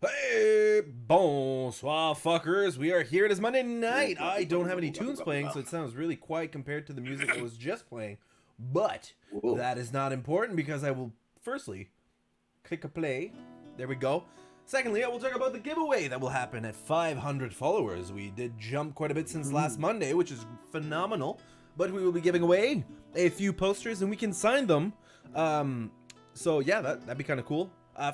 Hey, bonsoir, fuckers. We are here. It is Monday night. I don't have any tunes playing, so it sounds really quiet compared to the music that was just playing. But Whoa. that is not important because I will, firstly, click a play. There we go. Secondly, I will talk about the giveaway that will happen at 500 followers. We did jump quite a bit since last Monday, which is phenomenal. But we will be giving away a few posters and we can sign them. So yeah, that'd be kind of cool.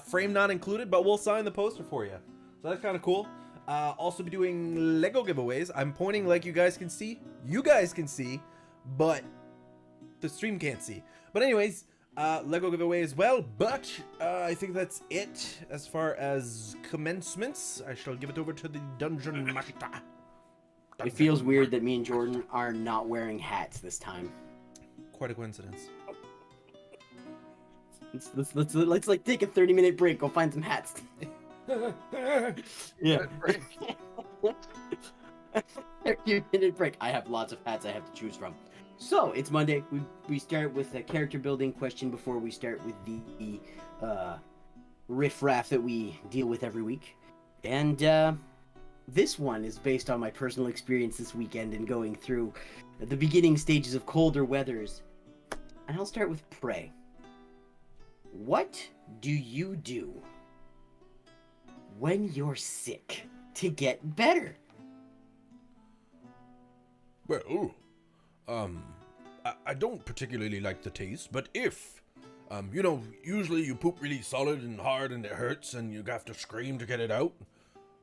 Frame not included, but we'll sign the poster for you. So that's kind of cool. Also be doing Lego giveaways. I'm pointing like you guys can see. You guys can see, but the stream can't see. But anyways, Lego giveaway as well. But I think that's it as far as commencements. I shall give it over to the Dungeon Master. It feels weird that me and Jordan are not wearing hats this time. Quite a coincidence. Let's like take a 30-minute break. Go find some hats. Yeah. 30-minute break. I have lots of hats I have to choose from. So it's Monday. We start with a character building question before we start with the riff-raff that we deal with every week. And this one is based on my personal experience this weekend and going through the beginning stages of colder weathers. And I'll start with Prey. What do you do when you're sick to get better? Well, I don't particularly like the taste, but if, usually you poop really solid and hard and it hurts and you have to scream to get it out.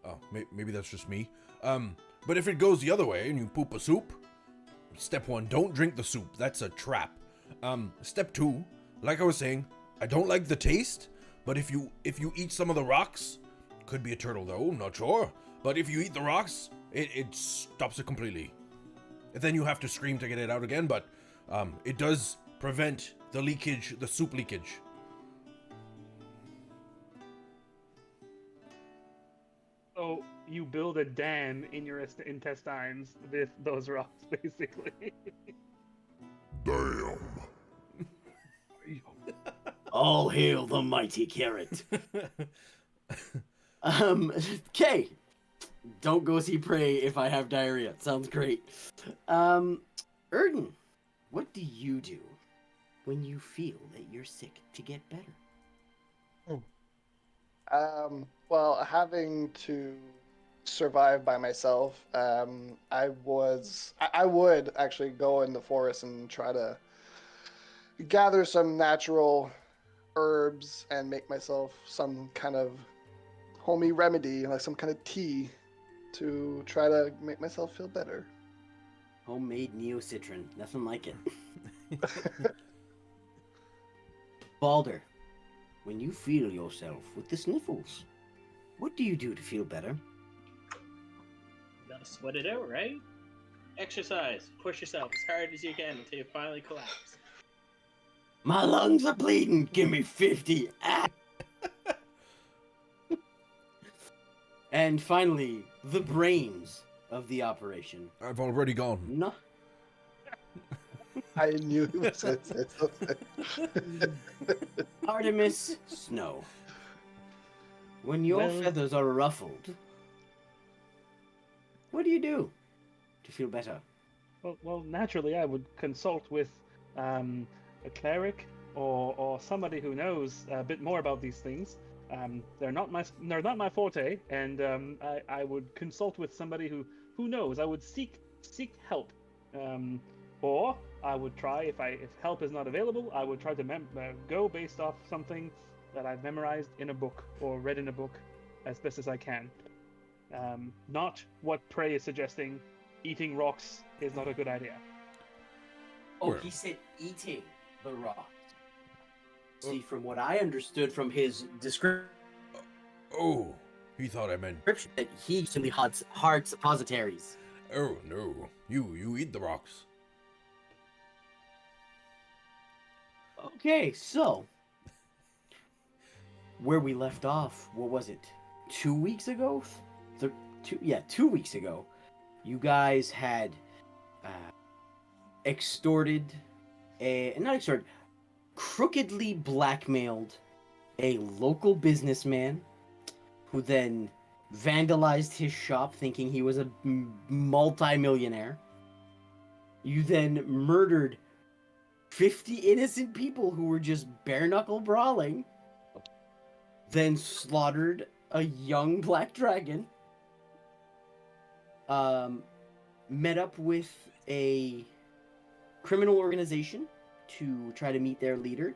Oh, maybe that's just me. But if it goes the other way and you poop a soup, step one, don't drink the soup. That's a trap. Step two, like I was saying, I don't like the taste, but if you eat some of the rocks, could be a turtle though, not sure. But if you eat the rocks, it stops it completely. And then you have to scream to get it out again, but it does prevent the leakage, the soup leakage. So you build a dam in your intestines with those rocks, basically. Damn. All hail the mighty carrot. Okay. Don't go see Prey if I have diarrhea. Sounds great. Erden, what do you do when you feel that you're sick to get better? Well, having to survive by myself, I would actually go in the forest and try to gather some natural herbs and make myself some kind of homey remedy, like some kind of tea, to try to make myself feel better. Homemade neocitrin. Nothing like it. Balder, when you feel yourself with the sniffles, what do you do to feel better? You gotta sweat it out, right? Exercise. Push yourself as hard as you can until you finally collapse. My lungs are bleeding. Give me 50. Ah! And finally, the brains of the operation. I've already gone. No. I knew you said something. Artemis Snow. When your Well- feathers are ruffled, what do you do to feel better? Well, naturally, I would consult with a cleric or somebody who knows a bit more about these things. They're not my forte, and I would consult with somebody who knows. I would seek help, or I would try if help is not available. I would try to go based off something that I've memorized in a book or read in a book as best as I can. Not what Prey is suggesting. Eating rocks is not a good idea. Oh, Where? he said eating the rocks. See, from what I understood from his description, Oh, he thought I meant. that he actually had hard suppositories. Oh no, you eat the rocks. Okay, so where we left off, what was it? 2 weeks ago? 2 weeks ago, you guys had crookedly blackmailed a local businessman who then vandalized his shop thinking he was a multi-millionaire. You then murdered 50 innocent people who were just bare-knuckle brawling. Then slaughtered a young black dragon. Met up with a criminal organization to try to meet their leader.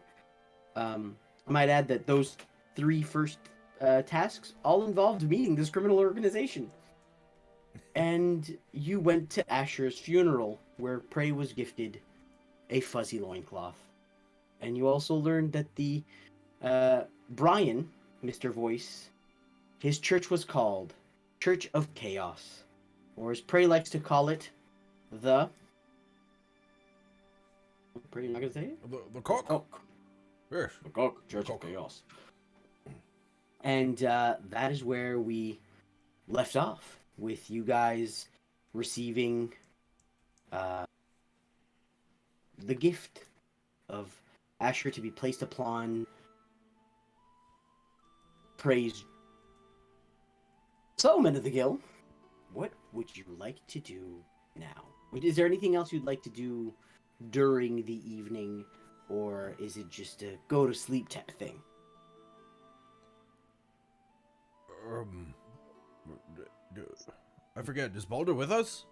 I might add that those 3 first tasks all involved meeting this criminal organization. And you went to Asher's funeral, where Prey was gifted a fuzzy loincloth. And you also learned that the Brian, Mr. Voice, his church was called Church of Chaos. Or as Prey likes to call it, the... Prey, you're not gonna say it? The cock? Cock. Yes. The Cock, Church of Chaos. And that is where we left off, with you guys receiving the gift of Asher to be placed upon Prey's. So, men of the Gill, what would you like to do now? Is there anything else you'd like to do during the evening, or is it just a go to sleep type thing? I forget. Is Balder with us?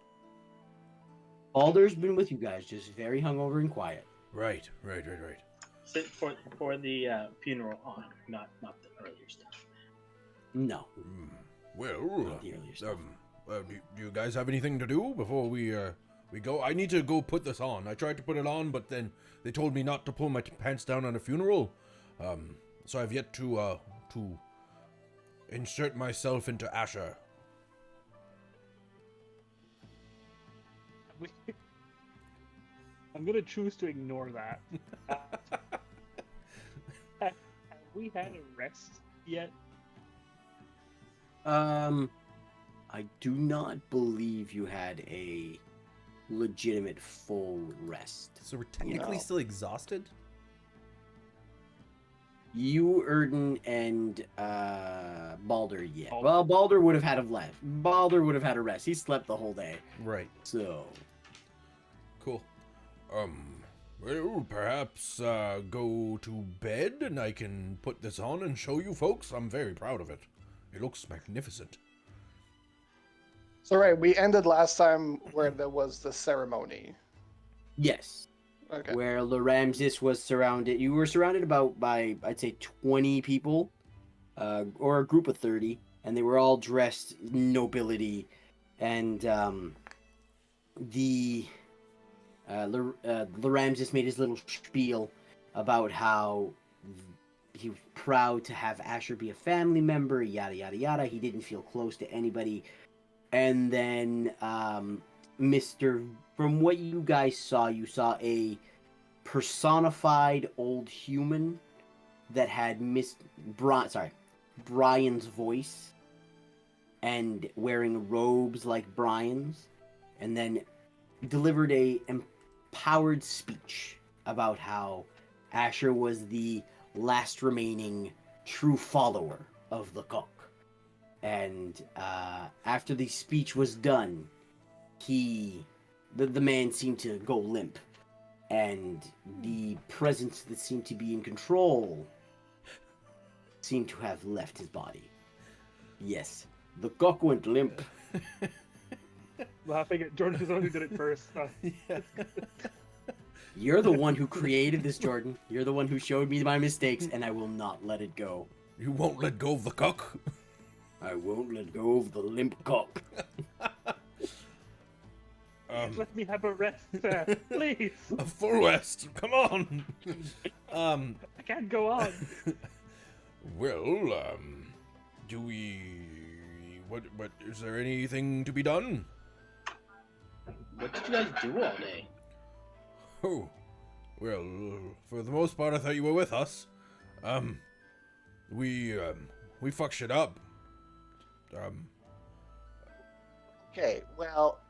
Balder's been with you guys, just very hungover and quiet. Right. Sit for the funeral on, not the earlier stuff. No, Well, not the earlier stuff. do you guys have anything to do before we go? I need to go put this on. I tried to put it on, but then they told me not to pull my pants down on a funeral. So I've yet to insert myself into Asher. I'm gonna choose to ignore that. Have we had a rest yet? I do not believe you had a legitimate full rest. So we're technically No. still exhausted? You, Erden, and Balder, yeah. Balder. Well, Balder would have had a left. Balder would have had a rest. He slept the whole day. Right. So, Cool. Well, perhaps go to bed and I can put this on and show you folks. I'm very proud of it. It looks magnificent. So right, we ended last time where there was the ceremony. yes. Okay. Where Laramsis was surrounded. You were surrounded by, I'd say, 20 people, or a group of 30, and they were all dressed nobility. And Laramsis made his little spiel about how he was proud to have Asher be a family member, yada, yada, yada. He didn't feel close to anybody. And then, from what you guys saw, you saw a personified old human that had Brian's voice and wearing robes like Brian's, and then delivered a empowered speech about how Asher was the last remaining true follower of the Cock. And after the speech was done, the man seemed to go limp, and the presence that seemed to be in control seemed to have left his body. Yes, the Cock went limp. Well, I figured Jordan was the one who did it first. Yeah. You're the one who created this, Jordan. You're the one who showed me my mistakes, and I will not let it go. You won't let go of the cock? I won't let go of the limp Cock. Let me have a rest, please. A full rest. Come on. I can't go on. Well, do we... What is there anything to be done? What did you guys do all day? Oh, well, for the most part, I thought you were with us. We fucked shit up. Okay. Well,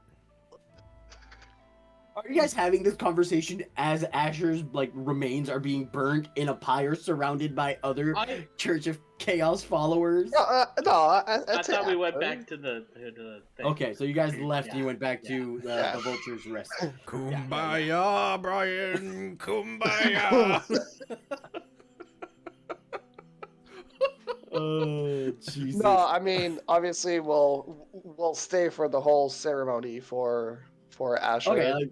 Are you guys having this conversation as Asher's remains are being burned in a pyre surrounded by other Church of chaos followers. No, I thought we went back to the thing. Okay, so you guys left and you Yeah, went back yeah. to Yeah. the vulture's rest. Kumbaya, Brian. Kumbaya. Oh, Jesus. No, I mean, obviously, we'll stay for the whole ceremony for Asher. Okay,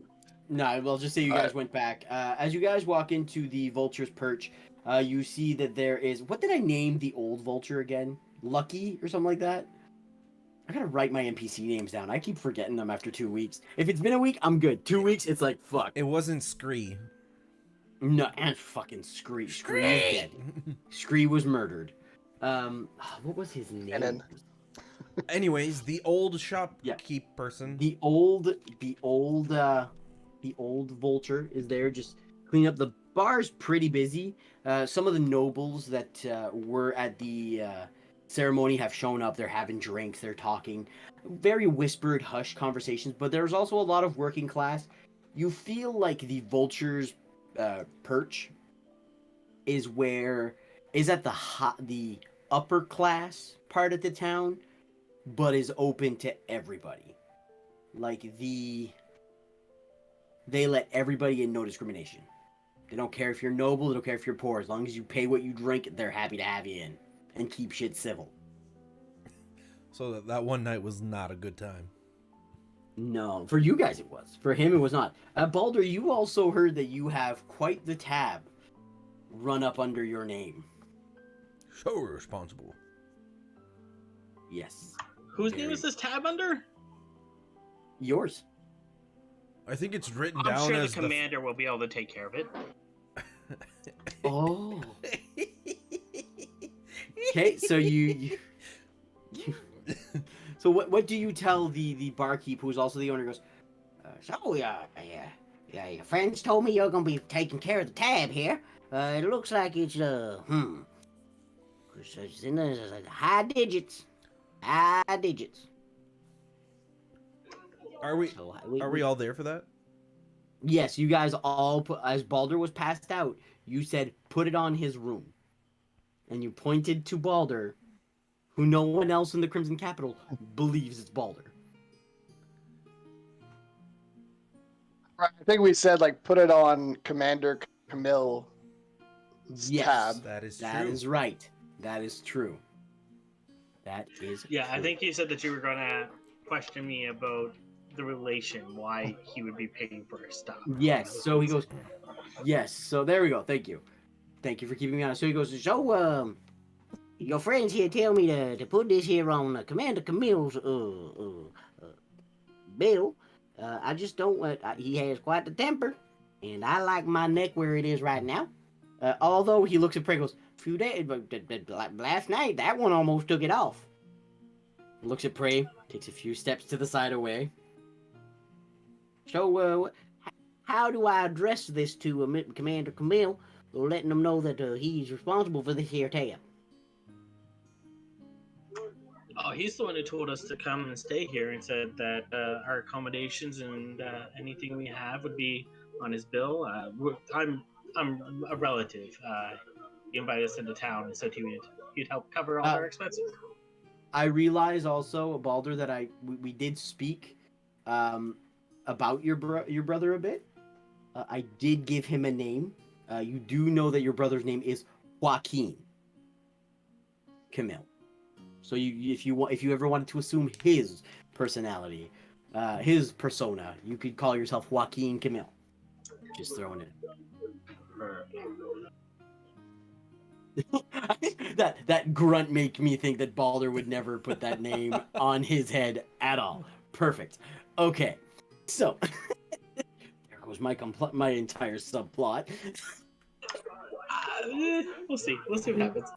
no, we'll just say you guys Alright. went back. As you guys walk into the vulture's perch, you see that there is... What did I name the old vulture again? Lucky or something like that? I gotta write my NPC names down. I keep forgetting them after 2 weeks. If it's been a week, I'm good. 2 weeks, it's like, fuck. It wasn't Scree. No, and fucking Scree. Scree is dead. Scree was murdered. What was his name? And then- Anyways, the old shopkeep person. The old vulture is there just cleaning up. The bar's pretty busy. Some of the nobles that were at the ceremony have shown up. They're having drinks. They're talking. Very whispered, hushed conversations. But there's also a lot of working class. You feel like the vulture's perch is at the upper class part of the town, but is open to everybody. Like they let everybody in, no discrimination. They don't care if you're noble, they don't care if you're poor. As long as you pay what you drink, they're happy to have you in and keep shit civil. So that one night was not a good time. No, for you guys it was. For him it was not. Baldur, you also heard that you have quite the tab run up under your name. So responsible. Yes. Whose name is this tab under? Yours. I think it's written I'm down sure the as commander will be able to take care of it. Oh. Okay, so you so what do you tell the barkeep, who's also the owner? Goes, your friends told me you're gonna be taking care of the tab here. It looks like it's it's in the high digits. High digits. Are we So are we all there for that? Yes, you guys all put, as Baldur was passed out, you said put it on his room. And you pointed to Baldur, who no one else in the Crimson Capital believes it's Baldur. Right, I think we said like put it on Commander Camille's Yes. tab. That is That true. is right. That is true. That is Yeah, I true. think you said that you were gonna question me about the relation, why he would be paying for his stuff. Yes, so he goes, yes, so there we go, thank you. Thank you for keeping me honest. So he goes, so, your friends here tell me to put this here on Commander Camille's, bill. I just don't, he has quite the temper, and I like my neck where it is right now. Although he looks at Prey and goes, few days, last night, that one almost took it off. Looks at Prey, takes a few steps to the side away. So, how do I address this to Commander Camille, letting him know that he's responsible for this here tab? Oh, he's the one who told us to come and stay here and said that our accommodations and anything we have would be on his bill. I'm a relative. He invited us into town and said he'd help cover all our expenses. I realize also, Baldur, that we did speak about your brother a bit. I did give him a name. You do know that your brother's name is Joaquin Camille. So if you ever wanted to assume his personality, his persona, you could call yourself Joaquin Camille. Just throwing it. that grunt make me think that Baldur would never put that name on his head at all. Perfect. Okay, so there goes my entire subplot. We'll see. We'll see what happens.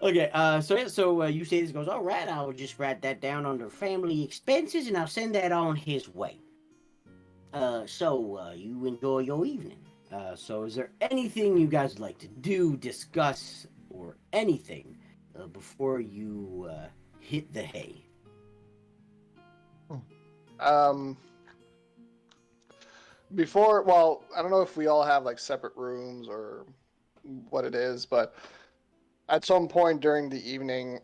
Okay, so you say this goes, all right, I'll just write that down under family expenses and I'll send that on his way. So you enjoy your evening. So is there anything you guys would like to do, discuss, or anything before you hit the hay? Well, I don't know if we all have like separate rooms or what it is, but at some point during the evening,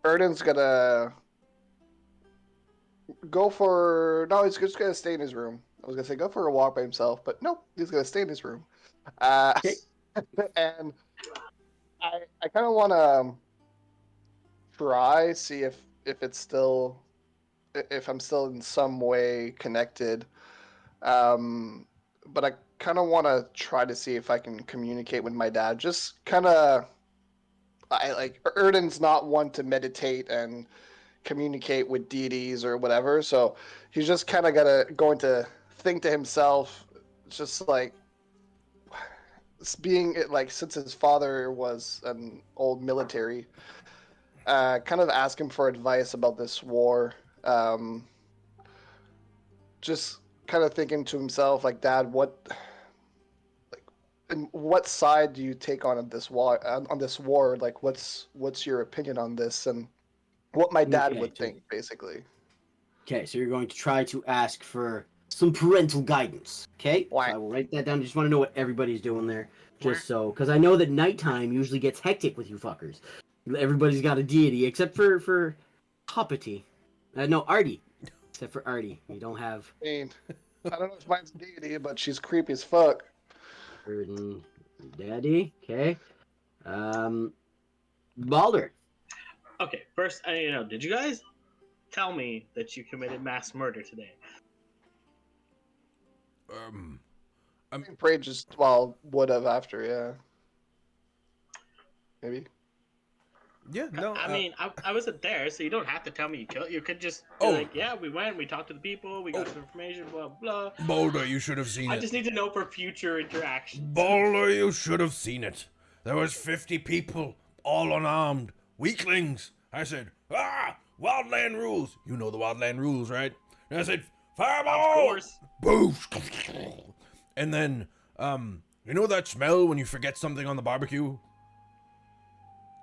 Erden's gonna go for. No, he's just gonna stay in his room. I was gonna say go for a walk by himself, but nope, he's gonna stay in his room. Okay. And I kind of want to try see if it's still if I'm still in some way connected. But I kind of want to try to see if I can communicate with my dad. Just kind of, I like Erden's not one to meditate and communicate with deities or whatever. So he's just kind of going to think to himself, just like being like since his father was an old military, kind of ask him for advice about this war. Just kind of thinking to himself, like, Dad, and what side do you take on this war? On this war, like, what's your opinion on this, and what my dad Okay, would think, basically. Okay, so you're going to try to ask for some parental guidance. Okay, so Why? I will write that down. Just want to know what everybody's doing there, just so, because I know that nighttime usually gets hectic with you fuckers. Everybody's got a deity except for Hoppity. No, Artie. Except for Artie, you don't have. I mean, I don't know if mine's deity, but she's creepy as fuck. Burden Daddy. Okay. Balder. Okay, first, I need to know, did you guys tell me that you committed mass murder today? I think Prey just, well, would have after, yeah. Maybe. Yeah, no. I mean, I wasn't there, so you don't have to tell me you killed. You could just be Oh. like, yeah, we went, we talked to the people, we got some information, blah blah. Boulder, you should have seen I it. just need to know for future interactions. Boulder, you should have seen it. There was 50 people, all unarmed, weaklings. I said, wildland rules. You know the wildland rules, right? And I said, fireball! Of course. Boosh! And then, you know that smell when you forget something on the barbecue?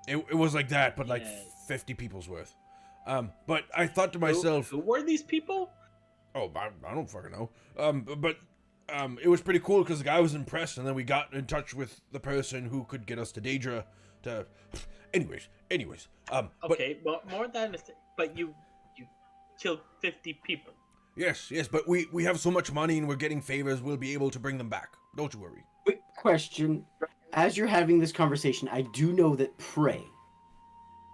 It was like that, but like Yeah. 50 people's worth. But I thought to myself, Who were these people? oh, I don't fucking know. But it was pretty cool because the guy was impressed, and then we got in touch with the person who could get us to Daedra to. Anyways. Okay, well, more than but you killed 50 people. Yes, but we have so much money and we're getting favors. We'll be able to bring them back. Don't you worry. Quick question. As you're having this conversation, I do know that Prey,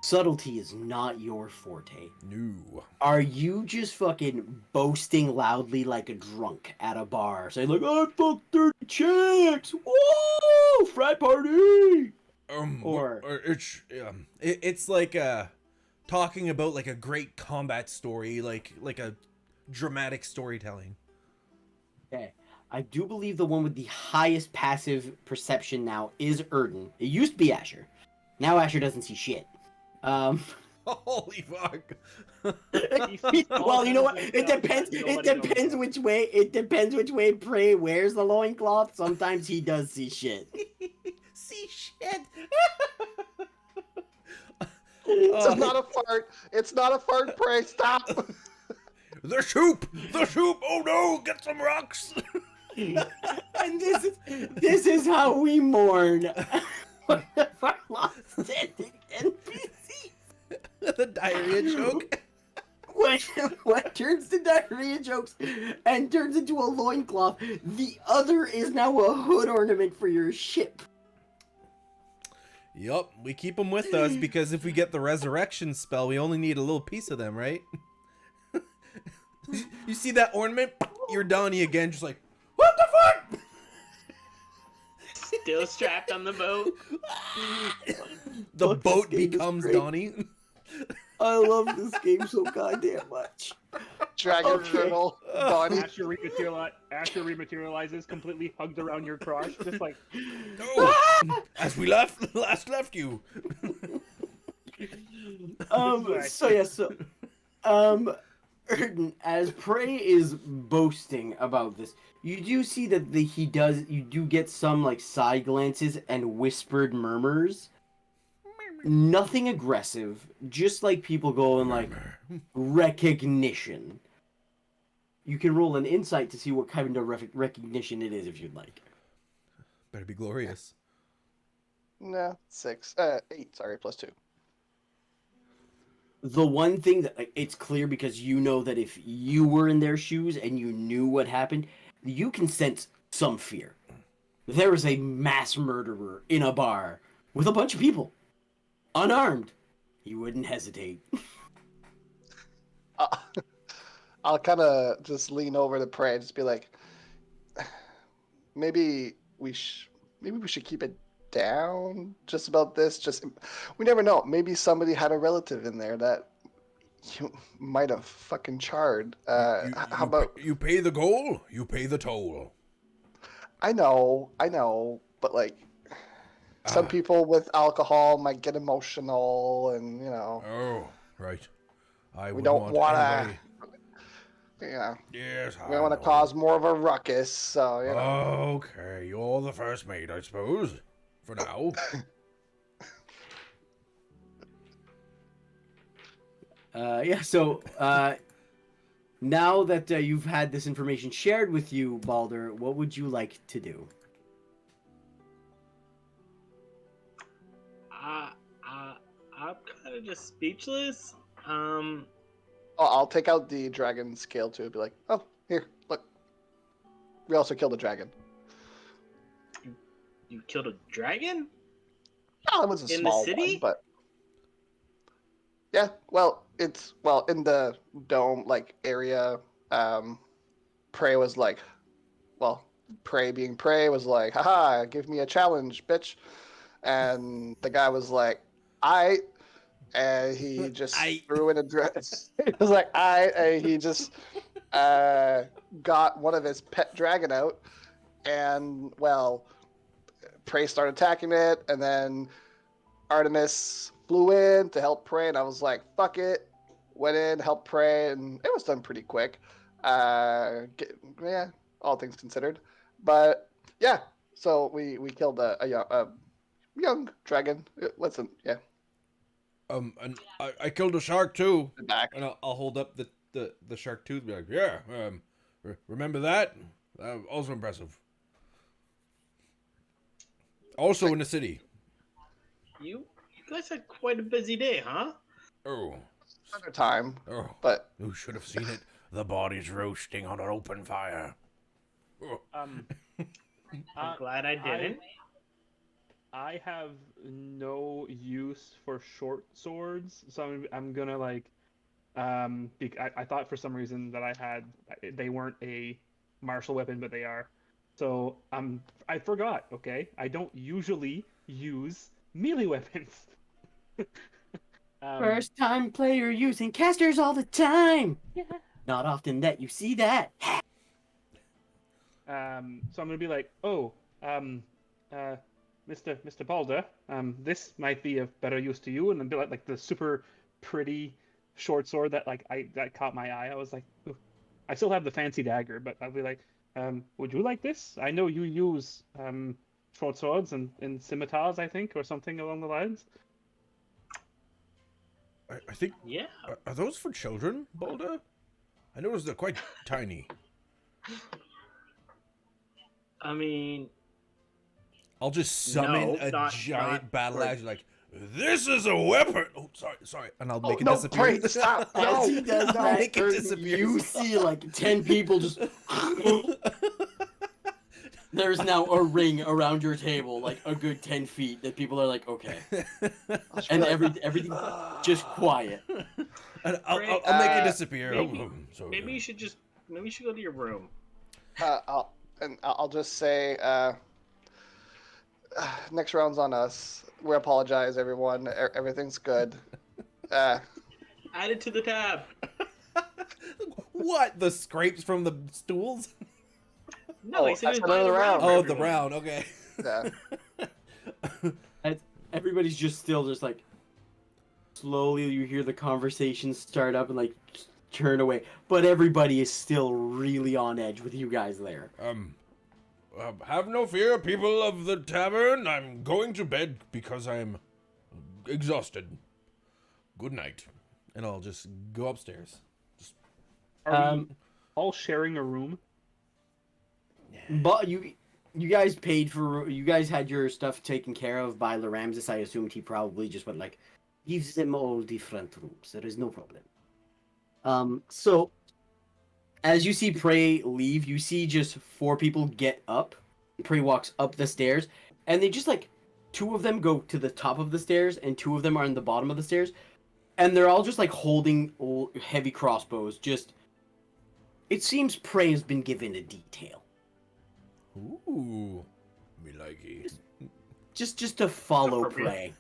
subtlety is not your forte. No. Are you just fucking boasting loudly like a drunk at a bar, saying like, I fucked 30 chicks! Whoa! Frat party! Or- It's like talking about like a great combat story, like a dramatic storytelling. Okay. I do believe the one with the highest passive perception now is Erden. It used to be Asher. Now Asher doesn't see shit. Holy fuck. Well, you know what? It depends. It depends which way. It depends which way Prey wears the loincloth. Sometimes he does see shit. See shit. It's not a fart. It's not a fart, Prey. Stop. The soup. Oh no! Get some rocks. And this is how we mourn one of our lost standing NPCs. The diarrhea joke. What turns to diarrhea jokes and turns into a loincloth, the other is now a hood ornament for your ship. Yup, we keep them with us because if we get the resurrection spell, we only need a little piece of them, right? You see that ornament? You're Donnie again, just like, what the fuck? Still strapped on the boat. The Fuck, boat this game is becomes great. Donnie. I love this game so goddamn much. Dragon Okay. Turtle. Donnie. Asher rematerializes completely hugged around your crotch, just like No! As we last left you. Erden, as Prey is boasting about this, you do see that you do get some like side glances and whispered murmurs. Nothing aggressive, just like people going like recognition. You can roll an insight to see what kind of recognition it is if you'd like. Better be glorious. No, 6. 8, sorry, plus 2. The one thing that like, it's clear because you know that if you were in their shoes and you knew what happened, you can sense some fear. There is a mass murderer in a bar with a bunch of people, unarmed. You wouldn't hesitate. Uh, I'll kind of just lean over to Prey and just be like, maybe we should keep it down just about this. Just we never know. Maybe somebody had a relative in there that you might have fucking charred. How about you pay the goal, you pay the toll. I know, but like some people with alcohol might get emotional, and you know. Oh, right. We don't want to. Yeah. Yes, We don't want to cause more of a ruckus, so you know. Okay, you're the first mate, I suppose. For now. So now that you've had this information shared with you, Balder, what would you like to do? I'm kind of just speechless. I'll take out the dragon scale too. Be like, oh, here, look. We also killed a dragon. You killed a dragon? Oh, it was a In small the city? one, but yeah. Well, it's in the dome like area. Prey was like, well, Prey being Prey was like, haha, give me a challenge, bitch. And the guy was like, and he just threw in a dress. He was like, and he just got one of his pet dragon out, and well, Prey started attacking it, and then Artemis flew in to help Prey, and I was like, fuck it, went in, helped Prey, and it was done pretty quick. Yeah, all things considered, but yeah, so we killed a young dragon. Listen, yeah. And I killed a shark too. Back. And I'll hold up the shark tooth and be like, yeah, remember that? Also impressive. Also in the city. You guys had quite a busy day, huh? Oh. Another time. Oh. But You should have seen it. The body's roasting on an open fire. Oh. I'm Glad I didn't. I have no use for short swords, so I'm gonna like, I thought for some reason that they weren't a martial weapon, but they are. So I forgot. Okay, I don't usually use melee weapons. First time player using casters all the time. Yeah. Not often that you see that. So I'm gonna be like, oh, Mr. Balder, this might be of better use to you, and then be like the super pretty short sword that that caught my eye. I was like, ooh. I still have the fancy dagger, but I'll be like, would you like this? I know you use short swords and scimitars, I think, or something along the lines. I think. Yeah. Are those for children, Balda? I noticed they're quite tiny. I mean, I'll just summon a giant battle axe like, this is a weapon! Oh, sorry. And I'll make it disappear. Pray, stop! As he does I'll that, make it disappear. you see like 10 people just... There's now a ring around your table, like a good 10 feet, that people are like, okay. And everything just quiet. And I'll make it disappear. Maybe you should go to your room. I'll just say, next round's on us. We apologize, everyone. Everything's good. Add it to the tab. What? The scrapes from the stools? No, he said that's he was buying another a round. round. Oh, the round. Okay. Yeah. Everybody's just still just like... Slowly you hear the conversation start up and like turn away. But everybody is still really on edge with you guys there. Have no fear, people of the tavern. I'm going to bed because I'm exhausted. Good night. And I'll just go upstairs. Are we all sharing a room? But you You guys had your stuff taken care of by Laramsis. I assumed he probably just went like, gives them all different rooms. There is no problem. So as you see Prey leave, you see just 4 people get up. Prey walks up the stairs, and they just like 2 of them go to the top of the stairs, and 2 of them are in the bottom of the stairs, and they're all just like holding heavy crossbows. Just, it seems Prey has been given a detail. Ooh, me like it. Just to follow Prey.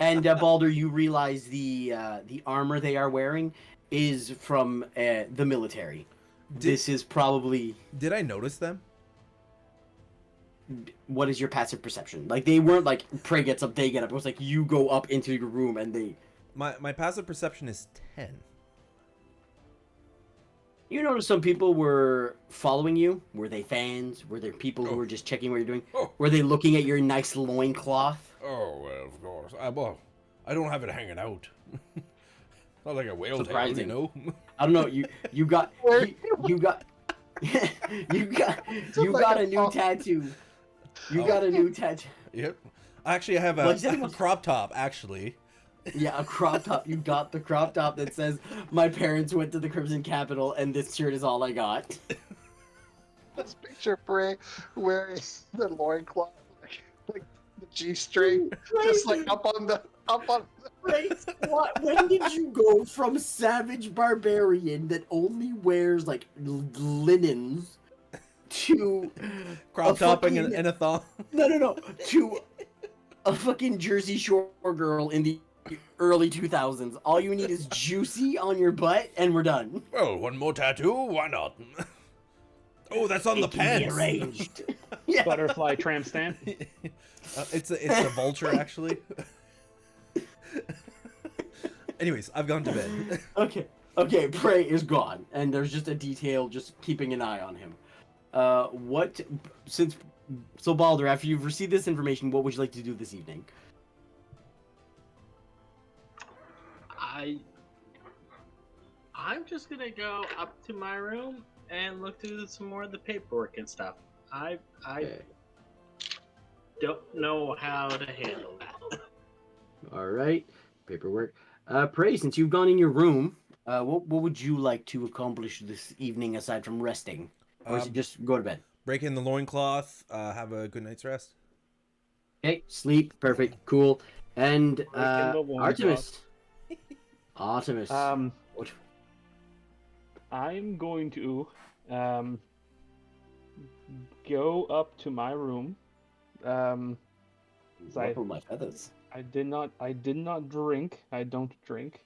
And Balder, you realize the armor they are wearing is from the military. This is probably. Did I notice them? What is your passive perception? Like, they weren't like Prey gets up, they get up. It was like you go up into your room and they. My passive perception is 10. You notice some people were following you. Were they fans? Were there people who were just checking what you're doing? Were they looking at your nice loincloth? Oh, well, of course. I don't have it hanging out. Not like a whale tail, Surprising. you know? I don't know. You got you got you got a new tattoo. You got a new tattoo. Yep. Actually, I have a crop top, actually. Yeah, a crop top. You got the crop top that says, "My parents went to the Crimson Capital, and this shirt is all I got." Let's picture Prey wearing the loincloth, like the G-string, just like up on the. Right? When did you go from savage barbarian that only wears like linens to Crop topping and a thong? No. To a fucking Jersey Shore girl in the early 2000s. All you need is juicy on your butt, and we're done. Well, one more tattoo? Why not? Oh, that's on the pants. Arranged. Yeah. Butterfly tramp stamp. It's a vulture, actually. Anyways, I've gone to bed. Okay, Prey is gone, and there's just a detail just keeping an eye on him. So Balder, after you've received this information, what would you like to do this evening? I'm just gonna go up to my room and look through some more of the paperwork and stuff. I don't know how to handle that. All right, paperwork. Prey, since you've gone in your room, what would you like to accomplish this evening aside from resting, or is it just go to bed? Break in the loincloth, have a good night's rest. Okay, sleep, perfect, cool, and Break in the loincloth. Artemis. What? I'm going to go up to my room. Ruffle my feathers. I did not drink. I don't drink.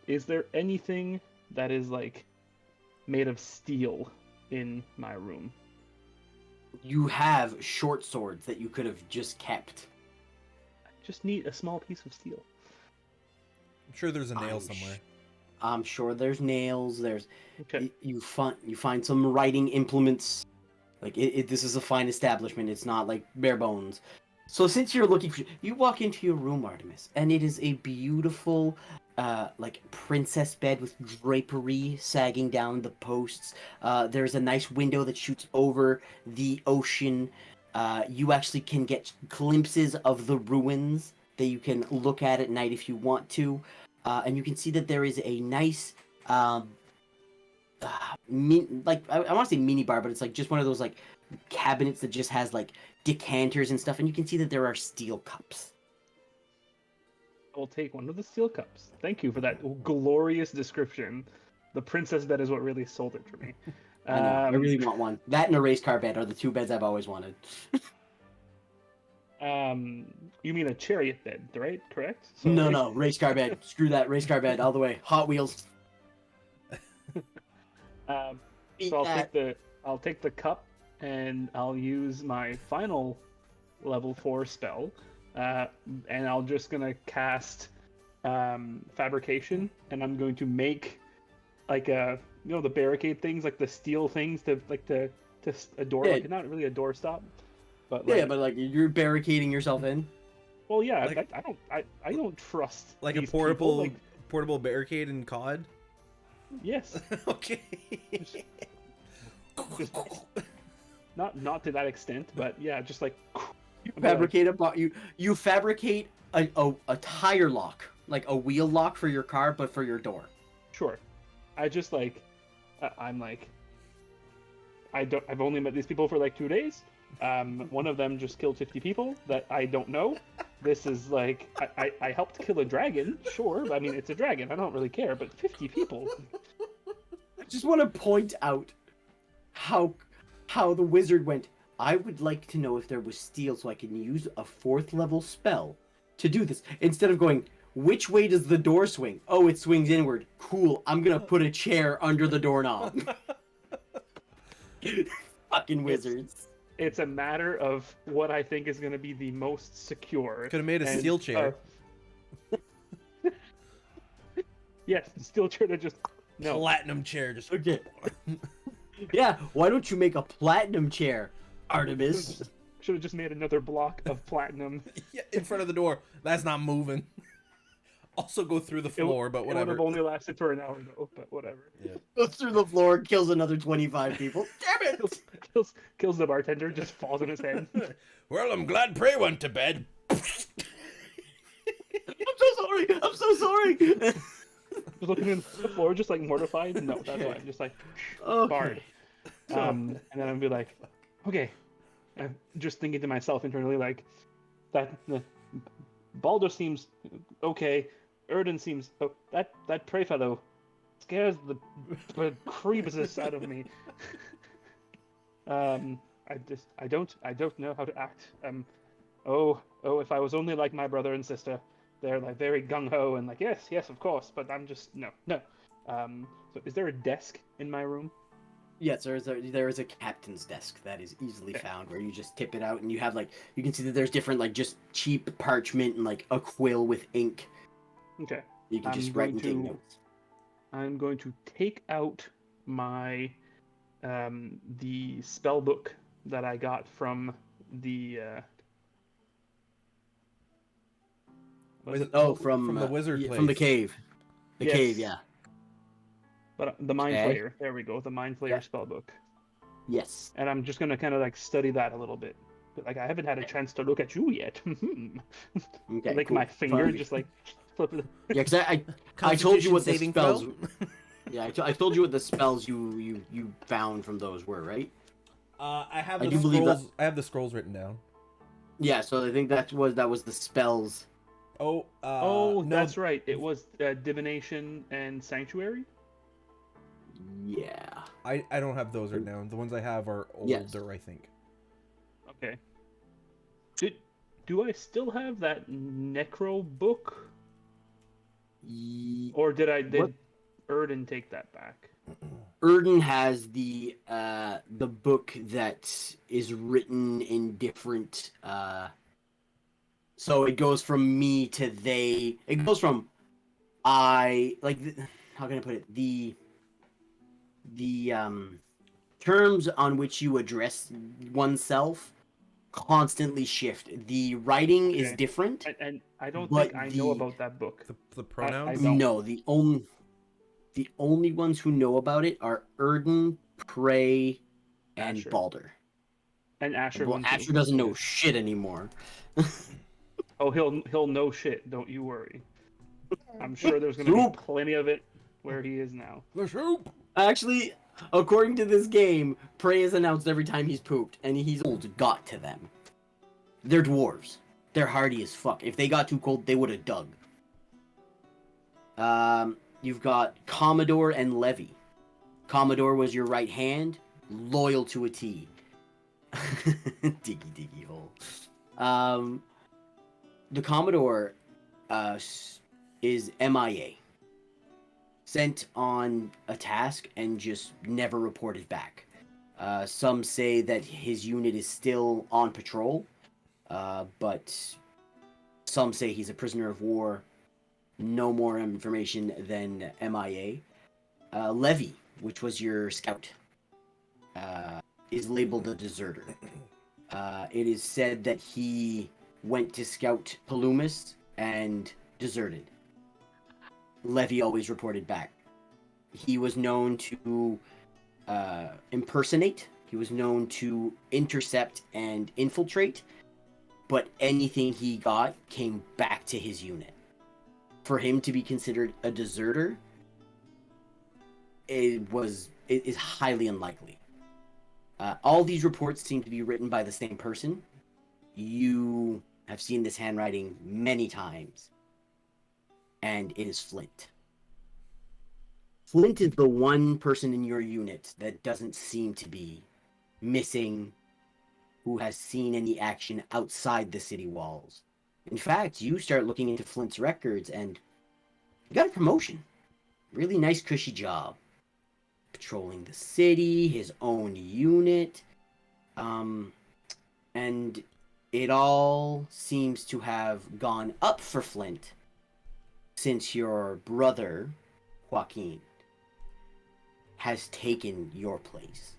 Is there anything that is like made of steel in my room? You have short swords that you could have just kept. I just need a small piece of steel. I'm sure there's a nail somewhere. I'm sure there's nails. There's Okay. you find some writing implements. Like this is a fine establishment. It's not like bare bones. So since you're looking for, you walk into your room, Artemis, and it is a beautiful, like princess bed with drapery sagging down the posts. There's a nice window that shoots over the ocean. You actually can get glimpses of the ruins that you can look at night if you want to. And you can see that there is a nice, I want to say mini bar, but it's like just one of those like cabinets that just has like decanters and stuff, and you can see that there are steel cups. I will take one of the steel cups. Thank you for that glorious description. The princess bed is what really sold it for me. I know, I really want one. That and a race car bed are the 2 beds I've always wanted. You mean a chariot bed, right? Correct? So, No, race car bed. Screw that, race car bed all the way. Hot Wheels. So I'll take the cup and I'll use my final level 4 spell, and I'll just gonna cast fabrication, and I'm going to make like the barricade things, like the steel things to a door, like not really a doorstop, but like, but like you're barricading yourself in. Well, yeah, Like- I don't trust Like a these portable people, portable barricade in COD? yes. Okay. Just- not to that extent, but yeah, just like You I'd be like, fabricate you fabricate a tire lock, like a wheel lock for your car, but for your door. sure. I just like I'm like I've only met these people for like 2 days. One of them just killed 50 people that I don't know. This is like I helped kill a dragon, sure. But I mean, it's a dragon. I don't really care. But 50 people. I just want to point out how the wizard went. I would like to know if there was steel so I can use a 4th level spell to do this. Instead of going, which way does the door swing? Oh, it swings inward. Cool. I'm gonna put a chair under the doorknob. Fucking wizards. It's a matter of what I think is going to be the most secure. Could have made a steel chair. Yes, steel chair to just no. Platinum chair. Just Okay. Yeah, why don't you make a platinum chair, Artemis? Should have just made another block of platinum. Yeah, in front of the door. That's not moving. Also go through the floor, but It would whatever. have only lasted for an hour though, but whatever. Goes through the floor, kills another 25 people. Damn it! Kills the bartender, just falls on his head. Well, I'm glad Prey went to bed. I'm so sorry. I'm so sorry. Just looking at the floor, just like mortified. No, that's why I'm just like barred. And then I'd be like, okay. I'm just thinking to myself internally, like that. Baldur seems okay. Erden seems that Prey fellow scares the creepiness out of me. I don't know how to act. If I was only like my brother and sister, they're like very gung ho and like yes of course, but I'm just no. So is there a desk in my room? Yes, there is a captain's desk that is easily found where you just tip it out and you have like you can see that there's different like just cheap parchment and like a quill with ink. Okay. You can just write and take notes. I'm going to take out my the spell book that I got from the from the wizard place. from the cave. The Yes. cave, yeah. But the Mind Okay. Flayer. There we go. The Mind Flayer Yeah. spell book. Yes. And I'm just gonna kind of like study that a little bit. But, like I haven't had a chance to look at you yet. Okay. Like cool. my finger, Fine. just like flip it. Yeah, because I told you what the Constitution saving spells. throw? Yeah, I told you what the spells you found from those were, right? I have I the do believe scrolls. I have the scrolls written down. Yeah, so I think that was the spells. Oh, Oh, no, that's right. It was divination and sanctuary. Yeah. I don't have those written down. The ones I have are older, Yes. I think. Okay. Do I still have that necro book, or did What? Erden take that back? Erden has the book that is written in different so it goes from me to they. It goes from I like how can I put it? The terms on which you address oneself constantly shift. The writing is Okay. different. And I don't But think I know the- about that book. The pronouns. don't. No, the only ones who know about it are Erden, Prey, and Asher. Baldur. And Asher. Well, one too. Asher doesn't know shit anymore. Oh, he'll know shit. Don't you worry. I'm sure there's gonna Soup. be plenty of it where he is now. The soup. Actually, according to this game, Prey is announced every time he's pooped, and he's old got to them. They're dwarves. They're hardy as fuck. If they got too cold, they would have dug. You've got Commodore and Levy. Commodore was your right hand, loyal to a T. diggy hole. The Commodore is MIA. Sent on a task and just never reported back. Some say that his unit is still on patrol, but some say he's a prisoner of war. No more information than MIA. Levy, which was your scout, is labeled a deserter. It is said that he went to scout Palumis and deserted. Levy always reported back. He was known to impersonate He was known to intercept and infiltrate, but anything he got came back to his unit. For him to be considered a deserter, it is highly unlikely. All these reports seem to be written by the same person. You have seen this handwriting many times, and it is Flint. Flint is the one person in your unit that doesn't seem to be missing, who has seen any action outside the city walls. In fact, you start looking into Flint's records, and you got a promotion. Really nice, cushy job. Patrolling the city, his own unit, and it all seems to have gone up for Flint since your brother, Joaquin, has taken your place.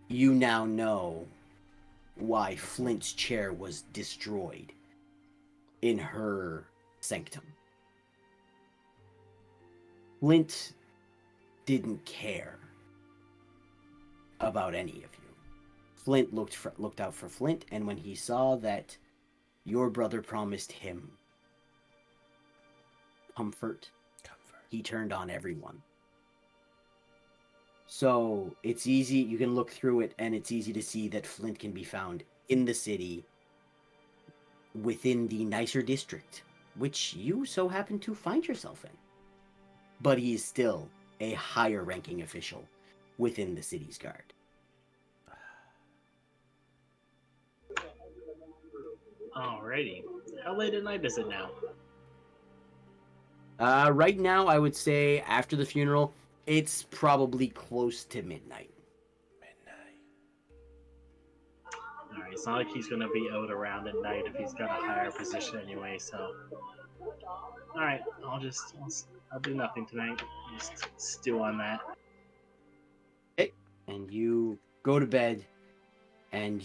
You now know why Flint's chair was destroyed in her sanctum. Flint didn't care about any of you. Flint looked out for Flint, and when he saw that your brother promised him comfort, he turned on everyone. So it's easy, you can look through it, and it's easy to see that Flint can be found in the city within the nicer district, which you so happen to find yourself in. But he is still a higher ranking official within the city's guard. Alrighty. How late at night is it now? Right now, I would say after the funeral, it's probably close to midnight. Alright, it's not like he's gonna be out around at night if he's got a higher position anyway, so. Alright, I'll do nothing tonight. Just stew on that. Okay. And you go to bed, and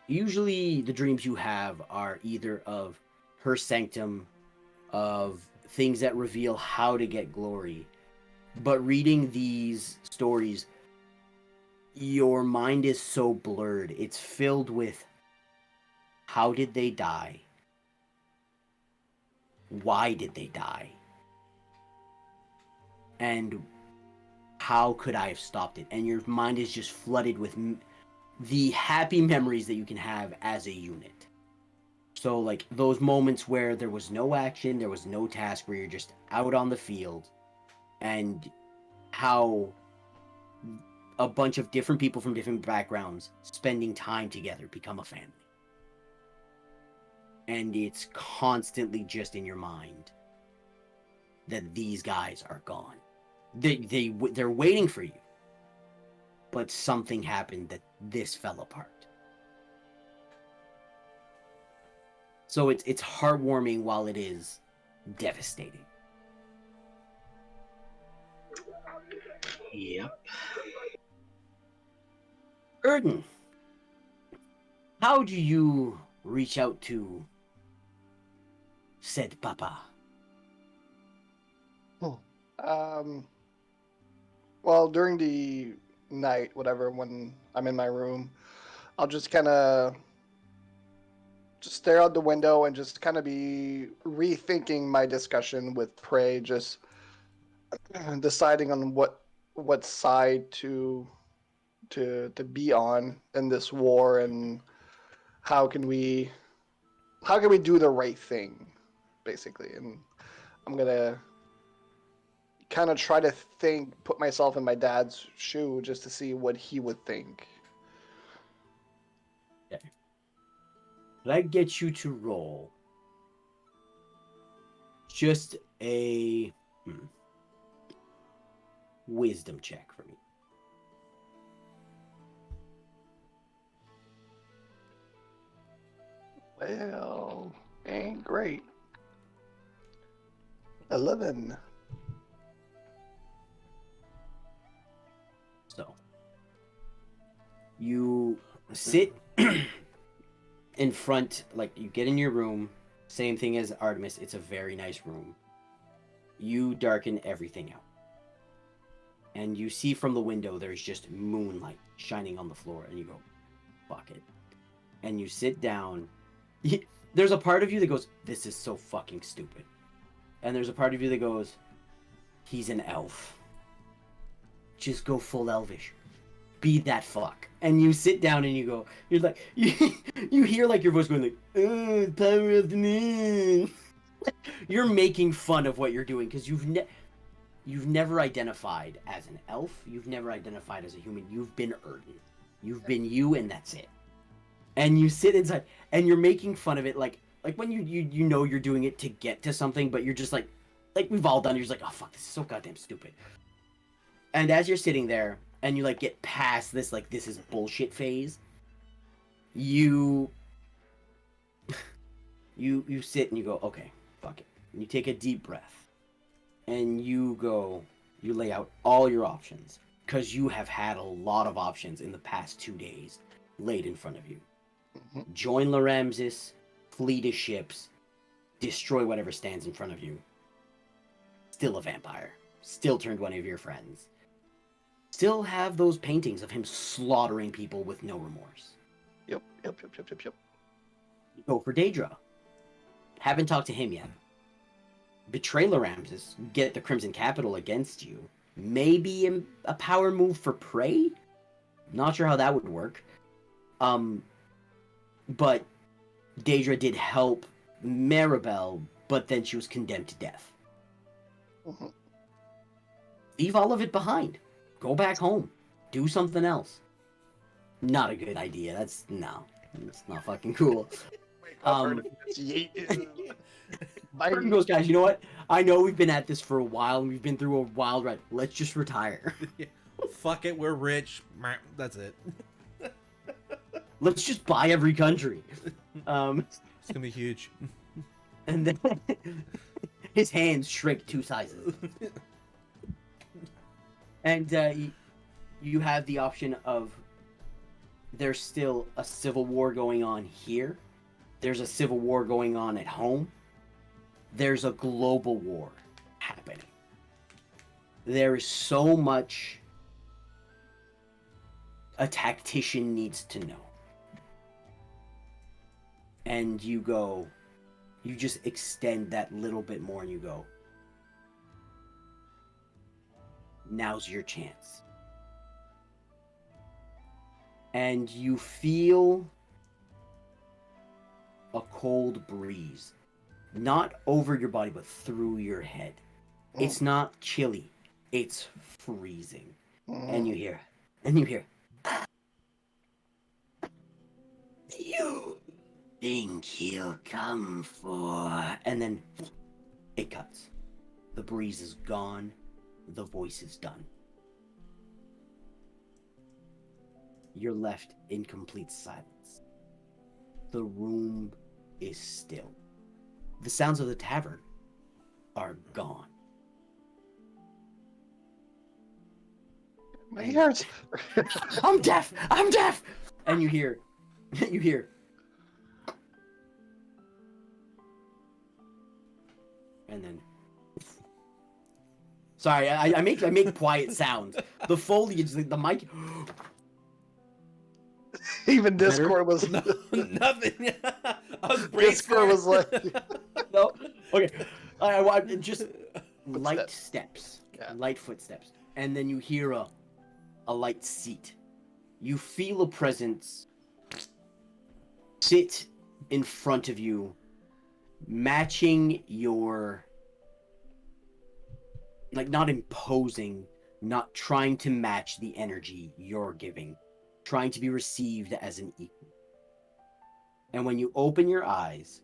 usually the dreams you have are either of her sanctum, of things that reveal how to get glory. But reading these stories, your mind is so blurred. It's filled with how did they die? Why did they die? And how could I have stopped it? And your mind is just flooded with the happy memories that you can have as a unit. So, like, those moments where there was no action, there was no task, where you're just out on the field, and how a bunch of different people from different backgrounds spending time together become a family. And it's constantly just in your mind that these guys are gone. They're waiting for you. But something happened that this fell apart. So it's heartwarming while it is devastating. Yep. Erden, how do you reach out to said Papa? Well, during the night, whatever, when I'm in my room, I'll just kind of just stare out the window and just kind of be rethinking my discussion with Prey, just deciding on what side to be on in this war, and how can we do the right thing, basically. And I'm gonna kind of try to put myself in my dad's shoe just to see what he would think. Okay. Could I get you to roll just a wisdom check for me? Well, ain't great. 11. So, you sit in front, like, you get in your room, same thing as Artemis, it's a very nice room. You darken everything out. and you see from the window there's just moonlight shining on the floor, and you go, fuck it. And you sit down. There's a part of you that goes, this is so fucking stupid. And there's a part of you that goes, he's an elf. Just go full elvish. Be that fuck. And you sit down and you go, you're like, you hear like your voice going like, oh, power of the moon. You're making fun of what you're doing because you've never identified as an elf. You've never identified as a human. You've been Erden. You've been you, and that's it. And you sit inside, and you're making fun of it, like when you know you're doing it to get to something, but you're just like we've all done. You're just like, oh fuck, this is so goddamn stupid. And as you're sitting there, and you like get past this like this is bullshit phase, you sit and you go, okay, fuck it. And you take a deep breath, and you lay out all your options, because you have had a lot of options in the past 2 days laid in front of you. Mm-hmm. Join Laramsis, flee to ships, destroy whatever stands in front of you. Still a vampire. Still turned one of your friends. Still have those paintings of him slaughtering people with no remorse. Yep. Go for Daedra. Haven't talked to him yet. Betray Laramsis, get the Crimson Capital against you. Maybe a power move for Prey? Not sure how that would work. But Daedra did help Maribel, but then she was condemned to death. Mm-hmm. Leave all of it behind. Go back home. Do something else. Not a good idea. That's not fucking cool. Burton goes, guys, you know what? I know we've been at this for a while, and we've been through a wild ride. Let's just retire. Fuck it, we're rich. That's it. Let's just buy every country. It's gonna be huge. And then his hands shrink 2 sizes. And you have the option of, there's still a civil war going on here. There's a civil war going on at home. There's a global war happening. There is so much a tactician needs to know. And you just extend that little bit more, and you go, now's your chance. And you feel a cold breeze, not over your body, but through your head. It's not chilly, it's freezing. And you hear, you think he'll come for... And then it cuts. The breeze is gone. The voice is done. You're left in complete silence. The room is still. The sounds of the tavern are gone. My ears. I'm deaf! And you hear. And then. Sorry, I make quiet sounds. The foliage, the mic. Even Discord was Nothing. I was Discord was like No. Okay. I just light Footsteps. steps. Yeah. Light footsteps. And then you hear a light seat. You feel a presence sit in front of you, matching your, like, not imposing, not trying to match the energy you're giving, trying to be received as an equal. And when you open your eyes,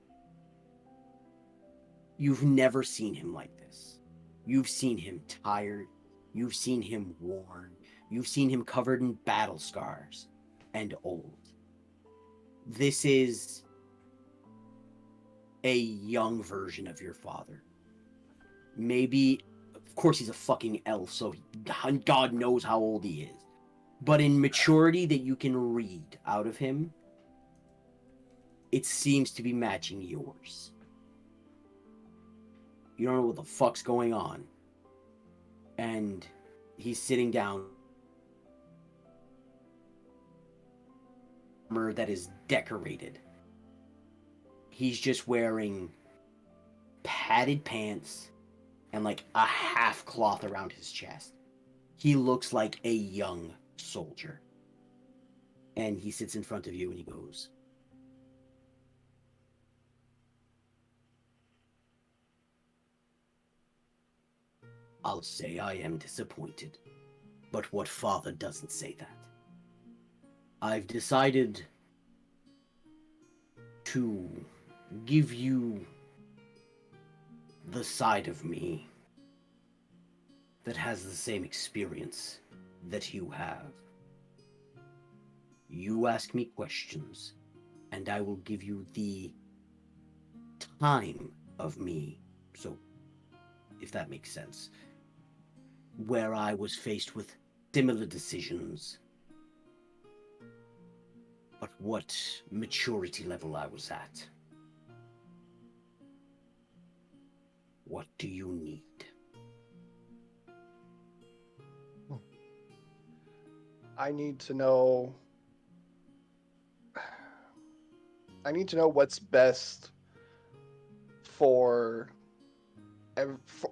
you've never seen him like this. You've seen him tired. You've seen him worn. You've seen him covered in battle scars and old. This is a young version of your father. Maybe, of course, he's a fucking elf, so God knows how old he is. But in maturity that you can read out of him, it seems to be matching yours. You don't know what the fuck's going on. And He's sitting down. Armor that is decorated. He's just wearing padded pants and like a half cloth around his chest. He looks like a young soldier. And he sits in front of you and he goes, I'll say I am disappointed, but what father doesn't say that? I've decided to give you the side of me that has the same experience that you have. You ask me questions, and I will give you the time of me. So, if that makes sense. Where I was faced with similar decisions, but what maturity level I was at. What do you need? I need to know. I need to know what's best for. for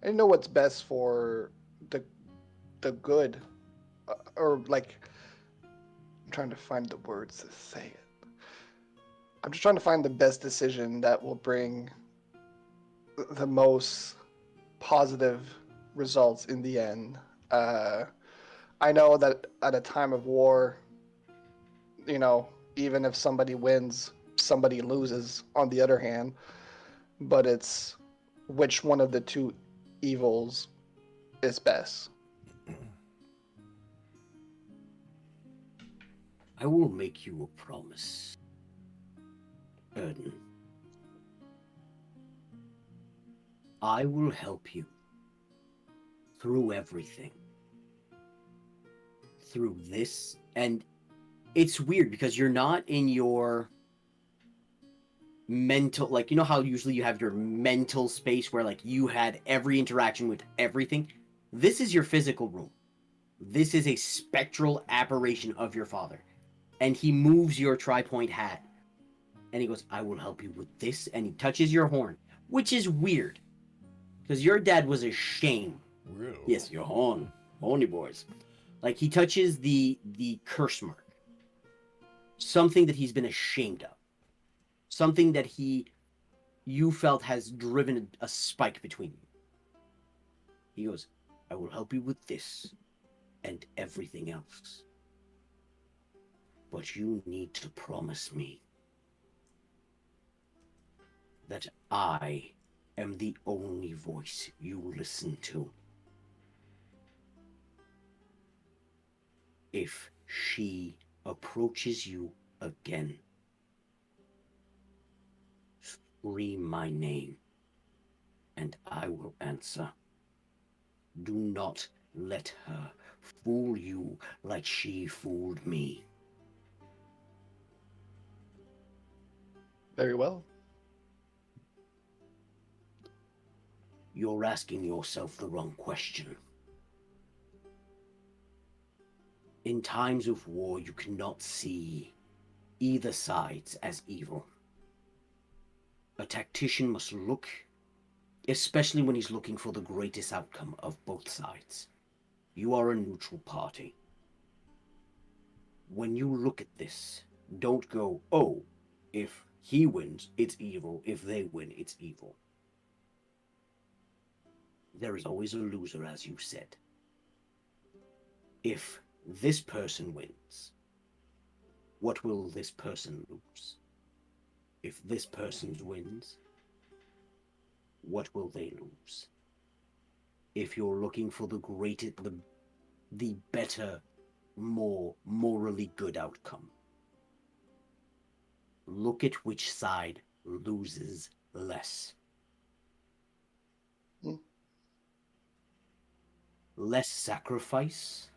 I know what's best for the good, or like. I'm trying to find the words to say it. I'm just trying to find the best decision that will bring the most positive results in the end. I know that at a time of war, you know, even if somebody wins, somebody loses on the other hand, but it's which one of the two evils is best. I will make you a promise, Erden. I will help you through everything. Through this, and it's weird because you're not in your mental, like, you know how usually you have your mental space where like you had every interaction with everything? This is your physical room. This is a spectral aberration of your father. And he moves your tri-point hat. And he goes, I will help you with this. And he touches your horn, which is weird. Because your dad was a shame. Real. Yes, your horn. Horny boys. Like, he touches the curse mark. Something that he's been ashamed of. Something that you felt has driven a spike between you. He goes, I will help you with this and everything else. But you need to promise me that I am the only voice you listen to. If she approaches you again, scream my name, and I will answer. Do not let her fool you like she fooled me. Very well. You're asking yourself the wrong question. In times of war, you cannot see either sides as evil. A tactician must look, especially when he's looking for the greatest outcome of both sides. You are a neutral party. When you look at this, don't go, oh, if he wins, it's evil. If they win, it's evil. There is always a loser, as you said. If this person wins, what will this person lose? If this person wins, what will they lose? If you're looking for the greater, the better, more morally good outcome, look at which side loses less. Less sacrifice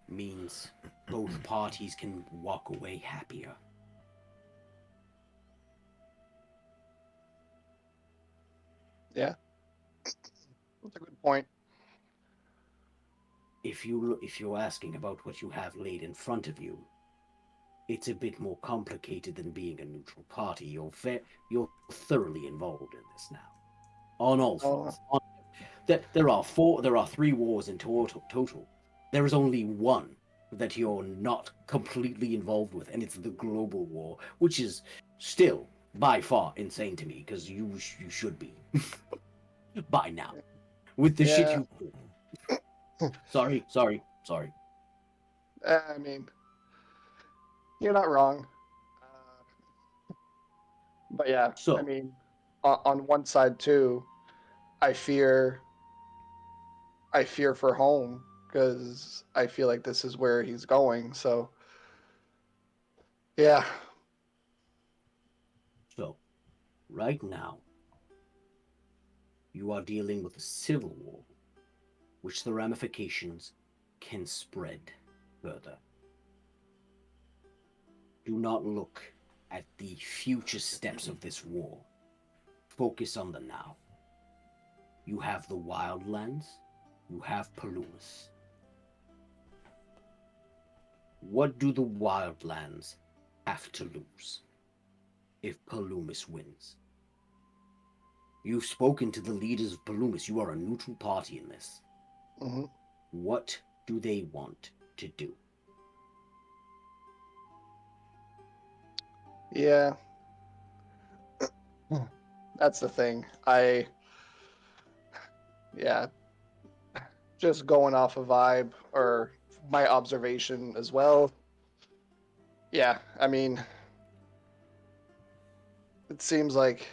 means both parties can walk away happier. Yeah. That's a good point. if you're asking about what you have laid in front of you, it's a bit more complicated than being a neutral party. You're thoroughly involved in this now, on all Oh, fronts. There are 3 wars in total. There is only one that you're not completely involved with, and it's the global war, which is still by far insane to me because you should be by now with the shit yeah. you. Sorry. I mean, you're not wrong. But yeah, I So mean, on one side too, I fear I fear for home because I feel like this is where he's going. So yeah, so right now you are dealing with a civil war, which the ramifications can spread further. Do not look at the future steps of this war. Focus on the now. You have the Wildlands, you have Palumas. What do the Wildlands have to lose if Palumas wins? You've spoken to the leaders of Palumas. You are a neutral party in this. hmm What do they want to do? yeah, that's the thing. Yeah, just going off a vibe or my observation as well. Yeah, I mean, it seems like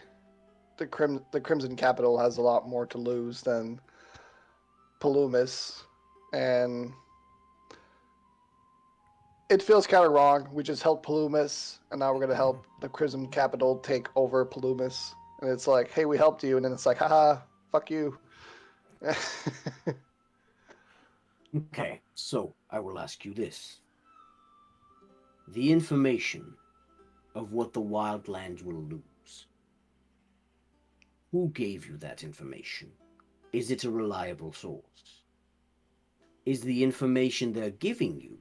the Crimson Capital has a lot more to lose than Palumis, and it feels kind of wrong. We just helped Palumis, and now we're gonna help the Crimson Capital take over Palumis, and it's like, hey, we helped you, and then it's like, haha, fuck you. Okay, so I will ask you this. The information of what the Wildlands will lose. Who gave you that information? Is it a reliable source? Is the information they're giving you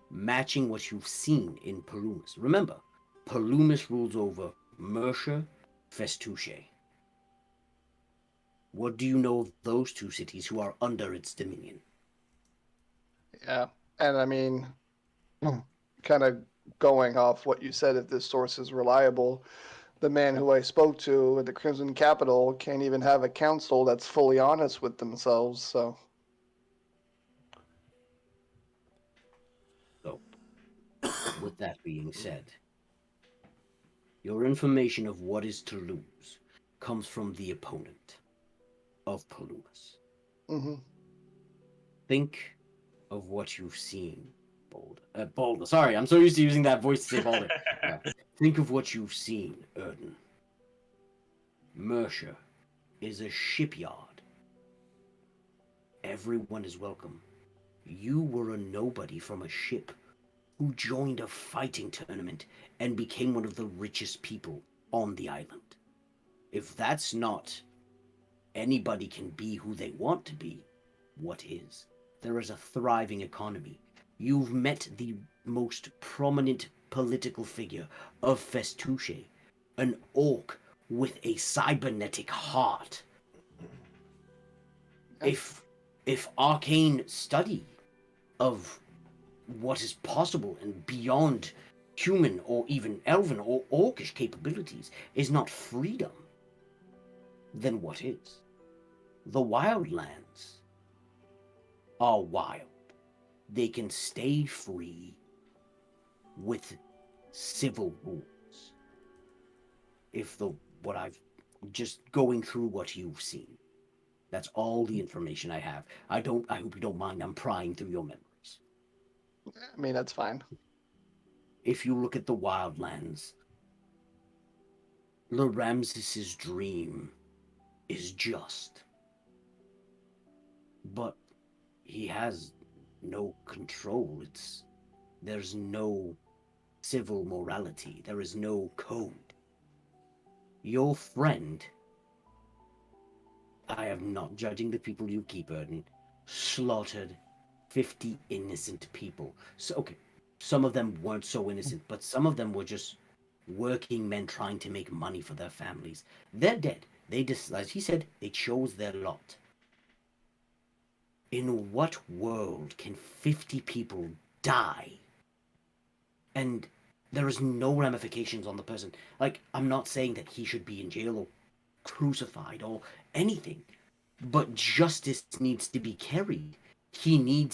matching what you've seen in Palumis? Remember, Palumis rules over Mercia, Festuche. What do you know of those 2 cities who are under its dominion? Yeah, and I mean, kind of going off what you said, if this source is reliable, the man who I spoke to at the Crimson Capital can't even have a council that's fully honest with themselves. So So, with that being said, your information of what is to lose comes from the opponent of Palumis. hmm Think of what you've seen, Boulder. Sorry, I'm so used to using that voice to say Boulder. Think of what you've seen, Erden. Mercia is a shipyard. Everyone is welcome. You were a nobody from a ship who joined a fighting tournament and became one of the richest people on the island. If that's not anybody can be who they want to be, what is? There is a thriving economy. You've met the most prominent political figure of Festuche, an orc with a cybernetic heart. If arcane study of what is possible and beyond human or even elven or orcish capabilities is not freedom, then what is? The wildlands are wild. They can stay free with civil rules. If the what I've just going through what you've seen. That's all the information I have. I hope you don't mind I'm prying through your memories. I mean, that's fine. If you look at the wildlands, Ramses's dream is just. But he has no control. There's no civil morality. There is no code. Your friend, I am not judging the people you keep, Erden. slaughtered 50 innocent people. So, okay, some of them weren't so innocent, but some of them were just working men trying to make money for their families. They're dead. They just, as he said, they chose their lot. In what world can 50 people die and there is no ramifications on the person? Like, I'm not saying that he should be in jail or crucified or anything, but justice needs to be carried. He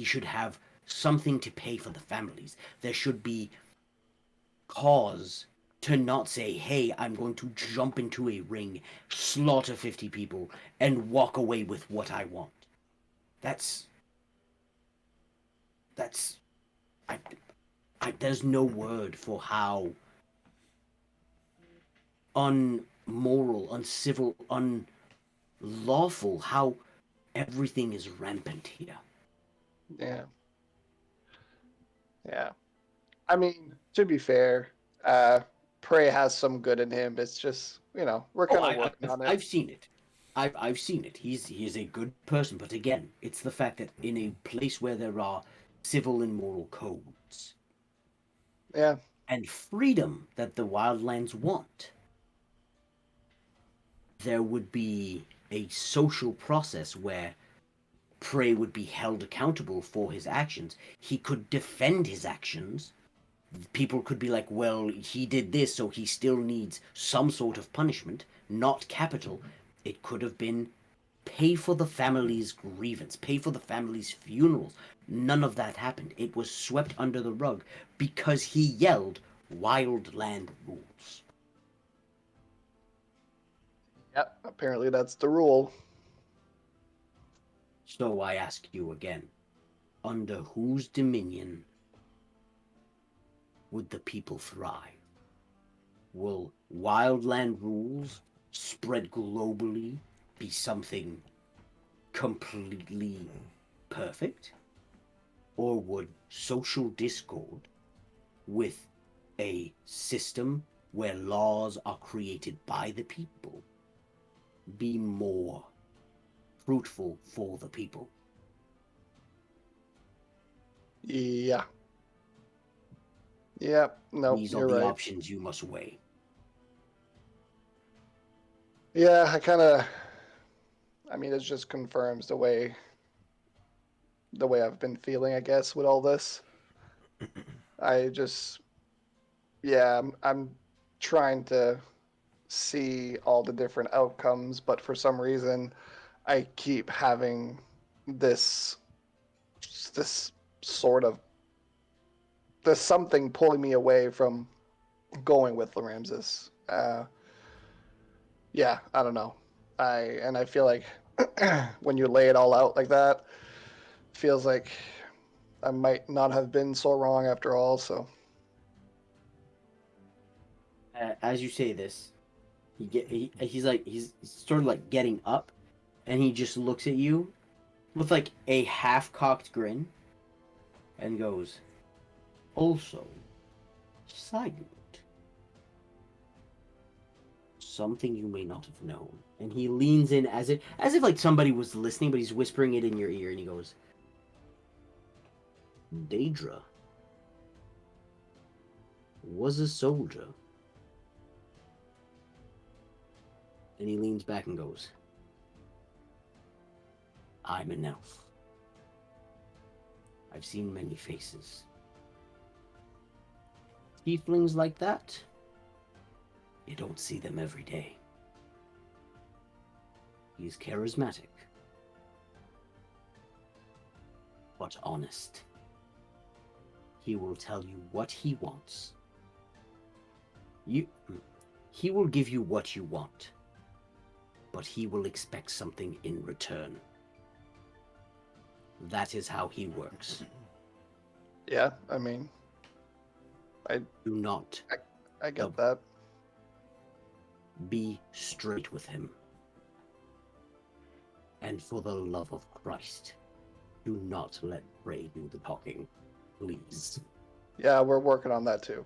should have something to pay for the families. There should be cause to not say, hey, I'm going to jump into a ring, slaughter 50 people, and walk away with what I want. That's I, there's no word for how unmoral, uncivil, unlawful, how everything is rampant here. Yeah. Yeah. I mean, to be fair, Prey has some good in him. It's just, we're kind of working on it. I've seen it. I've seen it. He is a good person, but again, it's the fact that in a place where there are civil and moral codes, Yeah. and freedom that the wildlands want, there would be a social process where Prey would be held accountable for his actions. He could defend his actions. People could be like, well, he did this, so he still needs some sort of punishment, not capital. It could have been pay for the family's grievance, pay for the family's funerals. None of that happened. It was swept under the rug because he yelled wildland rules. Yep. Apparently that's the rule. So I ask you again, under whose dominion would the people thrive? Will wildland rules spread globally be something completely perfect? Or would social discord with a system where laws are created by the people be more fruitful for the people? Yeah. Yep. Nope. These You're are the right. options you must weigh. Yeah, I mean, it just confirms the way I've been feeling, I guess, with all this. I just, yeah, I'm trying to see all the different outcomes, but for some reason, I keep having this this sort of there's something pulling me away from going with Ramses. Yeah, I don't know. I feel like when you lay it all out like that, feels like I might not have been so wrong after all. So As you say this, he's sort of like getting up, and he just looks at you with like a half-cocked grin, and goes, "Also, side note, something you may not have known." And he leans in as if like somebody was listening, but he's whispering it in your ear, and he goes, "Daedra was a soldier." And he leans back and goes, "I'm an elf. I've seen many faces. Tieflings like that, you don't see them every day. He's charismatic, but honest. He will tell you what he wants. He will give you what you want, but he will expect something in return. That is how he works. yeah, I mean, Do not I get that. be straight with him. And for the love of Christ, do not let Ray do the talking, please." Yeah, we're working on that too.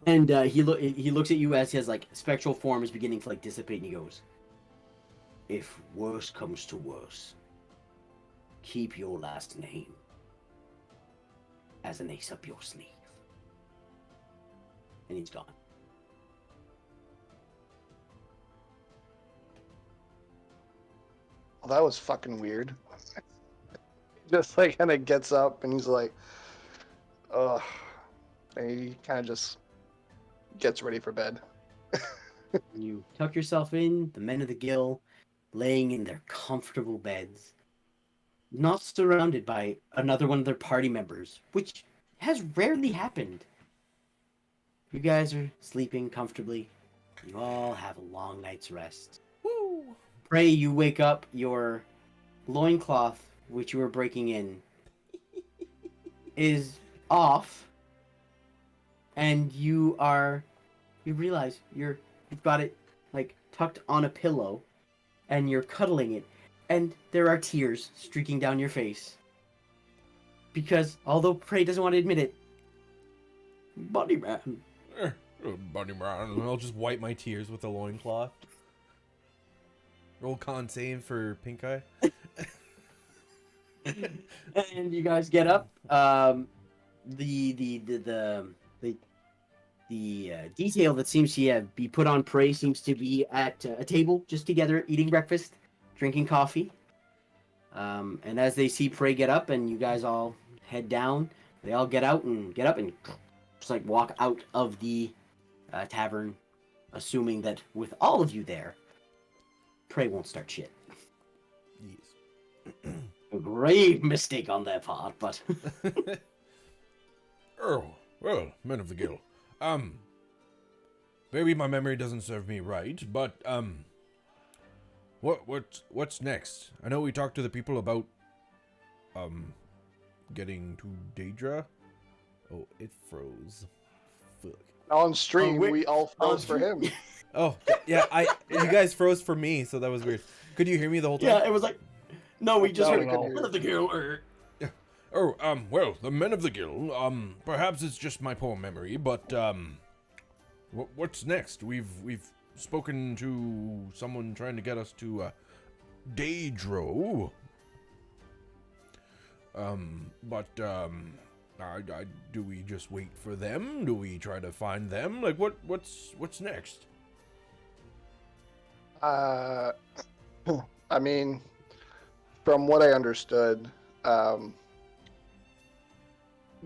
And he looks at you as his like spectral form is beginning to like dissipate, and he goes, if worse comes to worse, keep your last name as an ace up your sleeve. And he's gone. Well, that was fucking weird. Just like kind of gets up and he's like, ugh. And he kind of just gets ready for bed. You tuck yourself in, the men of the Gill, laying in their comfortable beds, not surrounded by another one of their party members, which has rarely happened. You guys are sleeping comfortably. You all have a long night's rest. Woo! Pray you wake up, your loincloth, which you were breaking in, is off, and you realize you've got it like tucked on a pillow, and you're cuddling it, and there are tears streaking down your face. Because although Prey doesn't want to admit it, Bunny Man. Bunny man. I'll just wipe my tears with a loincloth. Roll con save for pink eye. And you guys get up. The detail that seems to be put on Prey seems to be at a table, just together, eating breakfast, drinking coffee. And as they see Prey get up and you guys all head down, they all get up and just like walk out of the tavern, assuming that with all of you there, Prey won't start shit. Yes. A grave mistake on their part, but Oh, well, men of the Gill. Maybe my memory doesn't serve me right, but, what's next? I know we talked to the people about, getting to Daedra. Oh, it froze. Fuck. On stream, wait. we all froze for him. Oh, yeah, you guys froze for me, so that was weird. Could you hear me the whole time? yeah, it was like, no, we just No, heard we couldn't Men of the Gill. Oh, well, the men of the Gill, perhaps it's just my poor memory, but, what's next? We've spoken to someone trying to get us to, Daedro. Do we just wait for them? Do we try to find them? Like, what's next? I mean, from what I understood,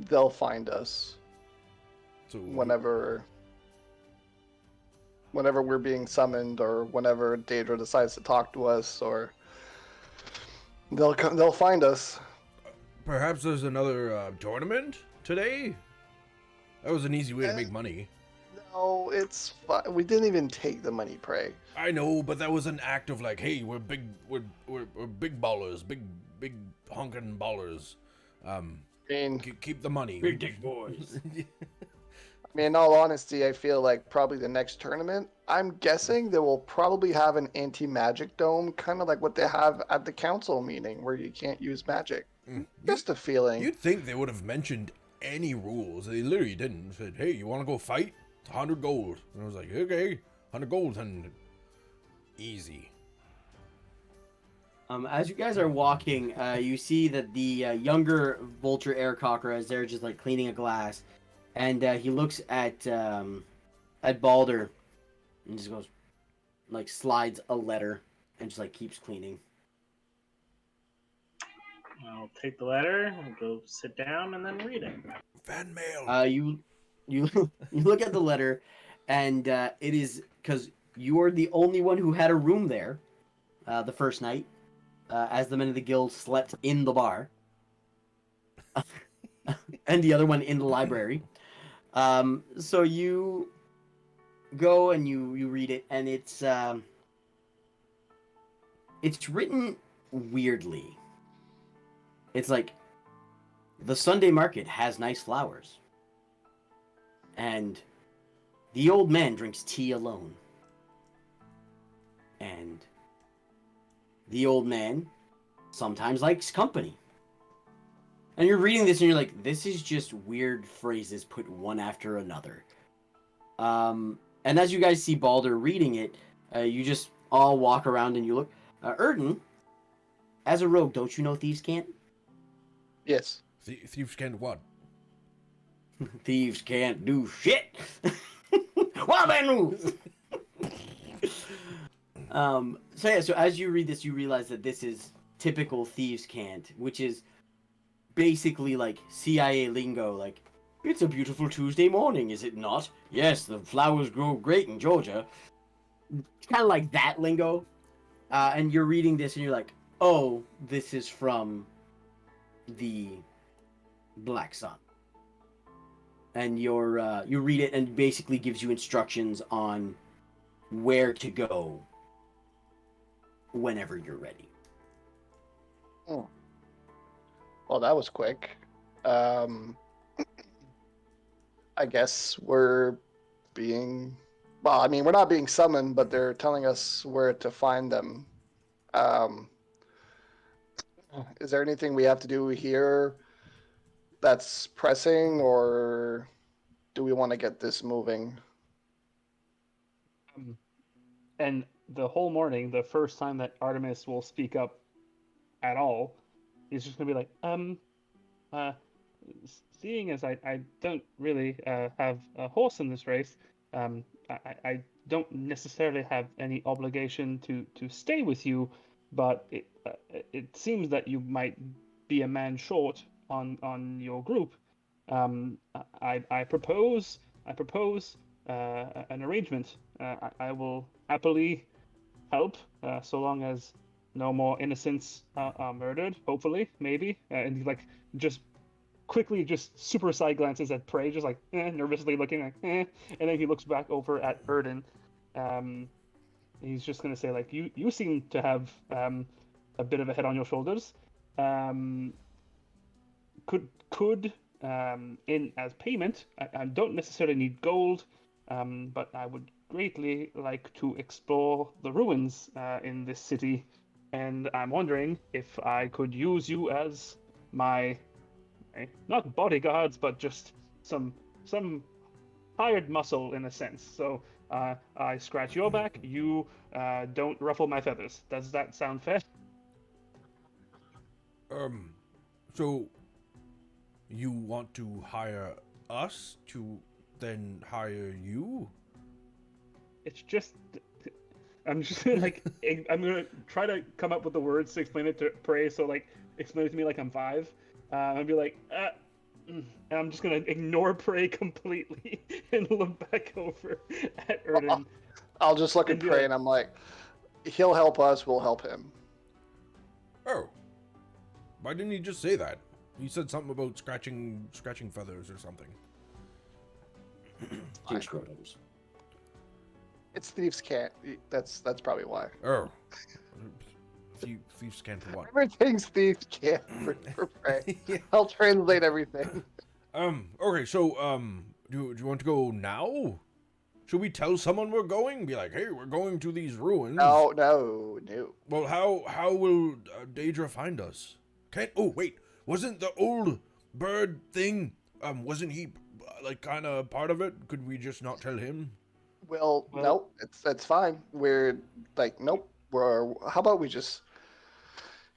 they'll find us So whenever we're being summoned, or whenever Daedra decides to talk to us, or they'll find us. perhaps there's another tournament today. That was an easy way to make money. No, it's fine. We didn't even take the money, Prey. I know, but that was an act of like, hey, we're big ballers, big honking ballers. I mean, Keep the money. Big dick boys. in all honesty, I feel like probably the next tournament, I'm guessing they will probably have an anti-magic dome, kind of like what they have at the council meeting, where you can't use magic. Just a feeling. You'd think they would have mentioned any rules. They literally didn't. Said, hey, you want to go fight? It's 100 gold. And I was like, okay, 100 gold and easy. As you guys are walking, you see that the younger Vulture Aircocker is there just like cleaning a glass, and he looks at Balder and just goes, like slides a letter and just like keeps cleaning. I'll take the letter and go sit down and then read it. Fan mail. You you look at the letter, and it is because you are the only one who had a room there the first night, as the men of the guild slept in the bar, and the other one in the library. So you go and you read it, and it's written weirdly. It's like, the Sunday market has nice flowers, and the old man drinks tea alone, and the old man sometimes likes company. And you're reading this and you're like, this is just weird phrases put one after another. And as you guys see Balder reading it, you just all walk around and you look. Erden, as a rogue, don't you know thieves can't? Yes. Thieves can't what? Thieves can't do shit. Wild man moves. So as you read this, you realize that this is typical thieves can't, which is basically like CIA lingo. Like, it's a beautiful Tuesday morning, is it not? Yes, the flowers grow great in Georgia. It's kind of like that lingo. And you're reading this, and you're like, oh, this is from the Black Sun. And you read it, and it basically gives you instructions on where to go whenever you're ready. Oh. Well, that was quick. I guess we're being... Well, I mean, we're not being summoned, but they're telling us where to find them. Is there anything we have to do here that's pressing, or do we want to get this moving? And the whole morning, the first time that Artemis will speak up at all, he's just gonna be like, seeing as I don't really have a horse in this race, I don't necessarily have any obligation to stay with you, but it seems that you might be a man short on your group. I propose an arrangement. I will happily help so long as no more innocents are murdered. Hopefully, maybe, and he like just quickly just super side glances at Prey, just like nervously looking like and then he looks back over at Erden. He's just gonna say like you seem to have a bit of a head on your shoulders. Could in as payment, I don't necessarily need gold, but I would greatly like to explore the ruins in this city, and I'm wondering if I could use you as my not bodyguards, but just some hired muscle in a sense. So I scratch your back, you don't ruffle my feathers. Does that sound fair? So you want to hire us to then hire you? It's just I'm just like I'm gonna try to come up with the words to explain it to Prey. So like explain it to me like I'm 5. I'd be like, and I'm just gonna ignore Prey completely and look back over at Erden. I'll just look at Prey and I'm like, he'll help us, we'll help him. Oh, why didn't you just say that? You said something about scratching feathers or something. Scrotums. It's thieves can't. That's probably why. Oh, thieves can't what? Everything's thieves can't for Prey. Yeah. I'll translate everything. Okay, so do you want to go now? Should we tell someone we're going? Be like, hey, we're going to these ruins. No. Well, how will Daedra find us? Oh wait, wasn't the old bird thing? Wasn't he like kind of part of it? Could we just not tell him? Well, nope. That's fine. We're like, nope. How about we just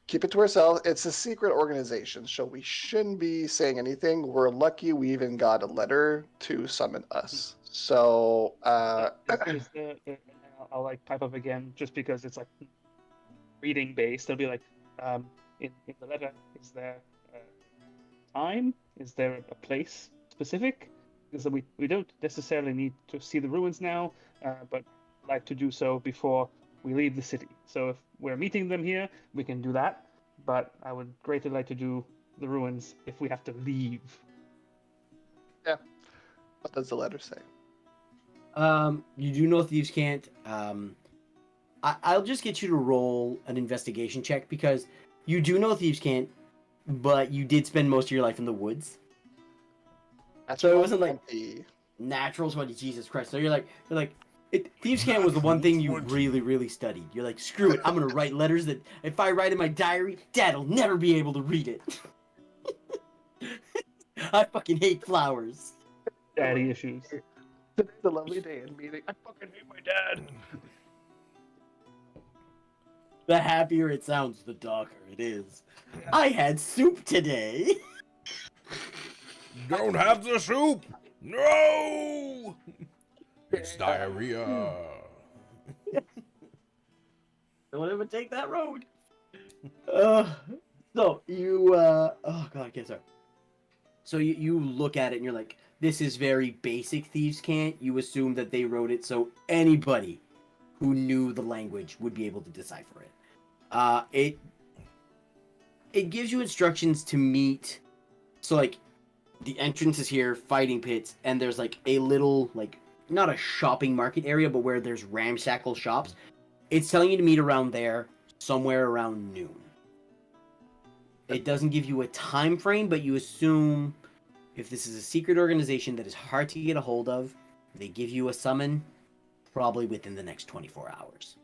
keep it to ourselves? It's a secret organization, so we shouldn't be saying anything. We're lucky we even got a letter to summon us. So, I'll like pipe up again just because it's like reading based. I'll be like, in the letter, is there time? Is there a place specific? Because we don't necessarily need to see the ruins now, but like to do so before we leave the city. So if we're meeting them here, we can do that. But I would greatly like to do the ruins if we have to leave. Yeah. What does the letter say? You do know thieves can't. I'll just get you to roll an investigation check because you do know thieves can't, but you did spend most of your life in the woods. So it wasn't like natural 20. Jesus Christ. So you're like thieves can't was the one thing you really, really studied. You're like, screw it. I'm gonna write letters that if I write in my diary, Dad'll never be able to read it. I fucking hate flowers. Daddy issues. Today's a lovely day in meeting. I fucking hate my dad. The happier it sounds, the darker it is. I had soup today. Don't have the soup. No. It's diarrhea. Don't ever take that road. Uh, so you, oh god, okay, sorry. So you look at it and you're like, this is very basic Thieves' Cant. You assume that they wrote it so anybody who knew the language would be able to decipher it. It gives you instructions to meet. So like, the entrance is here, fighting pits, and there's like a little like not a shopping market area, but where there's ramshackle shops. It's telling you to meet around there, somewhere around noon. It doesn't give you a time frame, but you assume if this is a secret organization that is hard to get a hold of, they give you a summon probably within the next 24 hours.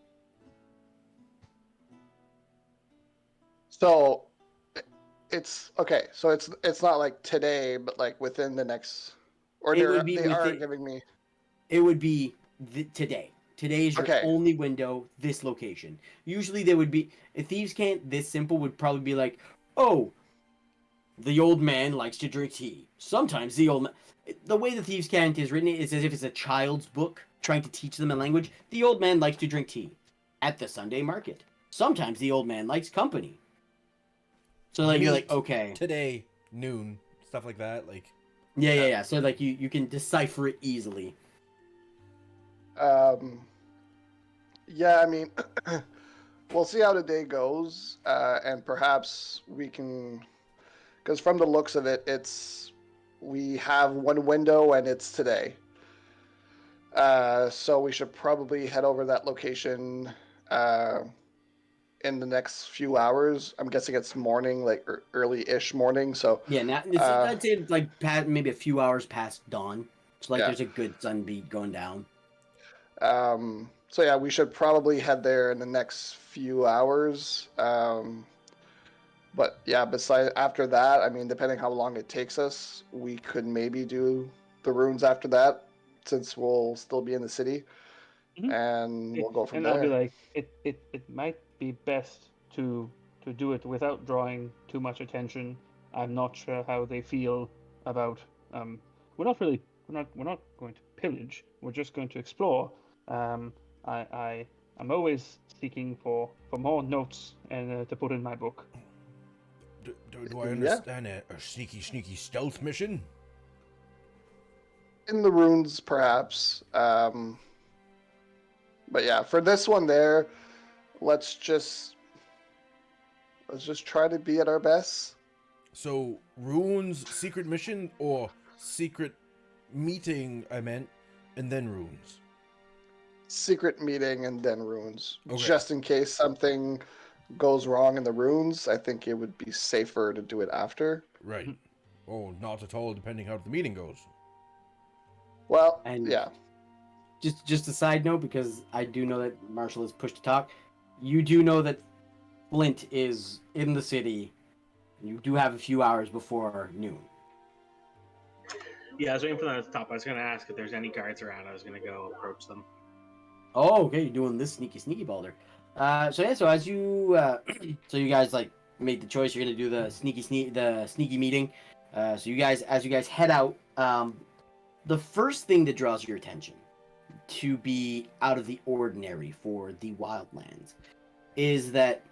So it's okay. So it's not like today, but like within the next, or It would be they are within- giving me. It would be today. Today is your Okay. only window, this location. Usually there would be, if Thieves' Cant this simple would probably be like, oh, the old man likes to drink tea. Sometimes the old man... The way the Thieves' Cant is written is as if it's a child's book trying to teach them a language. The old man likes to drink tea at the Sunday market. Sometimes the old man likes company. So like, you're like, Meet okay. Today, noon, stuff like that. Like, Yeah. So like you can decipher it easily. Yeah, I mean, we'll see how the day goes, and perhaps we can, because from the looks of it, we have one window and it's today. So we should probably head over that location in the next few hours. I'm guessing it's morning, like early-ish morning. So Yeah, now I'd say it's like maybe a few hours past dawn. So like Yeah. there's a good sunbeat going down. So yeah, we should probably head there in the next few hours. But yeah, after that, I mean, depending how long it takes us, we could maybe do the runes after that, since we'll still be in the city, Mhm. and we'll go from and there. I'll be like, it might be best to do it without drawing too much attention. I'm not sure how they feel about. We're not going to pillage. We're just going to explore. I'm always seeking for more notes and to put in my book. do I understand a sneaky stealth mission? In the runes, perhaps. But yeah, for this one there, let's just try to be at our best. So, runes, secret mission, or secret meeting, I meant, and then runes? Secret meeting and then runes. Okay. Just in case something goes wrong in the runes, I think it would be safer to do it after. Right. Oh, not at all, depending how the meeting goes. Well, And- yeah. Just a side note, because I do know that Marshall is pushed to talk. You do know that Flint is in the city. You do have a few hours before noon. Yeah, I was waiting for that at the top. I was going to ask if there's any guards around. I was going to go approach them. Oh, okay, you're doing this sneaky Balder. So as you so you guys like made the choice, you're gonna do the sneaky meeting. So as you guys head out, the first thing that draws your attention to be out of the ordinary for the Wildlands is that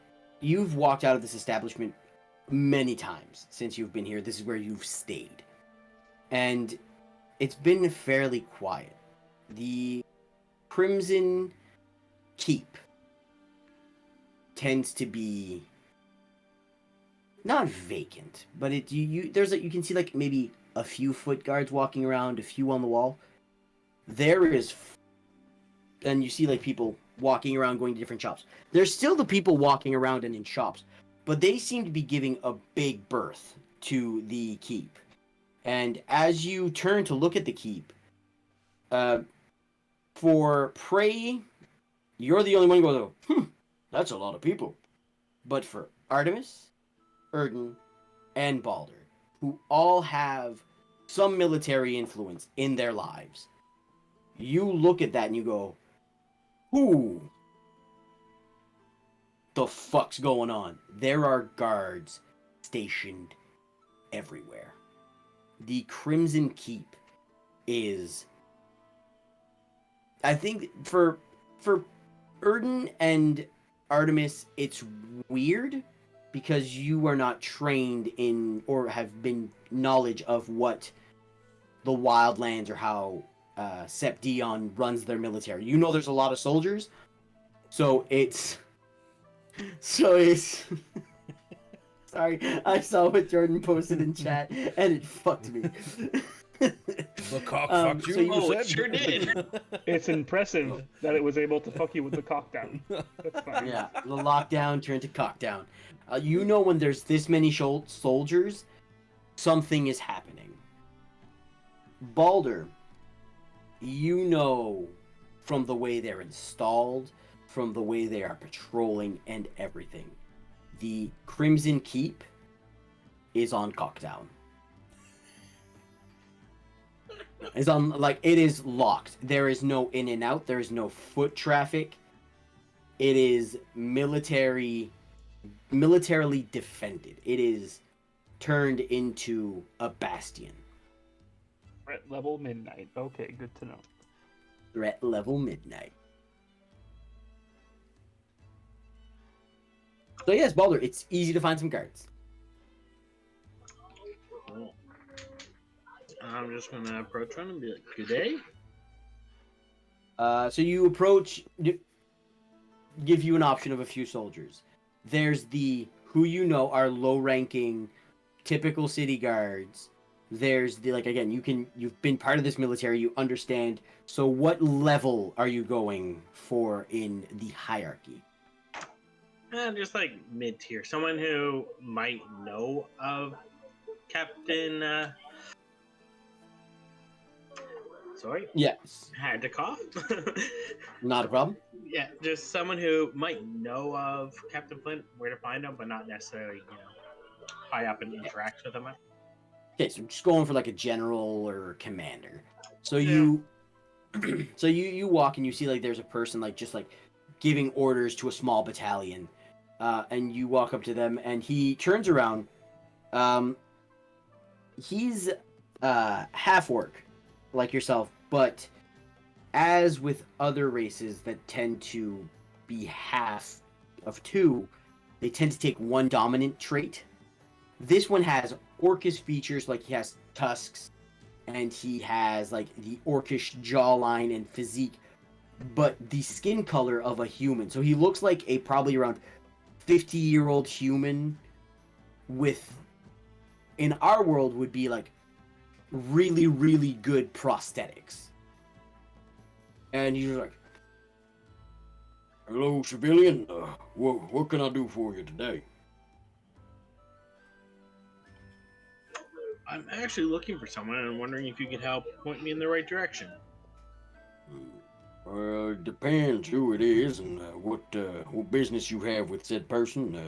you've walked out of this establishment many times since you've been here. This is where you've stayed, and it's been fairly quiet. The Crimson Keep tends to be not vacant, but you can see like maybe a few foot guards walking around, a few on the wall. There is, and you see like people walking around going to different shops. There's still the people walking around and in shops, but they seem to be giving a big berth to the keep. And as you turn to look at the keep, for prey, you're the only one who goes, that's a lot of people. But for Artemis, Erden, and Balder, who all have some military influence in their lives, you look at that and you go, ooh, the fuck's going on? There are guards stationed everywhere. The Crimson Keep is, I think, for Erden and Artemis, it's weird because you are not trained in or have been knowledge of what the Wildlands or how Sep Dion runs their military. You know, there's a lot of soldiers, so it's Sorry, I saw what Jordan posted in chat, and it fucked me. The cock fucked you, so you Oh, said? it sure did. It's impressive that it was able to fuck you with the cock down. That's fine. Yeah, the lockdown turned to cockdown. You know, when there's this many soldiers, something is happening. Balder, you know from the way they're installed, from the way they are patrolling and everything. The Crimson Keep is on cockdown. It's on, like, it is locked. There is no in and out. There is no foot traffic. It is militarily defended. It is turned into a bastion. Threat level midnight. Okay, good to know. Threat level midnight. So yes, Baldur, it's easy to find some guards. Cool. I'm just gonna approach one and be like, "Good day." So you approach, give you an option of a few soldiers. There's the who you know are low-ranking, typical city guards. There's the, like, again, you've been part of this military, you understand. So what level are you going for in the hierarchy? Just like mid-tier, someone who might know of Captain. Sorry, Yes, had to cough. not a problem. Yeah, just someone who might know of Captain Flint, where to find him, but not necessarily, high up and interact with him. Okay, so just going for like a general or commander. So you, so you walk and you see like there's a person like just like giving orders to a small battalion, and you walk up to them and he turns around. He's half orc, like yourself, but as with other races that tend to be half of two, they tend to take one dominant trait. This one has orcish features, like he has tusks, and he has like the orcish jawline and physique, but the skin color of a human. So he looks like a probably around 50-year-old human with, in our world, would be like really, really good prosthetics. And he's like, "Hello, civilian. What can I do for you today?" I'm actually looking for someone, and I'm wondering if you could help point me in the right direction. Well, it depends who it is and what business you have with said person.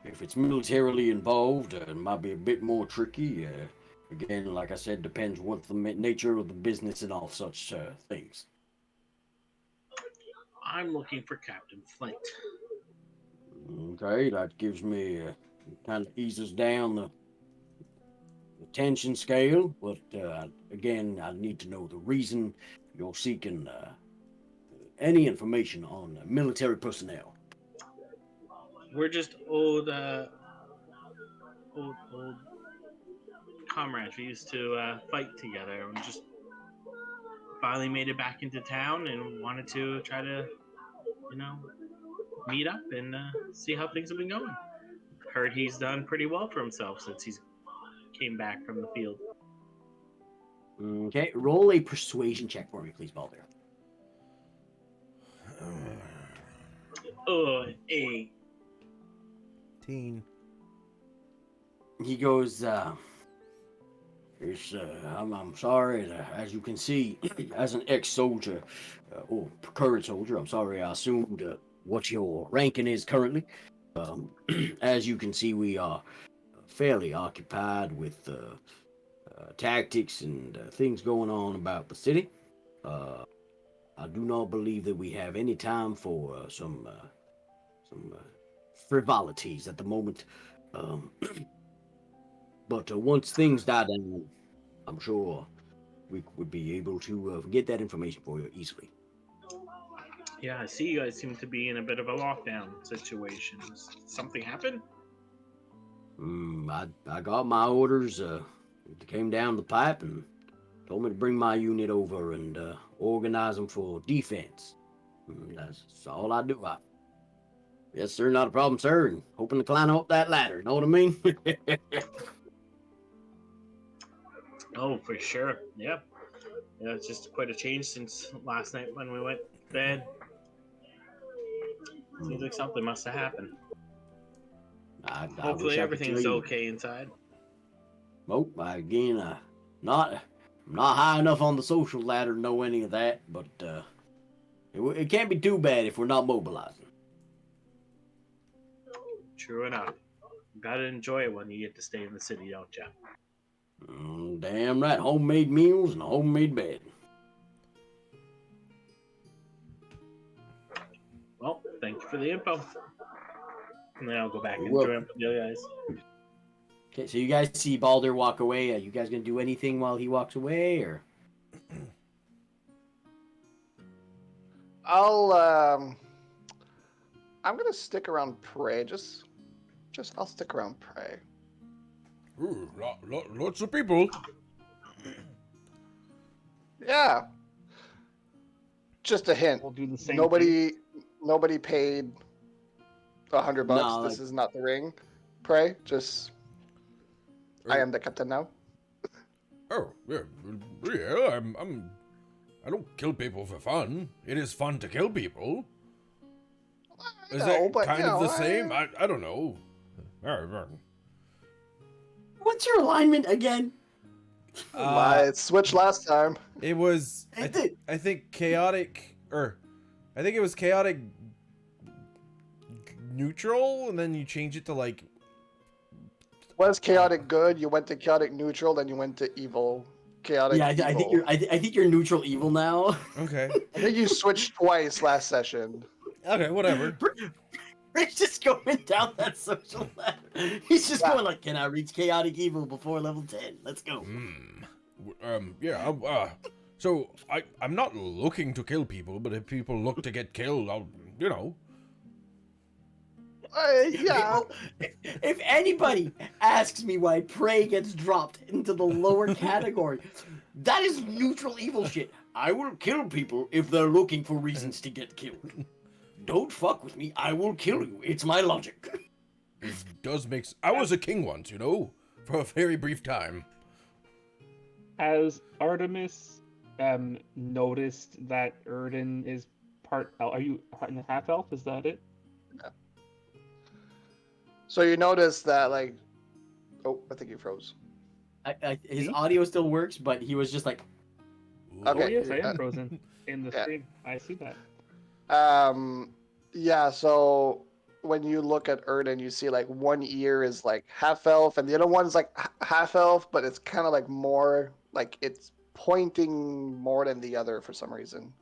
If it's militarily involved, it might be a bit more tricky. Again, like I said, depends what the nature of the business and all such things. I'm looking for Captain Flint. Okay, that gives me kind of eases down the tension scale, but again, I need to know the reason you're seeking any information on military personnel. We're just old comrades. We used to fight together, and just finally made it back into town, and wanted to try to, meet up and see how things have been going. Heard he's done pretty well for himself since he's came back from the field. Okay, roll a persuasion check for me, please, Baldur. A. Teen. He goes, I'm sorry, as you can see, as an ex-soldier, or current soldier, I'm sorry I assumed what your ranking is currently. As you can see, we are fairly occupied with tactics and things going on about the city. I do not believe that we have any time for some frivolities at the moment. But once things die down, I'm sure we would be able to get that information for you easily. Yeah, I see you guys seem to be in a bit of a lockdown situation. Something happened? I got my orders. It came down the pipe and told me to bring my unit over and organize them for defense. That's all I do. Yes, sir, not a problem, sir. And hoping to climb up that ladder. Know what I mean? Oh, for sure. Yep. Yeah, it's just quite a change since last night when we went to bed. Seems like something must have happened. I Hopefully wish I could everything's tell you. okay inside. Nope. Again, I'm not high enough on the social ladder to know any of that. But it can't be too bad if we're not mobilizing. True enough. You gotta enjoy it when you get to stay in the city, don't you? Damn right. Homemade meals and a homemade bed. Well, thank you for the info. And then I'll go back and Well- join up with the other guys. Okay, so you guys see Balder walk away. Are you guys gonna do anything while he walks away, or? I'm gonna stick around Prey. I'll stick around Prey. Ooh, lots of people. Yeah. Just a hint. We'll do the same. Nobody paid $100. No, This is not the ring. Prey. I Er, am the captain now. Oh, yeah, I don't kill people for fun. It is fun to kill people. Is that kind of the same? I don't know. What's your alignment again? It switched last time. It was I think chaotic, or I think it was chaotic neutral, and then you change it to like. Was chaotic good? You went to chaotic neutral, then you went to evil. Chaotic. Yeah, I think evil. you're. I think you're neutral evil now. Okay. I think you switched twice last session. Okay, whatever. Rick's just going down that social ladder. He's just going like, "Can I reach chaotic evil before level 10? Let's go." Yeah. So I'm not looking to kill people, but if people look to get killed, I'll, you know. Yeah. If anybody asks me why Prey gets dropped into the lower category, that is neutral evil shit. I will kill people if they're looking for reasons to get killed. Don't fuck with me. I will kill you. It's my logic. It does make. I was a king once, you know, for a very brief time. Has Artemis noticed that Erden is part? Are you half elf? Is that it? So you notice that, like, oh, I think he froze. His audio still works, but he was just like, Okay. Oh yes, I am frozen in the Yeah. stream. I see that. Yeah. So when you look at Erden, you see like one ear is like half elf, and the other one's like half elf, but it's kind of like more like it's pointing more than the other for some reason.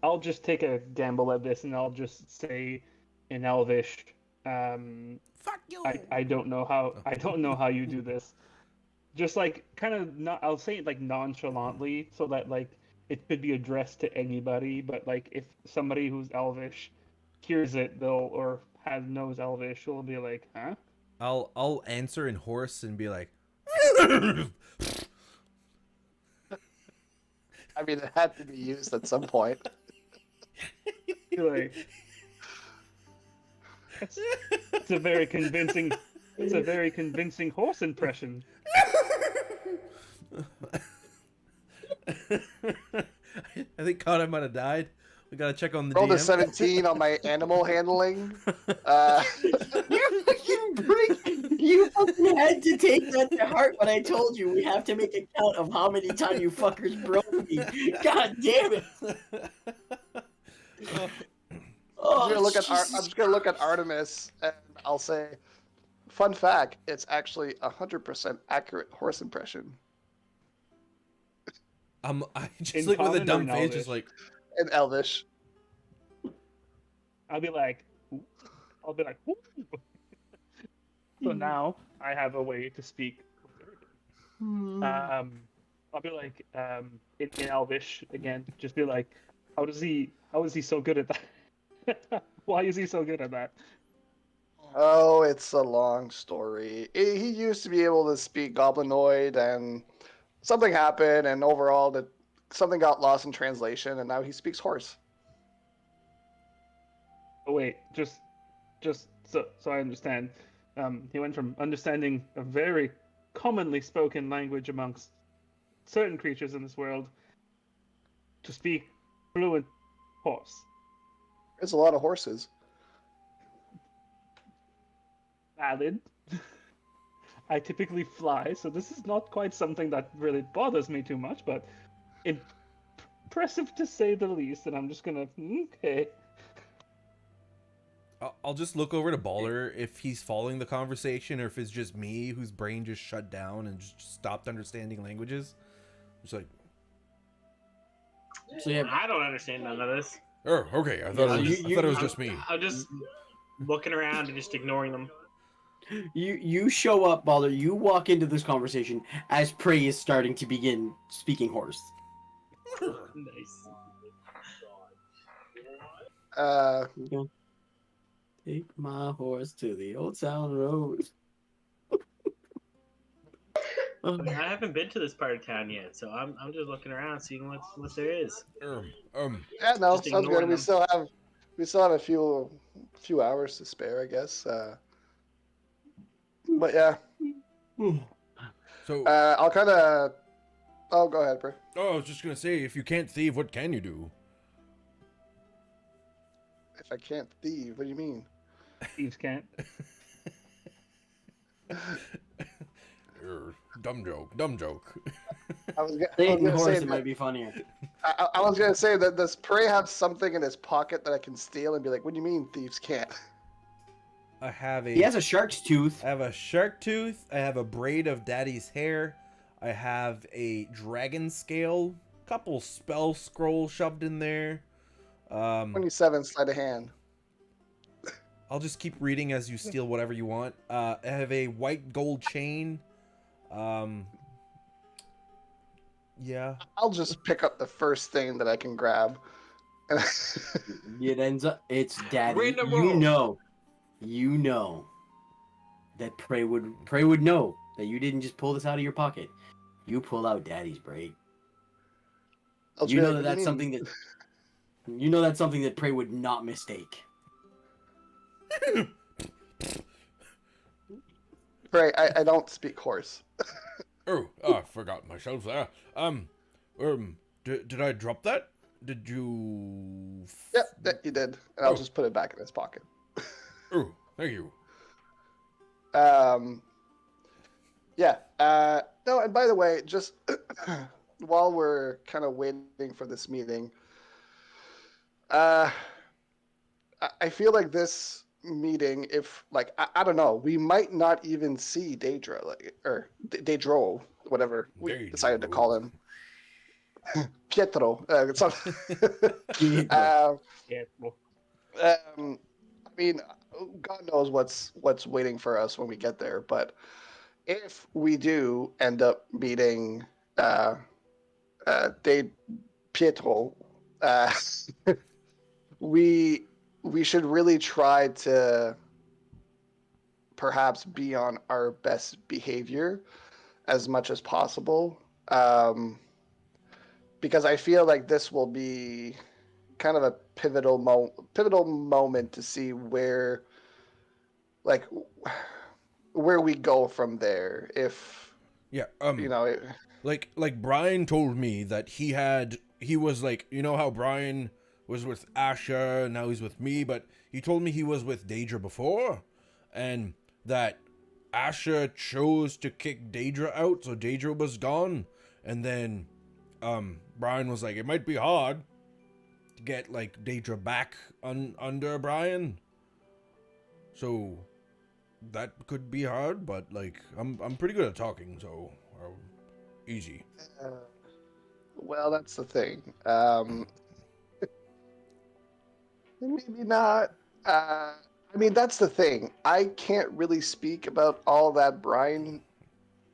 I'll just take a gamble at this, and I'll just say in Elvish. Fuck you. I don't know how you do this. Just like kind of not. I'll say it like nonchalantly, so that like it could be addressed to anybody. But like if somebody who's Elvish hears it, knows Elvish, will be like, huh? I'll answer in horse and be like. I mean, it had to be used at some point. Be like, it's a very convincing. It's a very convincing horse impression. I think Connor might have died. We gotta check on the Rolled a DM. 17 on my animal handling. You fucking had to take that to heart when I told you we have to make a count of how many times you fuckers broke me. God damn it. I'm just gonna look at Artemis, and I'll say, fun fact: it's actually 100% accurate horse impression. I just In look with a common or dumb in face, Elvish? just like. In Elvish. I'll be like, I'll be like, "Woo!" So now I have a way to speak. Um, I'll be like, in Elvish again, just be like, how is he so good at that? Why is he so good at that? Oh, it's a long story. He used to be able to speak Goblinoid, and something happened, and overall, something got lost in translation, and now he speaks horse. Oh wait, just so I understand. He went from understanding a very commonly spoken language amongst certain creatures in this world to speak fluent horse. There's a lot of horses. Valid. I typically fly, so this is not quite something that really bothers me too much, but impressive to say the least. And I'm just gonna okay. I'll just look over to Baller if he's following the conversation or if it's just me whose brain just shut down and just stopped understanding languages. It's like, So yeah, I don't understand none of this. oh, okay. I thought Yeah, it was just me. I'm just looking around and just ignoring them. you show up, Balder. You walk into this conversation as Prey is starting to begin speaking horse. Nice. Okay. Take my horse to the old town road. I haven't been to this part of town yet, so I'm just looking around, seeing what there is. Yeah, no, Just sounds good. ignoring We them. still have a few hours to spare, I guess. But yeah, So, I'll kind of. Oh, go ahead, bro. I was just gonna say, if you can't thieve, what can you do? If I can't thieve, what do you mean? Thieves can't. Dumb joke. I was Saying gonna horse, say it might be funnier. I was gonna say that does Prey have something in his pocket that I can steal and be like, "What do you mean thieves can't?" I have He has a shark's tooth. I have a shark tooth. I have a braid of daddy's hair. I have a dragon scale. Couple spell scrolls shoved in there. 27 sleight of hand. I'll just keep reading as you steal whatever you want. I have a white gold chain. Yeah. I'll just pick up the first thing that I can grab. It ends up. It's daddy. Random You roll. know that Prey would know that you didn't just pull this out of your pocket. You pull out daddy's braid. I'll You be know like, that "What do that's you mean?" something that you know that's something that Prey would not mistake. Prey, I don't speak horse. I forgot myself there. Did I drop that? Did you? Yep, you did. And I'll Oh. just put it back in his pocket. Oh, thank you. Yeah. No, and by the way, just while we're kind of waiting for this meeting, I feel like this meeting, if like I don't know, we might not even see Daedra, like or Daedro, whatever we decided to call him. Pietro. Yeah. Well, I mean, God knows what's waiting for us when we get there. But if we do end up meeting Pietro, we should really try to perhaps be on our best behavior as much as possible, because I feel like this will be kind of a pivotal moment to see where we go from there. If Yeah. you know, Like Brian told me that he was like, you know how Brian was with Asha and now he's with me, but he told me he was with Daedra before, and that Asha chose to kick Daedra out, so Daedra was gone, and then Brian was like, it might be hard to get like Daedra back under Brian, so that could be hard, but like I'm pretty good at talking, so easy. well, that's the thing. Maybe not. I mean, that's the thing. I can't really speak about all that Brian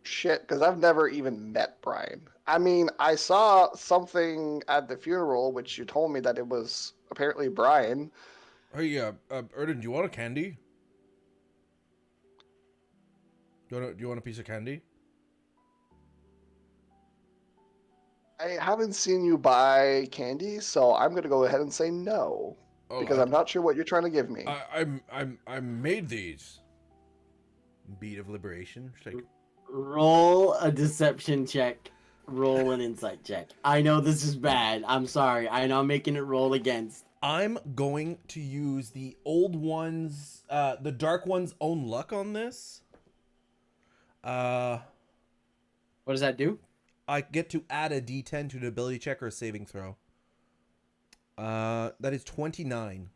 shit because I've never even met Brian. I mean, I saw something at the funeral, which you told me that it was apparently Brian. Hey, Erden, do you want a candy? Do you want a piece of candy? I haven't seen you buy candy, so I'm gonna go ahead and say no Oh, because I'm not sure what you're trying to give me. I made these. Beat of liberation. Just like, Roll a deception check. Roll an insight check. I know this is bad. I'm sorry. I know I'm making it roll against. I'm going to use the old one's, the dark one's own luck on this. What does that do? I get to add a D10 to an ability check or a saving throw. That is 29.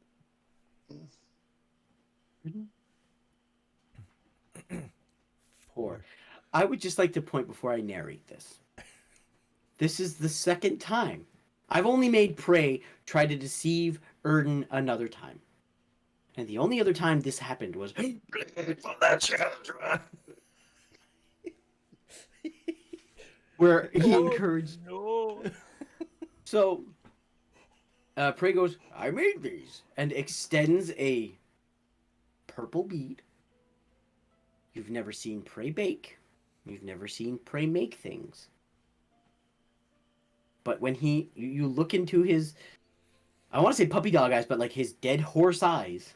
Poor. I would just like to point before I narrate this. This is the second time. I've only made Prey try to deceive Erden another time. And the only other time this happened was where he encouraged. No. So, Prey goes, I made these, and extends a purple bead. You've never seen Prey bake. You've never seen Prey make things. But when you look into his, I want to say puppy dog eyes, but like his dead horse eyes.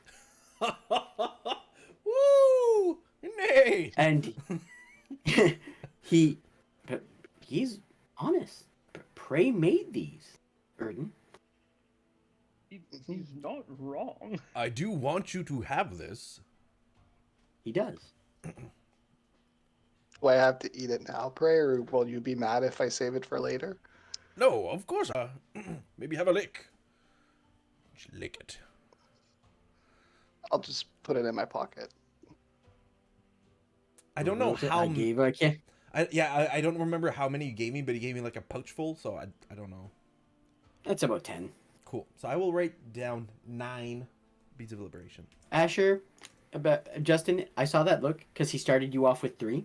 Woo! Nay! And he's honest. Prey made these, Erden. He's not wrong. I do want you to have this. He does. Do I have to eat it now, Prey, or will you be mad if I save it for later? No, of course. Maybe have a lick. Just lick it. I'll just put it in my pocket. I don't know how. I gave a kid. I don't remember how many you gave me, but he gave me like a pouch full, so I don't know. That's about 10. Cool. So I will write down 9 beads of liberation. Asher, Justin, I saw that look because he started you off with 3.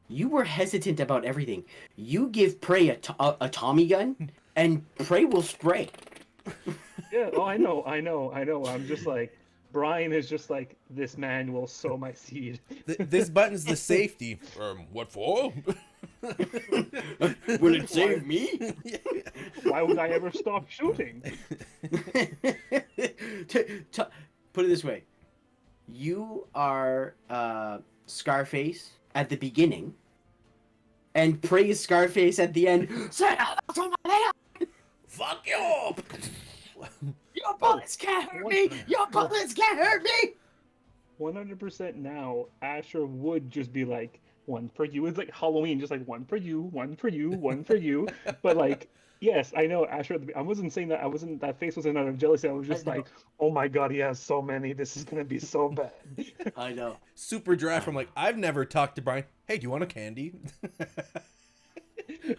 You were hesitant about everything. You give Prey a Tommy gun, and Prey will spray. Yeah, oh, I know. I'm just like, Brian is just like, this man will sow my seed. This button's the safety. What for? Will it save me? Why would I ever stop shooting? Put it this way. You are Scarface at the beginning, and Prey is Scarface at the end. Fuck you! Your bullets can't hurt me! Your bullets can't hurt me! 100% now, Asher would just be like, one for you. It's like Halloween, just like one for you, one for you, one for you. But like, yes, I know Asher. I wasn't saying that. That face wasn't out of jealousy. I was just like, oh my god, he has so many. This is gonna be so bad. I know. Super dry from like, I've never talked to Brian. Hey, do you want a candy?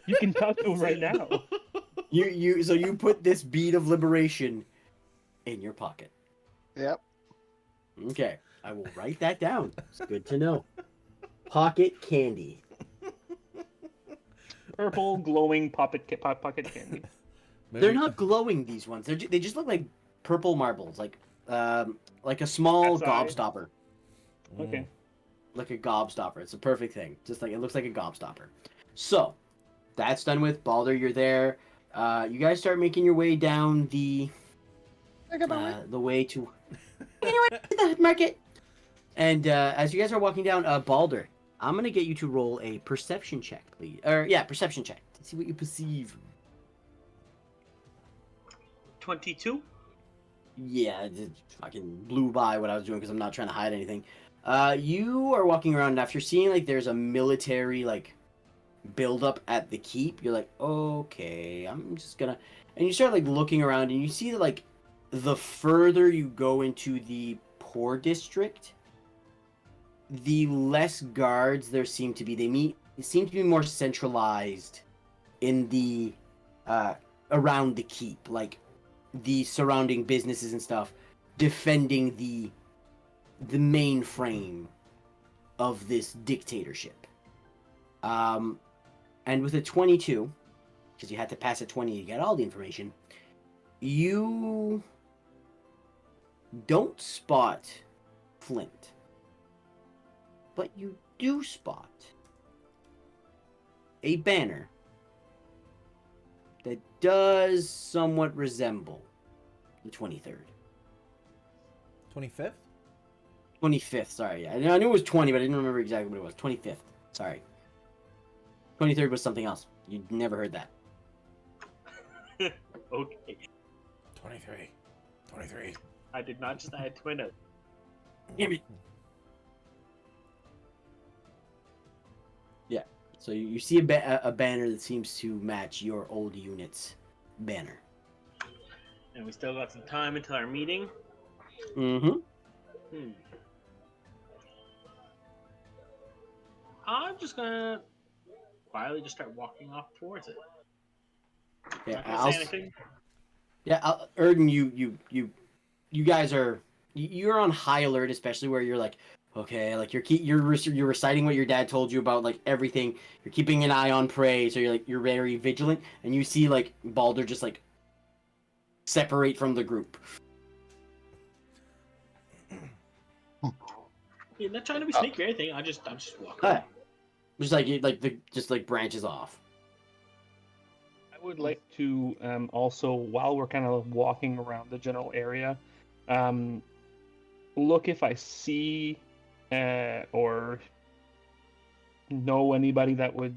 You can talk to him right now. So you put this bead of liberation in your pocket. Yep. Okay, I will write that down. It's good to know. Pocket candy. Purple glowing pocket candy. They're not glowing. These ones. They just look like purple marbles, like a small Cat's eye. gobstopper. Okay. Like a gobstopper. It's a perfect thing. Just like it looks like a gobstopper. So that's done with. Balder, you're there. You guys start making your way down the way to the market. And as you guys are walking down, Balder, I'm gonna get you to roll a perception check, please. Perception check. Let's see what you perceive. 22. Yeah, it fucking blew by what I was doing because I'm not trying to hide anything. You are walking around, and after seeing like there's a military like build up at the keep, you're like, okay, I'm just gonna, and you start like looking around, and you see that like the further you go into the poor district, the less guards there seem to be. They seem to be more centralized in the around the keep, like the surrounding businesses and stuff, defending the the mainframe of this dictatorship. And with a 22, because you had to pass a 20 to get all the information, you don't spot Flint, but you do spot a banner that does somewhat resemble the 23rd. 25th? 25th, sorry. Yeah. I knew it was 20, but I didn't remember exactly what it was. 25th, sorry. 23rd was something else. You never heard that. Okay. 23. 23. I did not just add twin it. Damn it. Yeah, so you see a banner that seems to match your old unit's banner. And we still got some time until our meeting. Mm-hmm. I'm just gonna quietly just start walking off towards it. Yeah, Not gonna say anything. Yeah, Erden, you guys are you're on high alert, especially where you're like, okay, like you're reciting what your dad told you about like everything. You're keeping an eye on prey, so you're very vigilant, and you see like Balder just like separate from the group. Yeah, not trying to be sneaky or anything. I'm just walking. Okay. Just like branches off. I would like to also, while we're kind of walking around the general area, look if I see or know anybody that would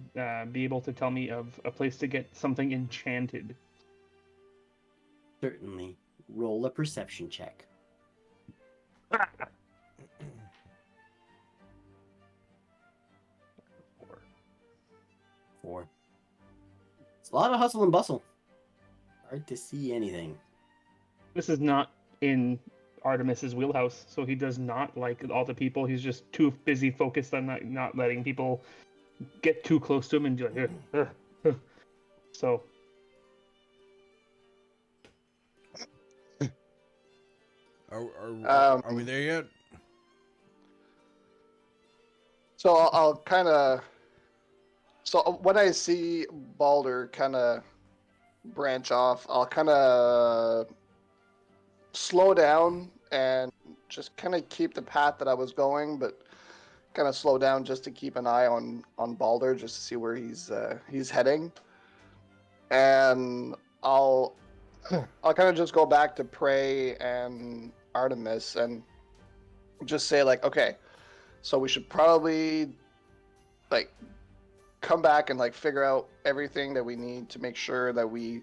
be able to tell me of a place to get something enchanted. Certainly. Roll a perception check. 4. It's a lot of hustle and bustle. Hard to see anything. This is not in Artemis's wheelhouse, so he does not like all the people. He's just too busy focused on not letting people get too close to him and be like, So. Are we there yet? So I'll kind of. So when I see Balder kind of branch off, I'll kind of slow down and just kind of keep the path that I was going, but kind of slow down just to keep an eye on Balder, just to see where he's heading. And I'll kind of just go back to Prey and Artemis and just say like, okay, so we should probably like come back and like figure out everything that we need to make sure that we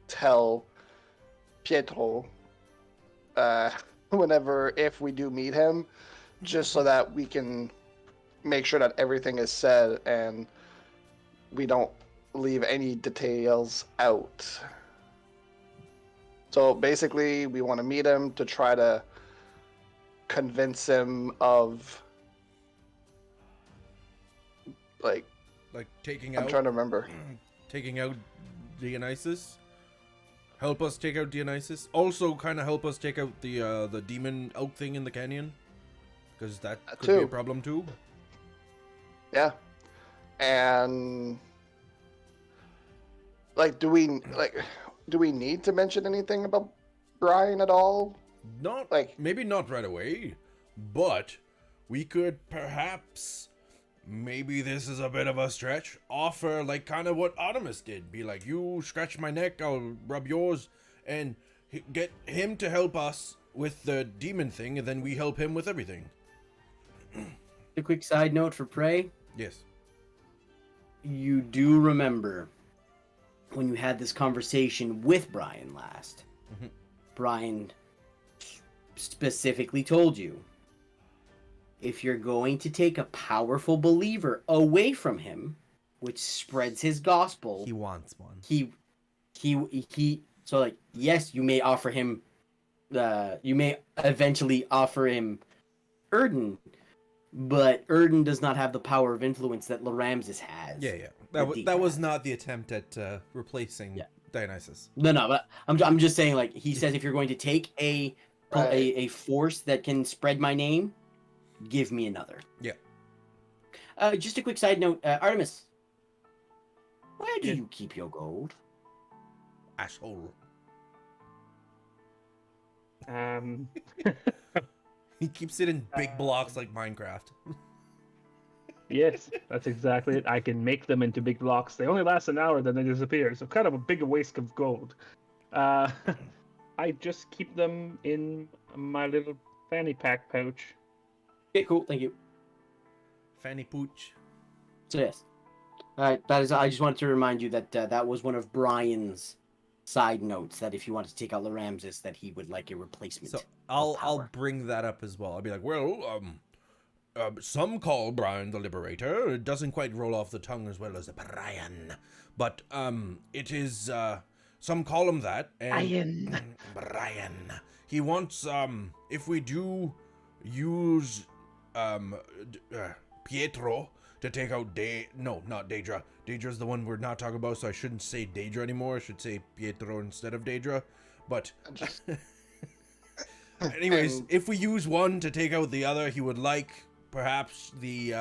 tell Pietro if we do meet him, just so that we can make sure that everything is said and we don't leave any details out. So basically we want to meet him to try to convince him of like taking out. I'm trying to remember. Taking out Dionysus. Help us take out Dionysus. Also, kind of help us take out the demon elk thing in the canyon, because that could be a problem too. Yeah, and like, do we need to mention anything about Brian at all? Not like maybe not right away, but we could perhaps. Maybe this is a bit of a stretch. Offer like kind of what Artemis did. Be like, you scratch my neck, I'll rub yours, and get him to help us with the demon thing, and then we help him with everything. A quick side note for Prey. Yes. You do remember when you had this conversation with Brian last. Mm-hmm. Brian specifically told you, if you're going to take a powerful believer away from him, which spreads his gospel, He wants one. So like, yes, you may offer him, you may eventually offer him Erden, but Erden does not have the power of influence that Laramsis has. Yeah. That was not the attempt at replacing Dionysus. No, but I'm just saying, like, he says if you're going to take a Right. a force that can spread my name, give me another. Yeah. Just a quick side note, Artemis, where do Yeah. you keep your gold? Asshole. Um, He keeps it in big blocks like Minecraft. yes, that's exactly it. I can make them into big blocks. They only last an hour, then they disappear. So kind of a big waste of gold. I just keep them in my little fanny pack pouch. Okay, cool, thank you. Fanny Pooch. So yes, that is. I just wanted to remind you that that was one of Brian's side notes. That if you wanted to take out Laramses, that he would like a replacement. So I'll power. bring that up as well. I'll be like, well, some call Brian the Liberator. It doesn't quite roll off the tongue as well as Brian, but it is some call him that. And Brian. He wants if we do use Pietro to take out no, not Daedra. Daedra's the one we're not talking about, so I shouldn't say Daedra anymore. I should say Pietro instead of Daedra. But anyways, if we use one to take out the other, he would like perhaps the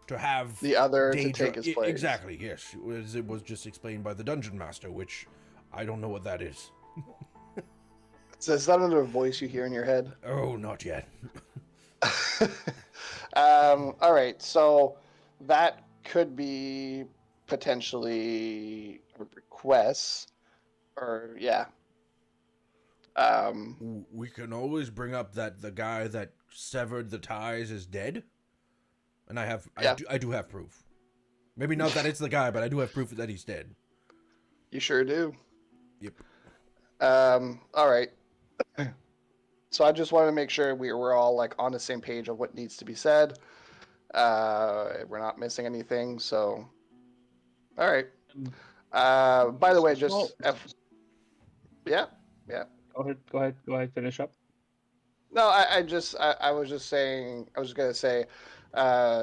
to have The other to Daedra. take his place. Exactly, yes. It was just explained by the dungeon master, which I don't know what that is. So is that another voice you hear in your head? Oh, not yet. All right, so that could be potentially a request, or yeah. We can always bring up that the guy that severed the ties is dead, and Yeah. I do have proof. Maybe not that it's the guy, but I do have proof that he's dead. You sure do. Yep. All right. So I just wanted to make sure we're all like on the same page of what needs to be said. We're not missing anything. So, all right. By the way, just yeah. Go ahead, finish up. No, I was just saying. I was gonna say,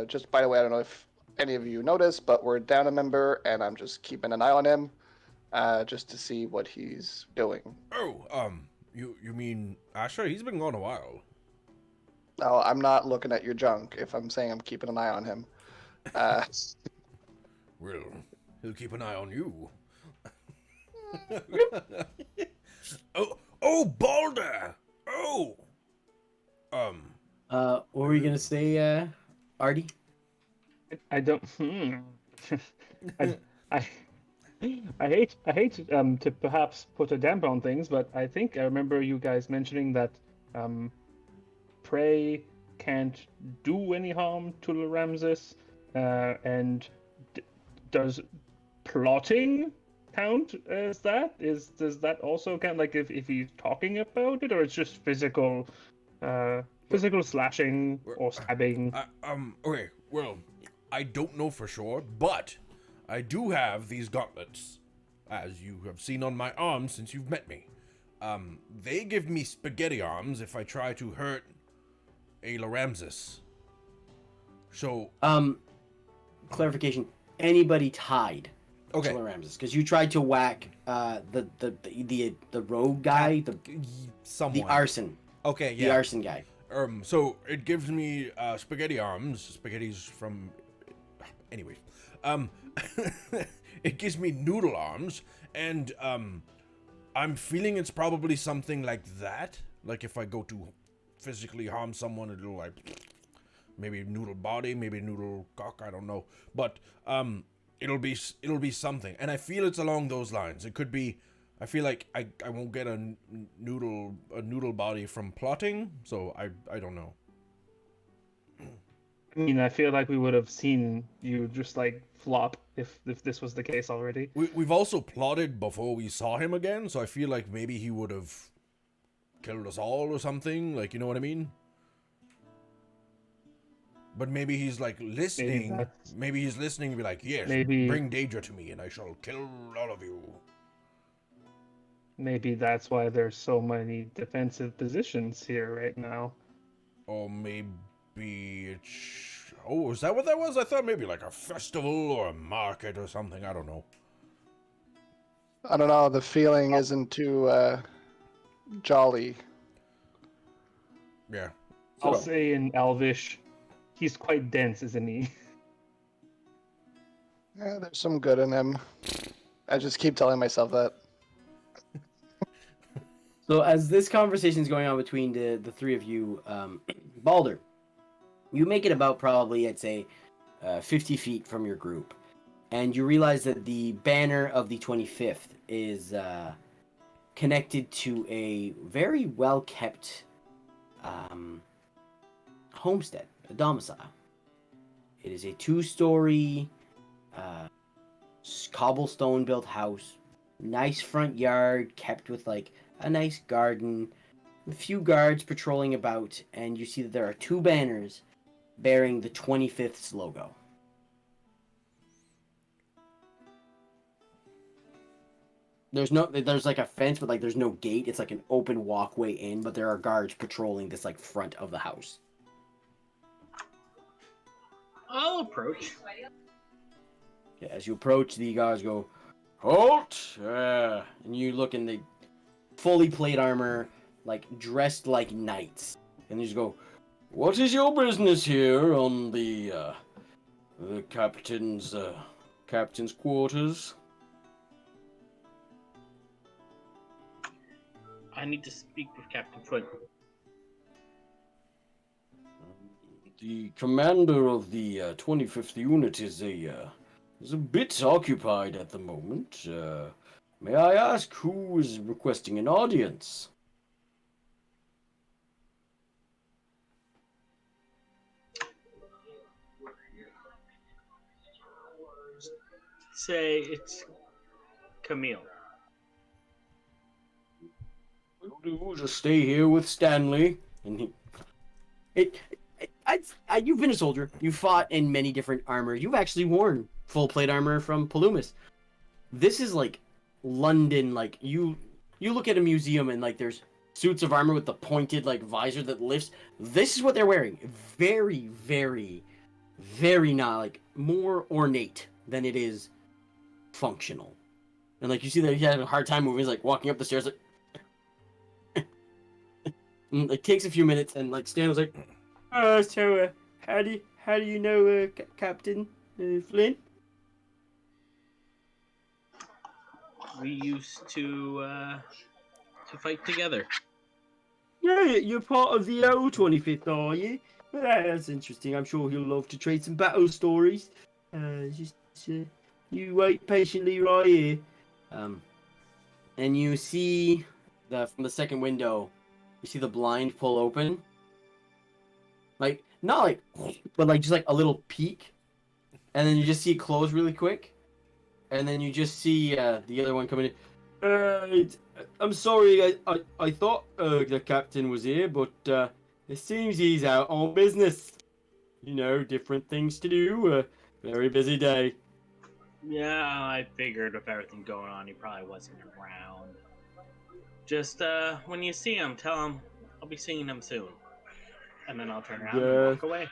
just by the way, I don't know if any of you noticed, but we're down a member, and I'm just keeping an eye on him, just to see what he's doing. Oh, you mean Asher? He's been gone a while. No, I'm not looking at your junk. If I'm saying I'm keeping an eye on him. Well, he'll keep an eye on you. Oh, Balder! Oh! What were you gonna say, Artie? I don't. I hate to perhaps put a damper on things, but I think I remember you guys mentioning that prey can't do any harm to Laramses, and does plotting count as that? Does that also count? Like if he's talking about it, or it's just physical slashing or stabbing? Okay, well, I don't know for sure, but I do have these gauntlets, as you have seen on my arms since you've met me. They give me spaghetti arms if I try to hurt a Laramses. So, Clarification: anybody tied okay, to Laramses? Because you tried to whack the rogue guy, the someone. arson, Okay, the yeah. arson guy. So it gives me spaghetti arms. Spaghetti's from. Anyways, it gives me noodle arms, and I'm feeling it's probably something like that. Like if I go to physically harm someone, it'll like maybe noodle body, maybe noodle cock. I don't know, but it'll be something, and I feel it's along those lines. It could be. I feel like I won't get a noodle body from plotting, so I don't know. I mean, I feel like we would have seen you just like flop if this was the case already. We've also plotted before we saw him again, so I feel like maybe he would have killed us all or something, like, you know what I mean? But maybe he's like listening. Maybe he's listening and be like, yes, bring Daedra to me and I shall kill all of you. Maybe that's why there's so many defensive positions here right now. Or maybe it's... Oh, is that what that was? I thought maybe like a festival or a market or something. I don't know. I don't know. The feeling isn't too jolly. Yeah. I'll So- say in Elvish, he's quite dense, isn't he? Yeah, there's some good in him. I just keep telling myself that. So as this conversation is going on between the three of you, Balder, you make it about probably, I'd say, 50 feet from your group. And you realize that the banner of the 25th is connected to a very well-kept homestead, a domicile. It is a 2-story cobblestone-built house, nice front yard, kept with like a nice garden, a few guards patrolling about, and you see that there are 2 banners bearing the 25th's logo. There's like a fence, but like there's no gate. It's like an open walkway in, but there are guards patrolling this like front of the house. I'll approach. Yeah, as you approach, the guards go, "Halt!" And you look in the fully plate armor, like dressed like knights, and you just go, "What is your business here on the captain's quarters?" I need to speak with Captain Foot. The commander of the 25th unit is a bit occupied at the moment. May I ask who is requesting an audience? Say it's Camille. Will do. Just stay here with Stanley. And you've been a soldier. You fought in many different armor. You've actually worn full plate armor from Palumis. This is like London. Like you look at a museum and like there's suits of armor with the pointed like visor that lifts. This is what they're wearing. Very, very, very not like more ornate than it is functional. And like you see that he had a hard time moving. He's like walking up the stairs like. And it takes a few minutes, and like Stan was like, so how do you know Captain Flynn? We used to fight together. Yeah, you're part of the old 25th, are you? Well, that's interesting. I'm sure he'll love to trade some battle stories. You wait patiently right here. And you see from the second window. You see the blind pull open? Like, not like, but like just like a little peek. And then you just see it close really quick. And then you just see the other one coming in. I'm sorry, I thought the captain was here, but it seems he's out on business. You know, different things to do. Very busy day. Yeah, I figured with everything going on, he probably wasn't around. Just when you see him, tell him I'll be seeing him soon. And then I'll turn around and walk away.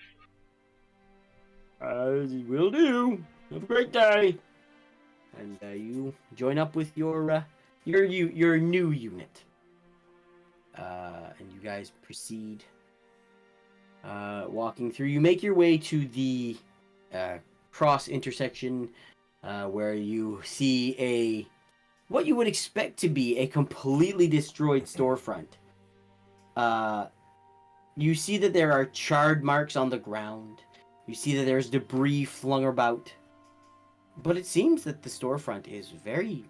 Will do. Have a great day. And you join up with your new unit. And you guys proceed walking through. You make your way to the cross intersection where you see what you would expect to be a completely destroyed storefront. You see that there are charred marks on the ground. You see that there's debris flung about. But it seems that the storefront is very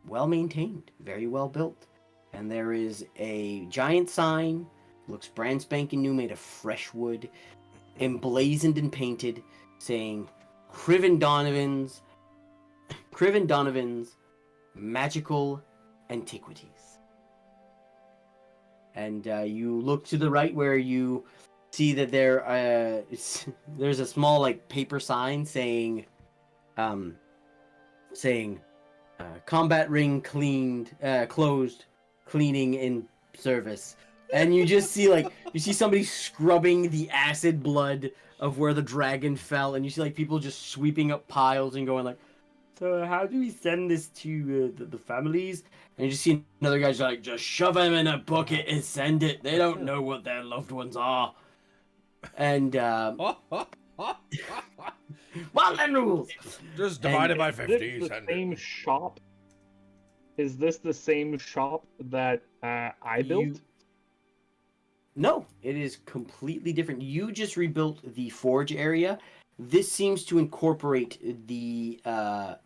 well maintained, very well built. And there is a giant sign, looks brand spanking new, made of fresh wood, emblazoned and painted, saying Criven Donovan's Magical Antiquities. And you look to the right where you see that there's a small like paper sign saying combat ring closed, cleaning in service. And you just see somebody scrubbing the acid blood of where the dragon fell, and you see like people just sweeping up piles and going like, So how do we send this to the families? And you just see another guy's like, just shove him in a bucket and send it. They don't know what their loved ones are. And well, then rules. Just divided by Is 50. this the send same it. shop? Is this the same shop that I built? No, it is completely different. You just rebuilt the forge area. This seems to incorporate the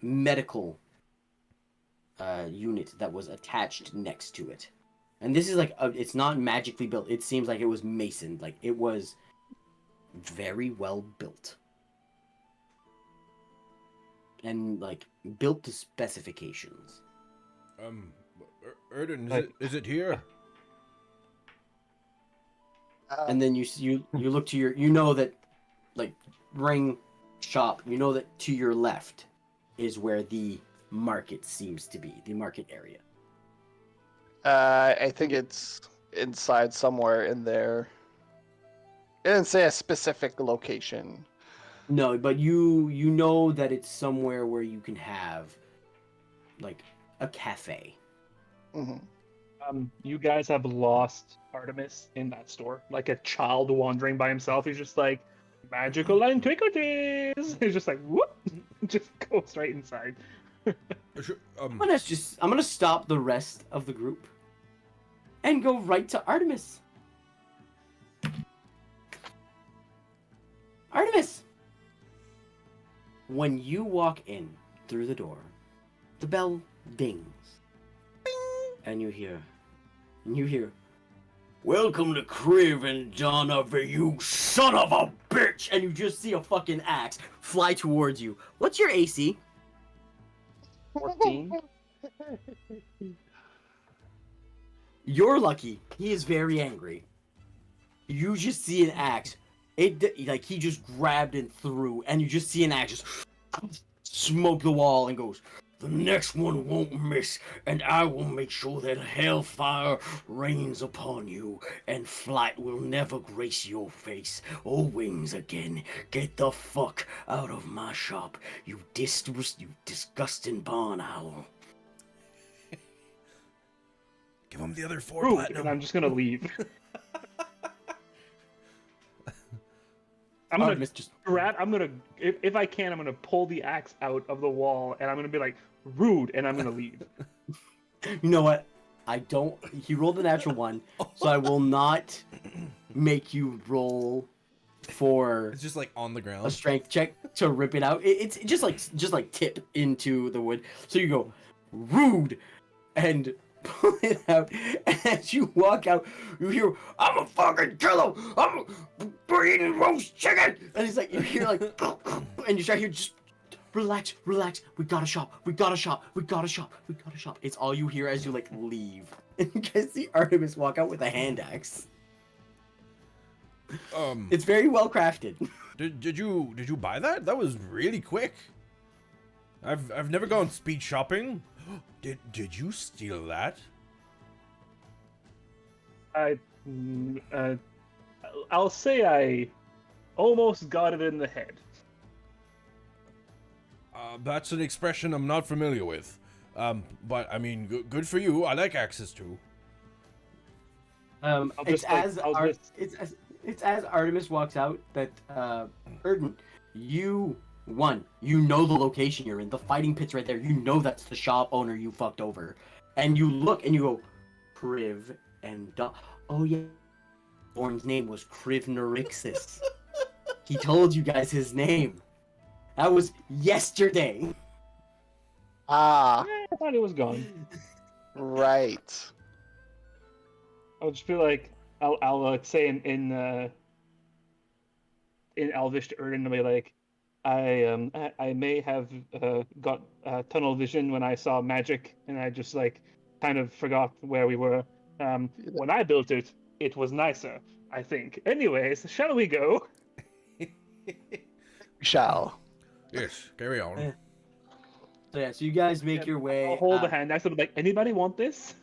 medical unit that was attached next to it. And this is like, it's not magically built. It seems like it was masoned. Like, it was very well built. And, like, built to specifications. Erden, is it here? And then you look to your, you know that, like, ring shop, you know that to your left is where the market seems to be, the market area. I think it's inside somewhere in there. It didn't say a specific location. No, but you know that it's somewhere where you can have, like, a cafe. Hmm. You guys have lost Artemis in that store, like a child wandering by himself. He's just like, magical antiquities. He's just like, whoop, just goes right inside. I'm gonna stop the rest of the group and go right to Artemis. Artemis! When you walk in through the door, the bell dings. And you hear, welcome to Kriv and Donovan, you son of a bitch! And you just see a fucking axe fly towards you. What's your AC? 14. You're lucky. He is very angry. You just see an axe. Like, he just grabbed and threw, and you just see an axe just smoke the wall and goes, the next one won't miss, and I will make sure that hellfire rains upon you, and flight will never grace your face or wings again. Get the fuck out of my shop, you disgusting barn owl. Give him the other 4 Rude, platinum. and I'm just gonna leave. I'm gonna Just grab. I'm gonna, if I can, I'm gonna pull the axe out of the wall, and I'm gonna be like, rude, and I'm gonna leave. You know what? He rolled a natural one, so I will not make you roll for It's just like on the a ground. strength check to rip it out. It's just like tip into the wood. So you go, rude, and pull it out. And as you walk out, you hear, I'm a fucking killer. I'm eating roast chicken. And it's like, you hear like, and you start hearing just, relax. We gotta shop. It's all you hear as you like leave. And you guys see Artemis walk out with a hand axe. It's very well crafted. Did you buy that? That was really quick. I've never gone speed shopping. Did you steal that? I'll say I almost got it in the head. That's an expression I'm not familiar with. But I mean, good for you. I like axes too. It's as Artemis walks out that Erden, you know the location you're in. The fighting pit's right there. You know that's the shop owner you fucked over. And you look and you go, Kriv and oh yeah, Born's name was Krivnorixis. He told you guys his name. That was yesterday. Ah, I thought he was gone. right. I'll just be like, I'll say in Elvish to Erden, I'll be like, I may have got tunnel vision when I saw magic, and I just like kind of forgot where we were. When I built it, it was nicer, I think. Anyways, shall we go? Shall. Yes, carry on. So yeah, so you guys make your way. I'll hold the hand. I sort of like, anybody want this?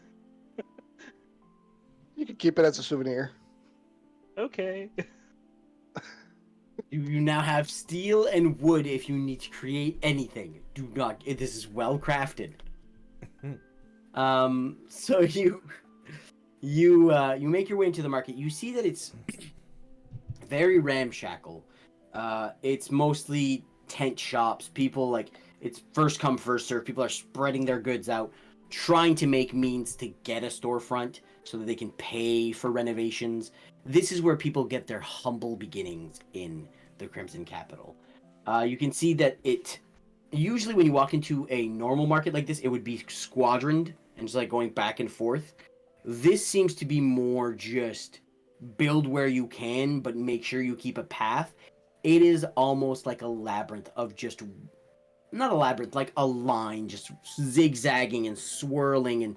You can keep it as a souvenir. Okay. You now have steel and wood if you need to create anything. Do not. This is well crafted. So you make your way into the market. You see that it's very ramshackle. It's mostly tent shops. People like it's first come first serve. People are spreading their goods out, trying to make means to get a storefront so that they can pay for renovations. This is where people get their humble beginnings in the Crimson Capital. You can see that it usually when you walk into a normal market like this, it would be squadroned and just like going back and forth. This seems to be more just build where you can, but make sure you keep a path. It is almost like a labyrinth of just not a labyrinth, like a line just zigzagging and swirling and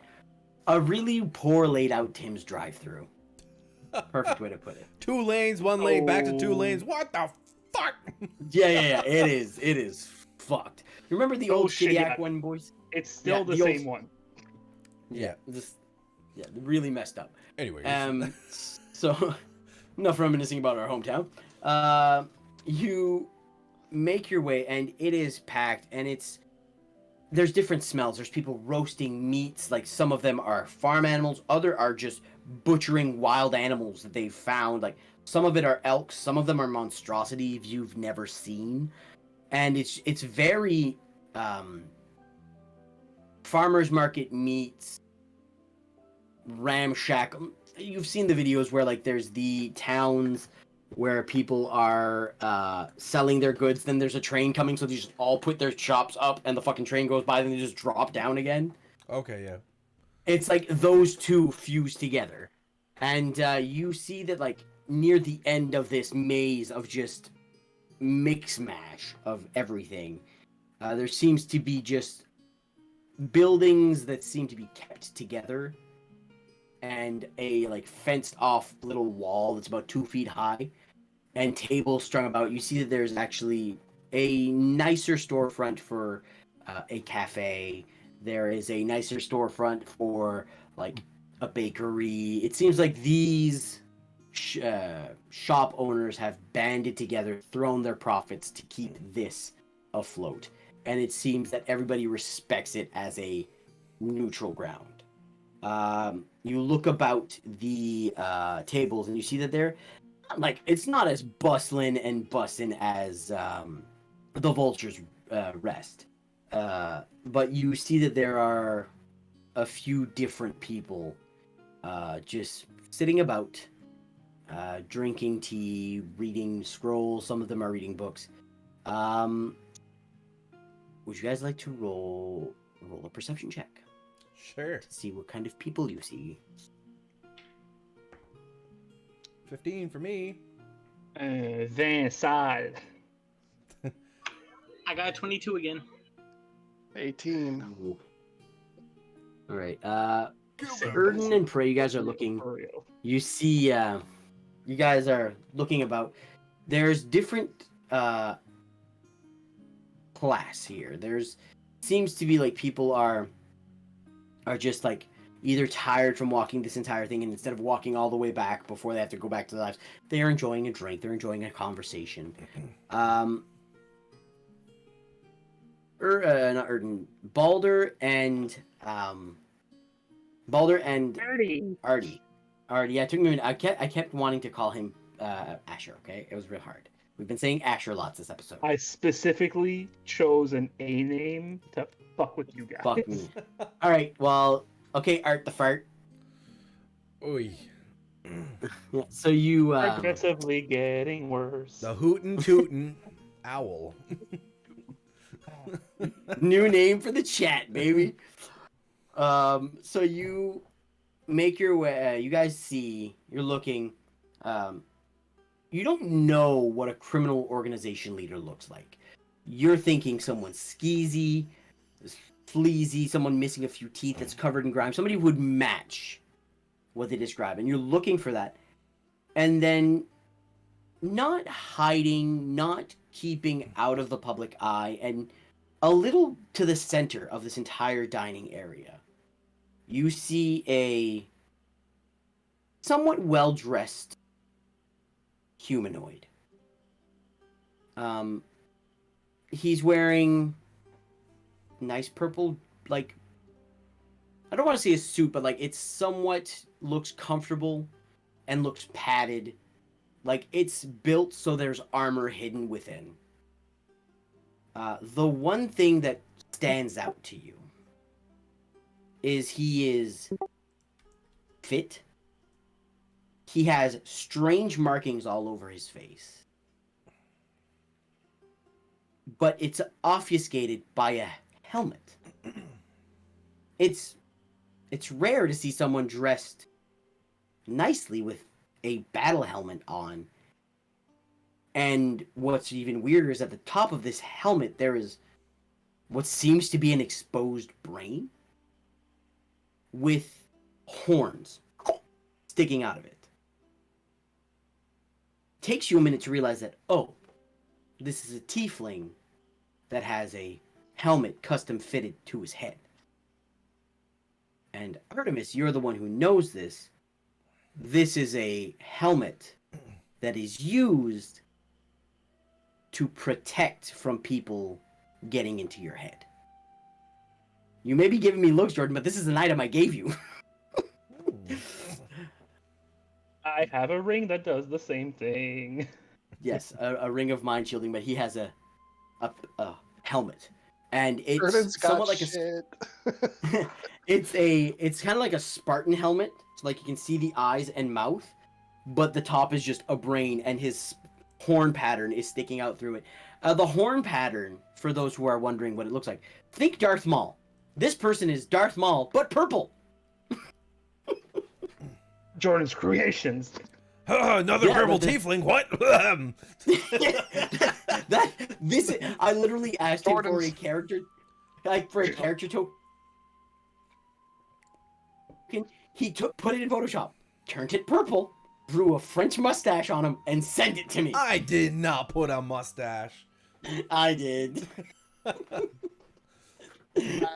a really poor laid out Tim's drive-through. Perfect way to put it. 2 lanes, 1 lane, back to 2 lanes. What the fuck? Yeah. It is fucked. Remember the old shit, Shittiac yeah. one, boys? It's still the the old- same one. Yeah. Really messed up. Anyways. So enough reminiscing about our hometown. You make your way, and it is packed, and there's different smells. There's people roasting meats, like some of them are farm animals, other are just butchering wild animals that they've found. Like some of it are elks, some of them are monstrosities you've never seen, and it's very farmers market meets ramshackle. You've seen the videos where like there's the towns where people are selling their goods, then there's a train coming, so they just all put their shops up and the fucking train goes by, then they just drop down again. Okay, yeah. It's like those two fused together. And you see that like near the end of this maze of just mix mash of everything, there seems to be just buildings that seem to be kept together and a like fenced off little wall that's about 2 feet high and tables strung about. You see that there's actually a nicer storefront for a cafe. There is a nicer storefront for like a bakery. It seems like these shop owners have banded together, thrown their profits to keep this afloat. And it seems that everybody respects it as a neutral ground. You look about the tables and you see that they're like, it's not as bustling and bussin' as the Vulture's Rest. But you see that there are a few different people just sitting about, drinking tea, reading scrolls. Some of them are reading books. Would you guys like to roll a perception check? Sure. To see what kind of people you see. 15 for me. Then side. I got 22 again. 18. All right. Erden and Prey, you guys are looking. For real. You see, you guys are looking about. There's different class here. Seems to be like people are just like either tired from walking this entire thing, and instead of walking all the way back before they have to go back to their lives, they are enjoying a drink. They're enjoying a conversation. Not Erden. Balder and Artie. Artie. Yeah, it took me a minute. I kept wanting to call him Asher. Okay, it was real hard. We've been saying Asher lots this episode. I specifically chose an A name to fuck with you guys. Fuck me. All right. Well, okay, Art the Fart. Oy. Yeah, so you Progressively getting worse. The hootin' tootin' owl. new name for the chat, baby. So you make your way. You guys see. You're looking. You don't know what a criminal organization leader looks like. You're thinking someone skeezy, fleazy, someone missing a few teeth that's covered in grime. Somebody who would match what they describe, and you're looking for that. And then not hiding, not keeping out of the public eye, and a little to the center of this entire dining area, you see a somewhat well-dressed humanoid. He's wearing nice purple, like, I don't want to say a suit, but like it's somewhat looks comfortable and looks padded. Like it's built so there's armor hidden within. The one thing that stands out to you is he is fit. He has strange markings all over his face. But it's obfuscated by a helmet. It's rare to see someone dressed nicely with a battle helmet on. And what's even weirder is at the top of this helmet there is what seems to be an exposed brain with horns sticking out of it. Takes you a minute to realize that, oh, this is a tiefling that has a helmet custom fitted to his head. And Artemis, you're the one who knows this. This is a helmet that is used to protect from people getting into your head. You may be giving me looks, Jordan, but this is an item I gave you. I have a ring that does the same thing. Yes, a ring of mind shielding, but he has a helmet, and it's Jordan's got somewhat like shit. it's kind of like a Spartan helmet, so like you can see the eyes and mouth, but the top is just a brain, and his horn pattern is sticking out through it. The horn pattern, for those who are wondering what it looks like, think Darth Maul. This person is Darth Maul, but purple. Jordan's creations. Another purple tiefling. What? I literally asked him for a Jordan's- character, like for a character token. He put it in Photoshop, turned it purple, drew a French mustache on him, and sent it to me. I did not put a mustache. I did.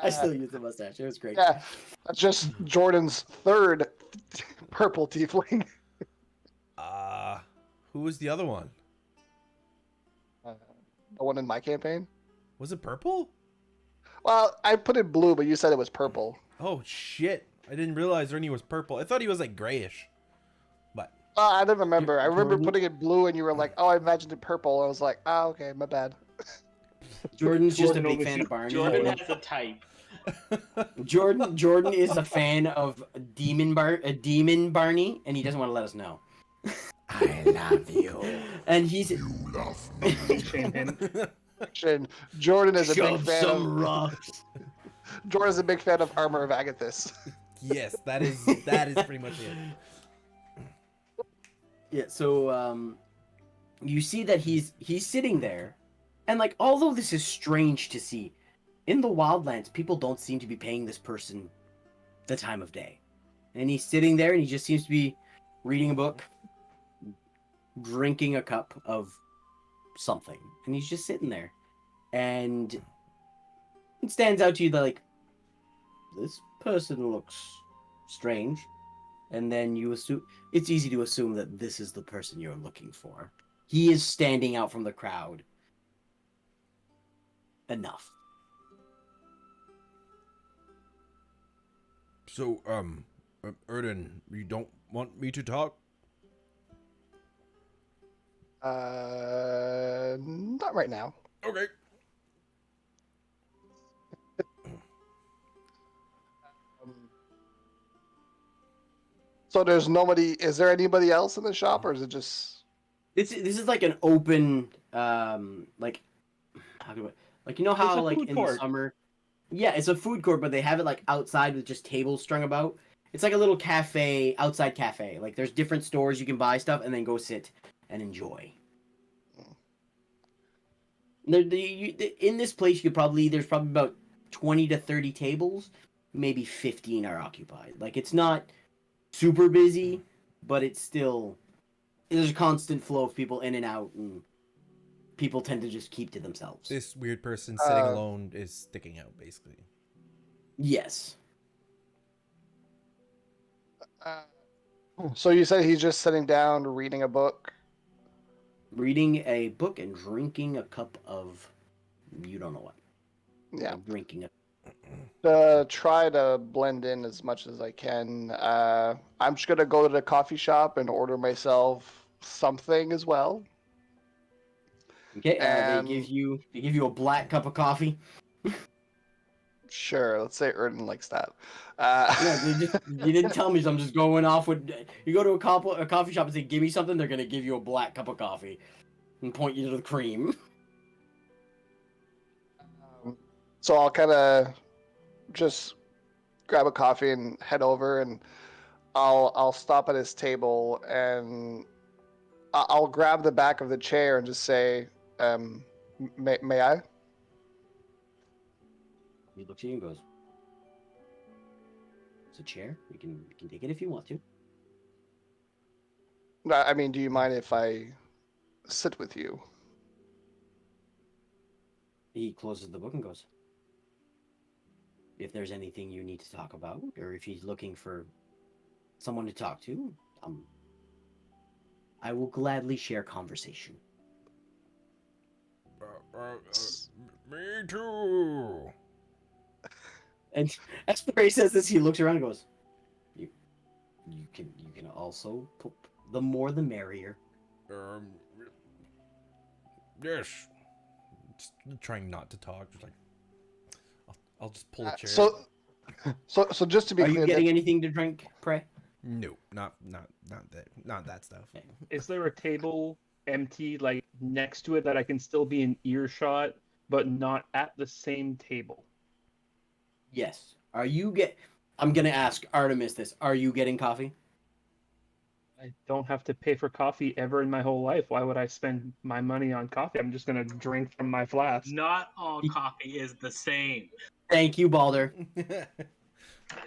I still use the mustache. It was great. Yeah, that's just Jordan's third purple tiefling. Who was the other one? The one in my campaign. Was it purple? Well, I put it blue, but you said it was purple. Oh shit! I didn't realize Ernie was purple. I thought he was like grayish. But I didn't remember. I remember Jordan? putting it blue, and you were like, "Oh, I imagined it purple." I was like, "Oh, okay, my bad." Jordan's just a Jordan big oversees- fan of Barney. Jordan has a type. Jordan is a fan of Demon Barney, and he doesn't want to let us know. I love you. And he's Shame him. And Jordan is a big shove fan some of rocks. Jordan's a big fan of Armor of Agathis. Yes, that is pretty much it. Yeah, so you see that he's sitting there, and like although this is strange to see, in the wildlands people don't seem to be paying this person the time of day. And he's sitting there and he just seems to be reading a book, drinking a cup of something, and he's just sitting there. And it stands out to you that like this person looks strange. And then you assume it's easy to assume that this is the person you're looking for. He is standing out from the crowd enough. So, Erden, you don't want me to talk? Not right now. Okay. So there's nobody. Is there anybody else in the shop, or is it just? This is like an open like how do I, like you know It's how a like food in court. the summer. Yeah, it's a food court, but they have it like outside with just tables strung about. It's like a little cafe, outside cafe. Like there's different stores you can buy stuff and then go sit and enjoy. In this place, there's probably about 20 to 30 tables. Maybe 15 are occupied. Like it's not super busy, but it's still there's a constant flow of people in and out, and people tend to just keep to themselves. This weird person sitting alone is sticking out, basically. Yes. So you said he's just sitting down reading a book. reading a book and drinking a cup of you don't know what. Yeah. Like drinking it. Try to blend in as much as I can. I'm just gonna go to the coffee shop and order myself something as well. Okay, they And give you a black cup of coffee. sure, let's say Erden likes that. No, you didn't tell me, so I'm just going off with. You go to a coffee shop and say, "Give me something." They're gonna give you a black cup of coffee and point you to the cream. So I'll kind of just grab a coffee and head over, and I'll stop at his table, and I'll grab the back of the chair and just say, may I? He looks at you and goes, "It's a chair. You can take it if you want to." No, I mean, do you mind if I sit with you? He closes the book and goes, "If there's anything you need to talk about, or if he's looking for someone to talk to, I will gladly share conversation." Me too. And as Perry says this, he looks around and goes, "You can also put the more the merrier." Yes. Just trying not to talk. Just like, I'll just pull a chair. So just to be Are clear, you getting anything to drink, Prey? No, not that stuff. Is there a table empty, like next to it, that I can still be in earshot, but not at the same table? Yes. I'm gonna ask Artemis this. Are you getting coffee? I don't have to pay for coffee ever in my whole life. Why would I spend my money on coffee? I'm just gonna drink from my flask. Not all coffee is the same. Thank you, Balder.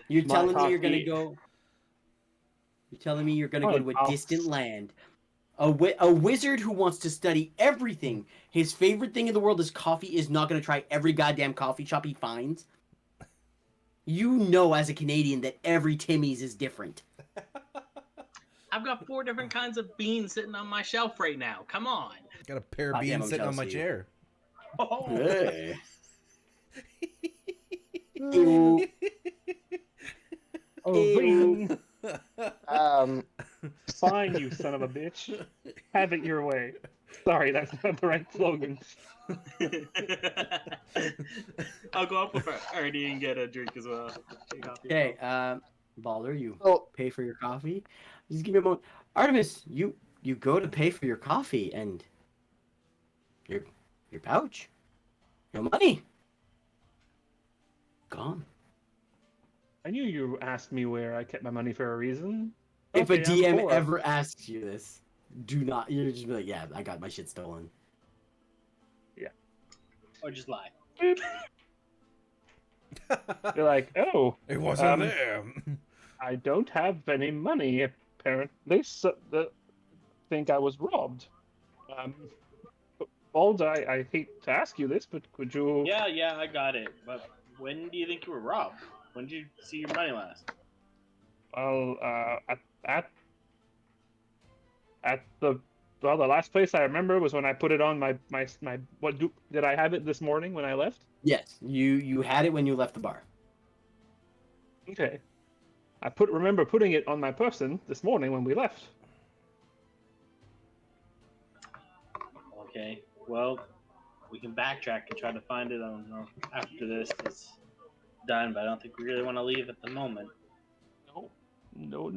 You're My telling me you're gonna coffee- go. You're telling me you're gonna Oh, go to a I'll- distant land. A wizard who wants to study everything. His favorite thing in the world is coffee. Is not gonna try every goddamn coffee shop he finds. You know, as a Canadian, that every Timmy's is different. I've got 4 different kinds of beans sitting on my shelf right now. Come on. Got a pair of Goddamn, beans I'm sitting on my jealous of you. chair. Oh. Hey. Oh, ring. Um, Fine, you son of a bitch. Have it your way. Sorry, that's not the right slogan. I'll go up with Artie and get a drink as well. Take off your Okay, phone. Balder, you oh, pay for your coffee. Just give me a moment. Artemis, you go to pay for your coffee and your pouch, your money, gone. I knew you asked me where I kept my money for a reason. If a Okay, I'm DM poor. ever asks you this, do not. You're just be like, yeah, I got my shit stolen. Or just lie. You're like, oh, It wasn't Um, there. I don't have any money. Apparently, so think I was robbed. Bald, I hate to ask you this, but could you? Yeah, I got it. But when do you think you were robbed? When did you see your money last? Well, the last place I remember was when I put it on my did I have it this morning when I left? Yes, you had it when you left the bar. Okay. I remember putting it on my person this morning when we left. Okay. Well, we can backtrack and try to find it on after this is done, but I don't think we really want to leave at the moment. No. No,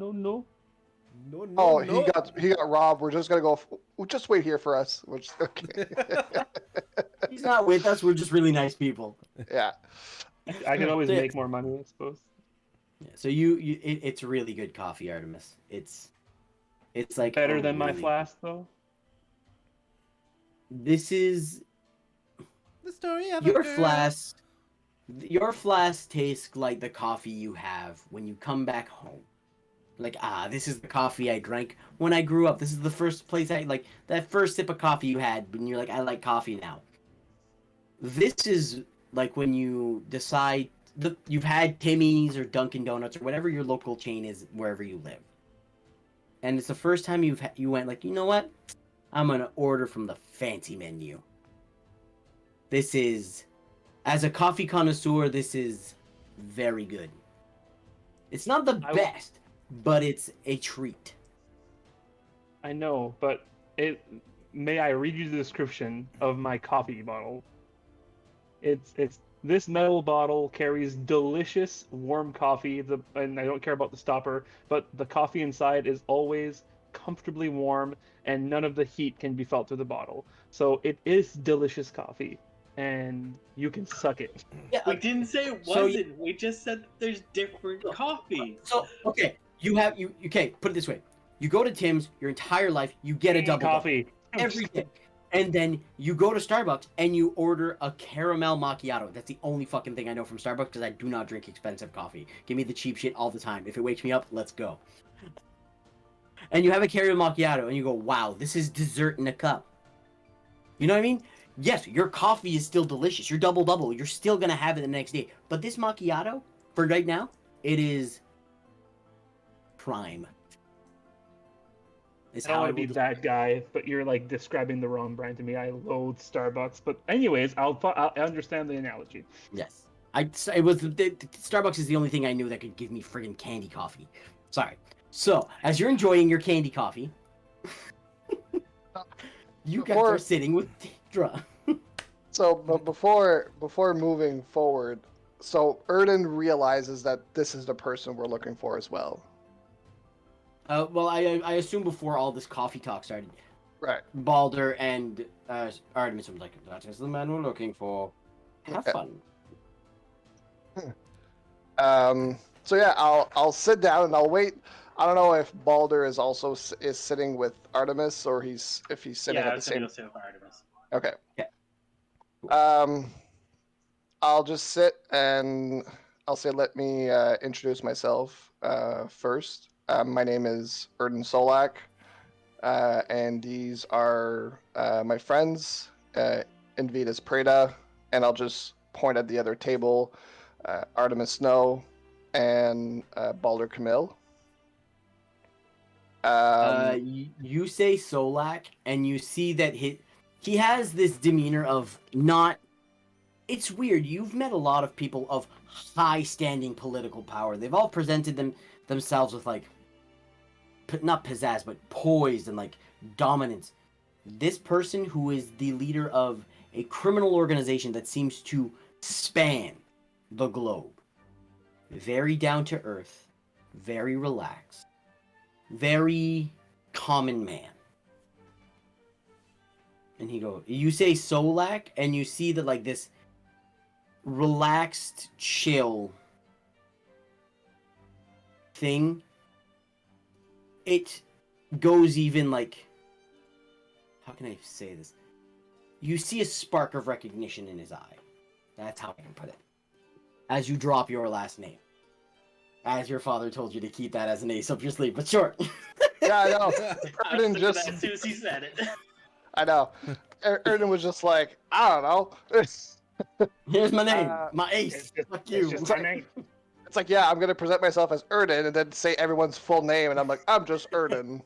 oh, no. he got robbed. We're just gonna go. Just wait here for us. Which okay. He's not with us. We're just really nice people. Yeah. I can always Yeah. make more money, I suppose. Yeah, so it's really good coffee, Artemis. It's like Better than my really- flask, though. This is The story of your a girl. flask. Your flask tastes like the coffee you have when you come back home. Like, this is the coffee I drank when I grew up. This is the first place I like that first sip of coffee you had when you're like, I like coffee now. This is like when you decide you've had Timmy's or Dunkin' Donuts or whatever your local chain is wherever you live, and it's the first time you went like, you know what, I'm gonna order from the fancy menu. This is, as a coffee connoisseur, this is very good. It's not the best, but it's a treat. I know, but may I read you the description of my coffee bottle? It's this metal bottle carries delicious warm coffee. And I don't care about the stopper, but the coffee inside is always comfortably warm, and none of the heat can be felt through the bottle. So it is delicious coffee, and you can suck it. Yeah. We didn't say it wasn't. We just said that there's different coffee. So okay, okay. Put it this way: you go to Tim's your entire life, you get a double coffee every day, and then you go to Starbucks and you order a caramel macchiato. That's the only fucking thing I know from Starbucks because I do not drink expensive coffee. Give me the cheap shit all the time. If it wakes me up, let's go. And you have a caramel macchiato, and you go, "Wow, this is dessert in a cup." You know what I mean? Yes, your coffee is still delicious. Your double, you're still gonna have it the next day. But this macchiato, for right now, it is prime. I don't want to be that guy, but you're like describing the wrong brand to me. I loathe Starbucks, but anyways, I understand the analogy. Yes, Starbucks is the only thing I knew that could give me friggin' candy coffee. Sorry. So, as you're enjoying your candy coffee, you guys are sitting with Deidre. So, but before moving forward, so Erden realizes that this is the person we're looking for as well. Well, I assume before all this coffee talk started, Right. Balder and Artemis was like, "That is the man we're looking for. Have fun." So yeah, I'll sit down and I'll wait. I don't know if Balder is also sitting with Artemis or if he's sitting at the same. Yeah, with Artemis. Okay. Yeah. I'll just sit and I'll say, let me introduce myself first. My name is Erden Solak, and these are my friends, Invitas Preda, and I'll just point at the other table, Artemis Snow, and Balder Camille. You say Solak, and you see that he has this demeanor of not. It's weird. You've met a lot of people of high-standing political power. They've all presented themselves with like, not pizzazz, but poise and like dominance. This person, who is the leader of a criminal organization that seems to span the globe, very down to earth, very relaxed, very common man. And you say Solak, and you see that like this relaxed, chill thing. It goes even like, how can I say this? You see a spark of recognition in his eye. That's how I can put it. As you drop your last name. As your father told you to keep that as an ace up your sleeve, but sure. Yeah, I know. Erden just as soon as he said it. I know. Erden was just like, I don't know. Here's my name, my ace. Fuck you. It's just my name. It's like, yeah, I'm gonna present myself as Erden and then say everyone's full name, and I'm like, I'm just Erden.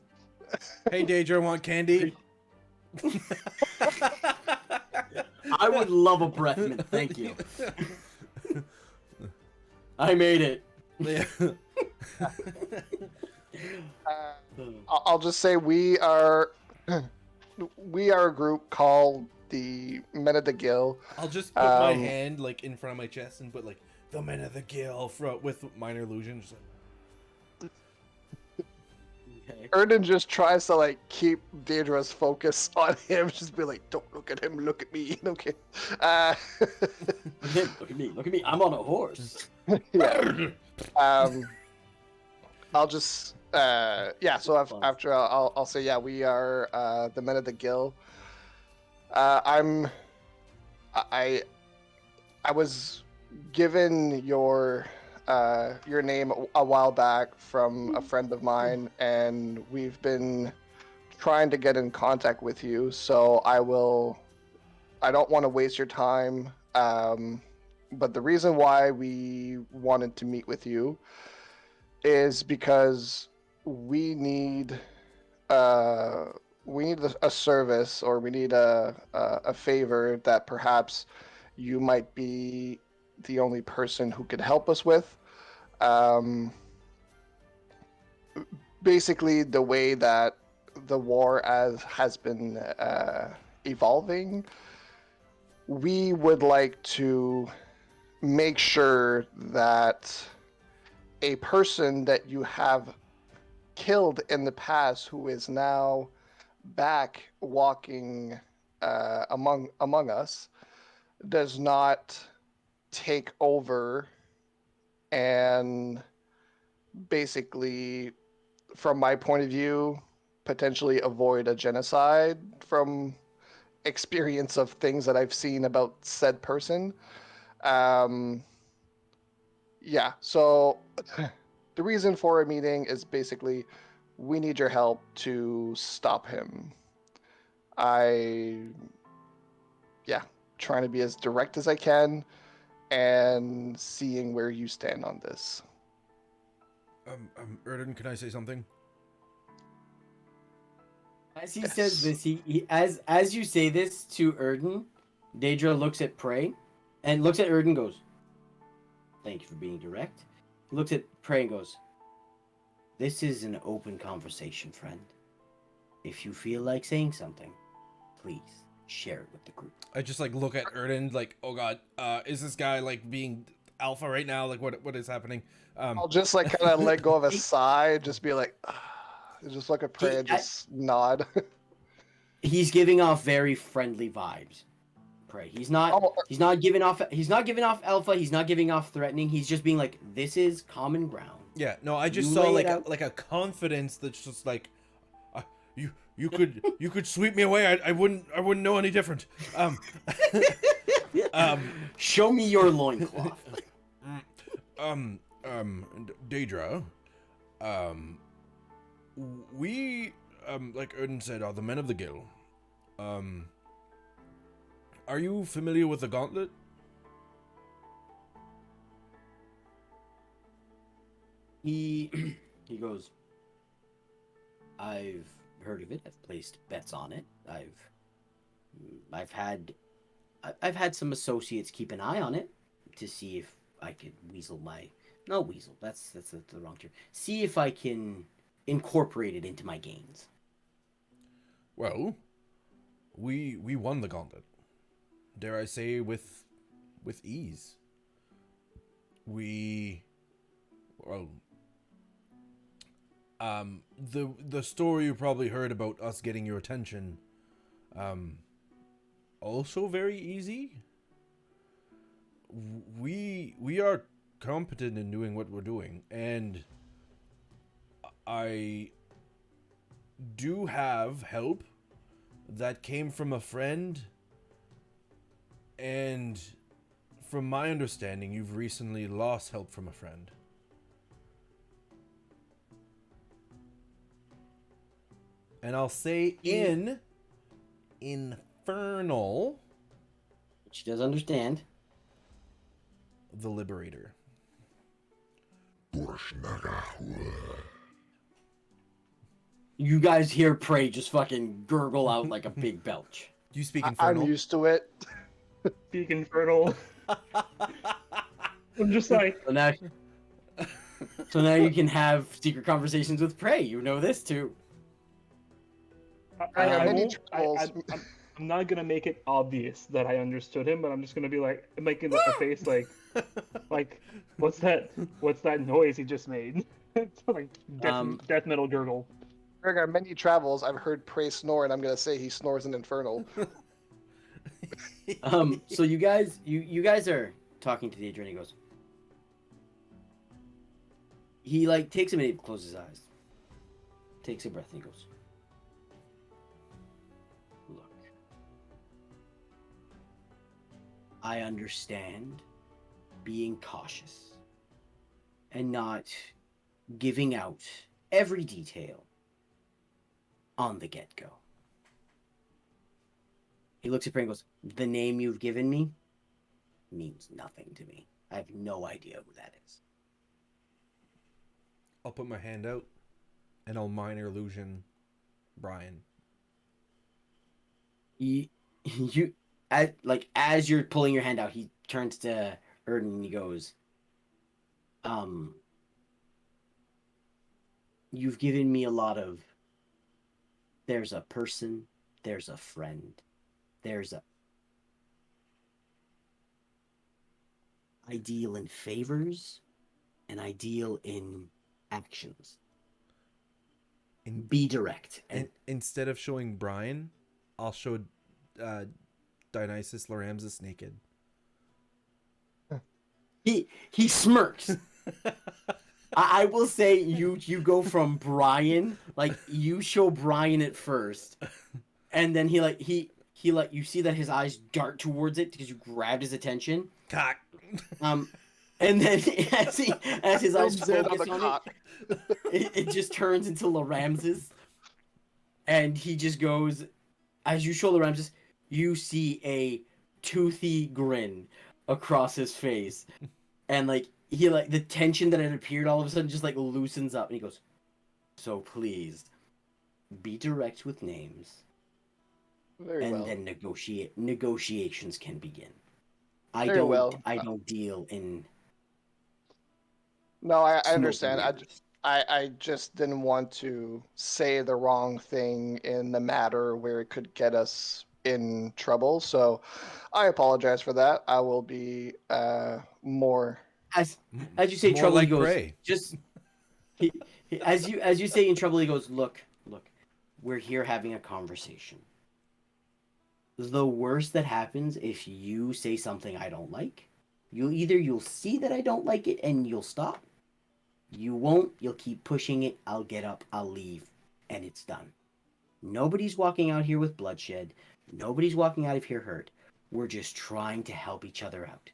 Hey, Deidre, want candy? I would love a breath mint, thank you. I made it. Yeah. I'll just say we are a group called the Men of the Gill. I'll just put my hand like in front of my chest and put like the Men of the Gill with minor illusion. Just like... Okay. Erden just tries to like keep Deirdre's focus on him. Just be like, don't look at him, look at me. Okay. Look at me. I'm on a horse. Yeah. I'll just yeah. So after I'll say, yeah, we are the Men of the Gill. I was given your name a while back from a friend of mine, and we've been trying to get in contact with you. So I don't want to waste your time. But the reason why we wanted to meet with you is because we need we need a service, or we need a favor that perhaps you might be the only person who could help us with. Um, Basically, the way that the war as has been evolving, we would like to make sure that a person that you have killed in the past, who is now back walking among us, does not take over and basically, from my point of view, potentially avoid a genocide from experience of things that I've seen about said person. Um, yeah, so the reason for a meeting is basically we need your help to stop him. I, yeah, trying to be as direct as I can and seeing where you stand on this. Erden, can I say something? As he Yes. says this, as you say this to Erden, Daedra looks at Prey, and looks at Erden and goes, "Thank you for being direct." Looks at Prey and goes, "This is an open conversation, friend. If you feel like saying something, please share it with the group." I just like look at Erden like, oh god, is this guy like being alpha right now? Like what is happening? I'll just like kind of let go of a sigh, just be like, just look at Prey and just nod. He's giving off very friendly vibes. Prey. He's not. Oh, He's not giving off. He's not giving off alpha. He's not giving off threatening. He's just being like, "This is common ground." Yeah, no, I just You saw lay it like out. like a confidence that's just like, you could sweep me away. I wouldn't know any different. Show me your loincloth. Daedra, we like Erden said, are the men of the Gill. Are you familiar with the gauntlet? He goes, "I've heard of it. I've placed bets on it. I've had some associates keep an eye on it to see if I could weasel. That's the wrong term. See if I can incorporate it into my gains." Well, we won the gauntlet. Dare I say, with ease. The story you probably heard about us getting your attention, also very easy. We are competent in doing what we're doing, and I do have help that came from a friend, and from my understanding, you've recently lost help from a friend. And I'll say in Infernal, Which he does understand. the Liberator. You guys hear Prey just fucking gurgle out like a big belch. Do you speak I'm Infernal? used to it. Speak Infernal. I'm just like, So now you can have secret conversations with Prey. You know this too. I'm not gonna make it obvious that I understood him, but I'm just gonna be like making a face like what's that noise he just made? It's like death metal gurgle. During our many travels, I've heard Prey snore, and I'm gonna say he snores in Infernal. So you guys are talking to Daedra, and he goes. He like takes a minute, closes his eyes, takes a breath, and he goes. Look, I understand being cautious and not giving out every detail on the get-go. He looks at Prey and goes, "The name you've given me means nothing to me. I have no idea who that is." I'll put my hand out, and I'll minor illusion Brian. you, you as you're pulling your hand out, he turns to Erden and he goes, um, you've given me a lot of there's a person, there's a friend, there's a ideal in favors, an ideal in actions. In, Be direct. And instead of showing Brian, I'll show Dionysus Loramsus naked. he smirks. I will say you go from Brian, like you show Brian at first, and then he you see that his eyes dart towards it because you grabbed his attention. Cock. And then as his eyes Zooms in focus the on cock. it just turns into Loramses, and he just goes, as you show Loramses, you see a toothy grin across his face, and like he the tension that had appeared all of a sudden just like loosens up, and he goes, so please be direct with names, Very and well. then negotiations can begin. I Very don't well. I don't deal in No, I smoke and understand. mirrors. I just didn't want to say the wrong thing in the matter where it could get us in trouble. So I apologize for that. I will be more. As you say More trouble, like he goes, prey. just as you say in trouble, he goes, look, we're here having a conversation. The worst that happens if you say something I don't like, you'll see that I don't like it and you'll stop. You won't, you'll keep pushing it, I'll get up, I'll leave, and it's done. Nobody's walking out here with bloodshed. Nobody's walking out of here hurt. We're just trying to help each other out.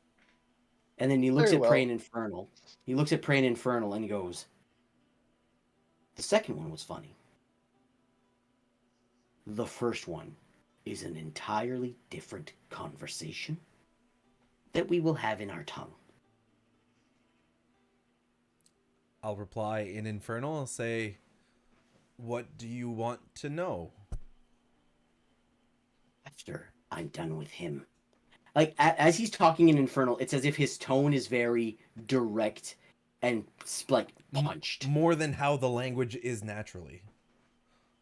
And then he looks Very at well. Prey and Infernal. He looks at Prey and Infernal and he goes, the second one was funny. The first one is an entirely different conversation that we will have in our tongue. I'll reply in Infernal. I'll say, what do you want to know? After I'm done with him. Like, as he's talking in Infernal, it's as if his tone is very direct and, like, punched. More than how the language is naturally.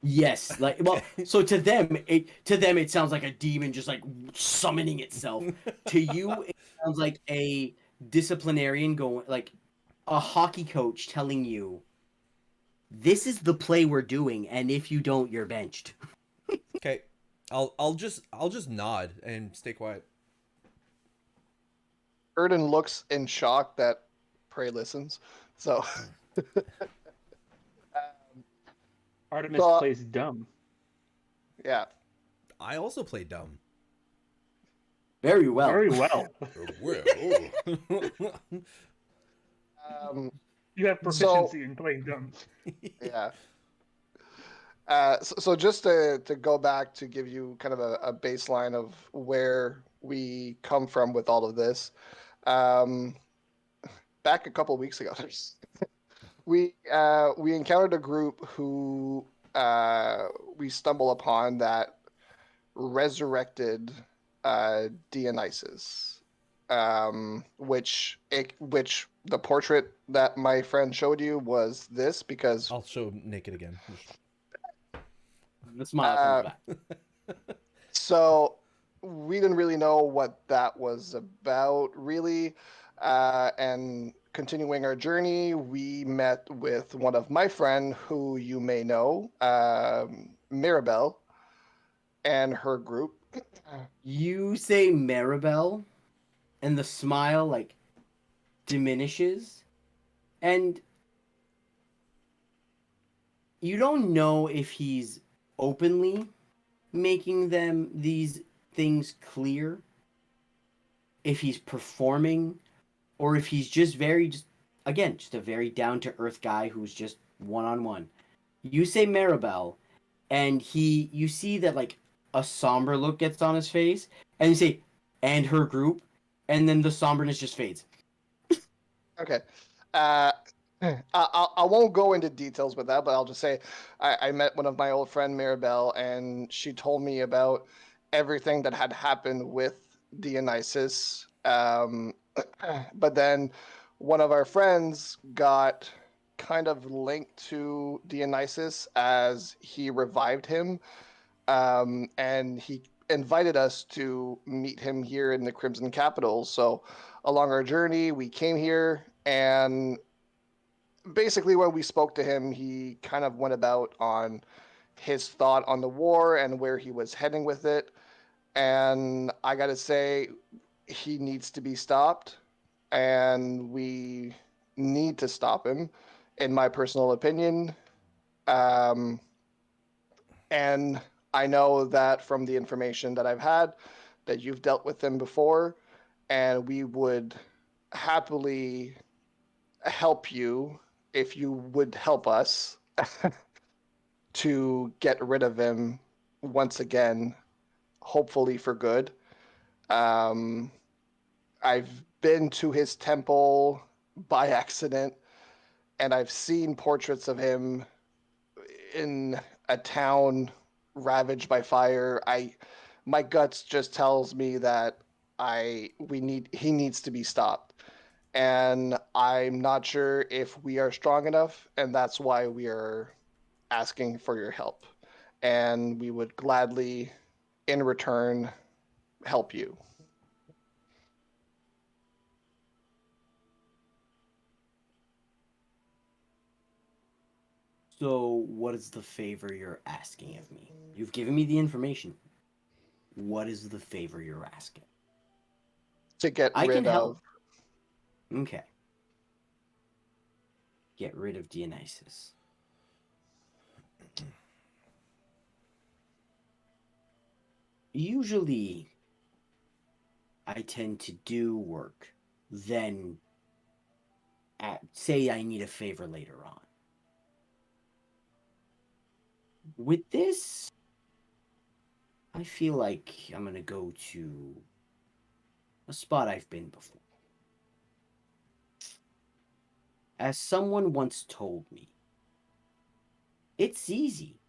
Yes, like, well, so to them it sounds like a demon just like summoning itself. To you, it sounds like a disciplinarian going, like a hockey coach telling you, "This is the play we're doing, and if you don't, you're benched." Okay, I'll just nod and stay quiet. Erden looks in shock that Prey listens. So Artemis So- plays dumb. yeah. I also play dumb. Very well. Very well. You have proficiency in playing dumb. Yeah. So just to go back to give you kind of a baseline of where we come from with all of this, back a couple of weeks ago, we encountered a group who we stumble upon that resurrected Dionysus, which the portrait that my friend showed you was this because I'll show naked again. The smile comes back. So we didn't really know what that was about, really. And continuing our journey, we met with one of my friend who you may know, Mirabelle, and her group. You say Maribel, and the smile like diminishes, and you don't know if he's openly making them these things clear, if he's performing, or if he's just just a very down to earth guy who's just one-on-one. You say Maribel, and you see that like a somber look gets on his face, and you say, and her group, and then the somberness just fades. Okay. I won't go into details with that, but I'll just say I met one of my old friend Mirabelle, and she told me about everything that had happened with Dionysus. But then one of our friends got kind of linked to Dionysus as he revived him, and he invited us to meet him here in the Crimson Capital. So along our journey, we came here, and basically when we spoke to him, he kind of went about on his thought on the war and where he was heading with it. And I gotta say, he needs to be stopped, and we need to stop him, in my personal opinion. Um, and I know that from the information that I've had, that you've dealt with him before, and we would happily help you if you would help us to get rid of him once again, hopefully for good. Um, I've been to his temple by accident, and I've seen portraits of him in a town ravaged by fire. My guts just tells me that he needs to be stopped. And I'm not sure if we are strong enough, and that's why we are asking for your help. And we would gladly, in return, help you. So, what is the favor you're asking of me? You've given me the information. What is the favor you're asking? To get I can rid help. of. Okay. Get rid of Dionysus. Usually, I tend to do work, then say I need a favor later on. With this, I feel like I'm gonna go to a spot I've been before. As someone once told me, it's easy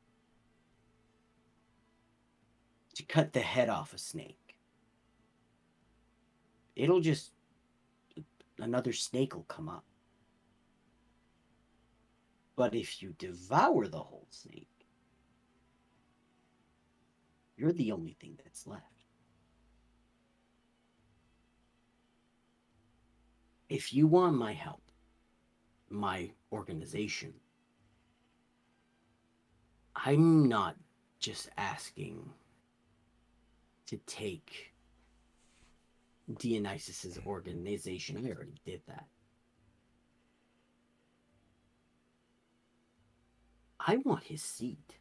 to cut the head off a snake. It'll just, another snake will come up. But if you devour the whole snake, you're the only thing that's left. If you want my help, my organization, I'm not just asking to take Dionysus's organization. I already did that. I want his seat.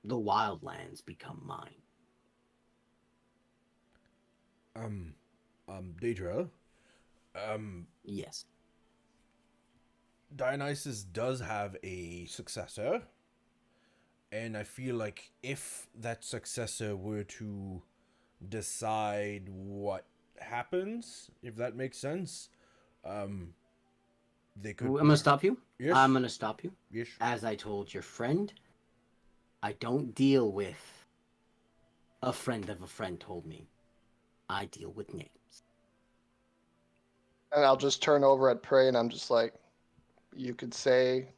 The wildlands become mine. Daedra, Yes. Dionysus does have a successor, and I feel like if that successor were to decide what happens, if that makes sense, they could. I'm gonna stop you. Yes. I'm gonna stop you. Yes. As I told your friend, I don't deal with a friend of a friend told me. I deal with names. And I'll just turn over at Prey, and I'm just like, you could say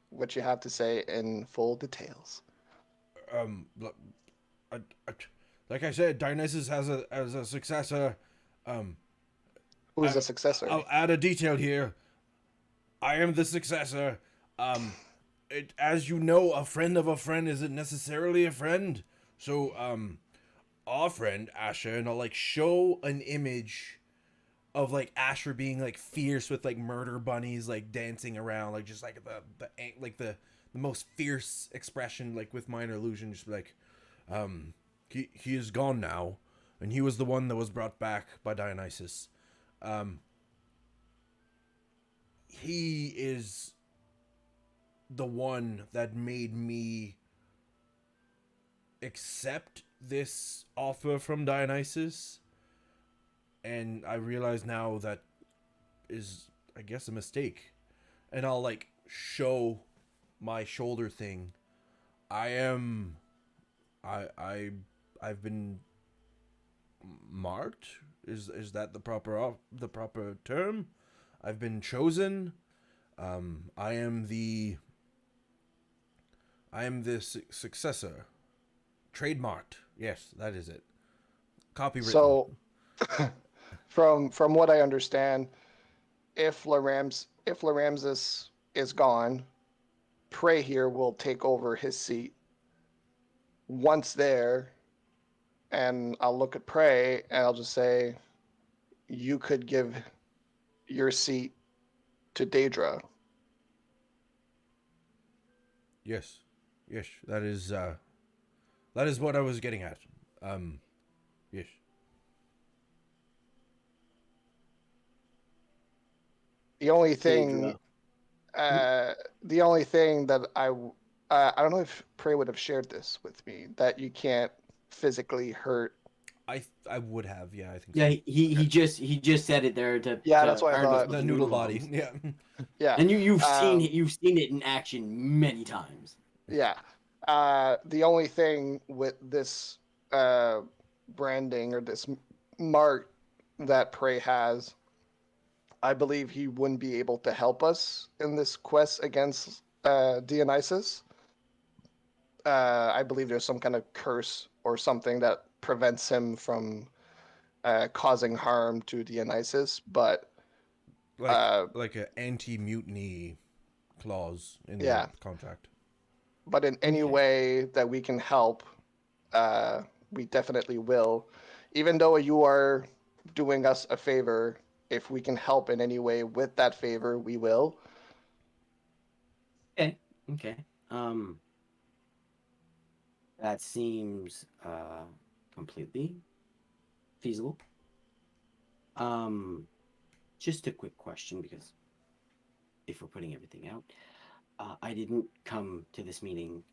what you have to say in full details. Look, like I said, Dionysus has a successor. Who's the successor? I'll add a detail here. I am the successor. As you know, a friend of a friend isn't necessarily a friend. So, our friend Asher, and I'll like show an image of like Asher being like fierce with like murder bunnies like dancing around, like just like the most fierce expression, like with minor illusion, just like he is gone now, and he was the one that was brought back by Dionysus. He is the one that made me accept this offer from Dionysus, and I realize now that is, I guess, a mistake. And I'll like show my shoulder thing. I've been marked. Is that the proper term? I've been chosen. I am the successor. Trademarked. Yes, that is it. Copywritten. So, from what I understand, if Laramses is gone, Prey here will take over his seat. Once there, and I'll look at Prey and I'll just say, you could give your seat to Daedra. Yes. Yes, that is what I was getting at. Yes. The only thing, Daedra. the only thing that I don't know if Prey would have shared this with me, that you can't physically hurt. I would have, yeah, I think Yeah, so. he just said it there to Yeah, that's what I Arnold thought. with The noodle body. arms. Yeah. Yeah, And you've Um, seen it in action many times. yeah. The only thing with this uh, branding or this mark that Prey has, I believe he wouldn't be able to help us in this quest against Dionysus. I believe there's some kind of curse or something that prevents him from causing harm to Dionysus. But Like uh, like an anti-mutiny clause in the yeah, contract. but in any Okay. way that we can help, we definitely will. Even though you are doing us a favor, if we can help in any way with that favor, we will. Okay. Okay. That seems completely feasible. Um, just a quick question because if we're putting everything out, I didn't come to this meeting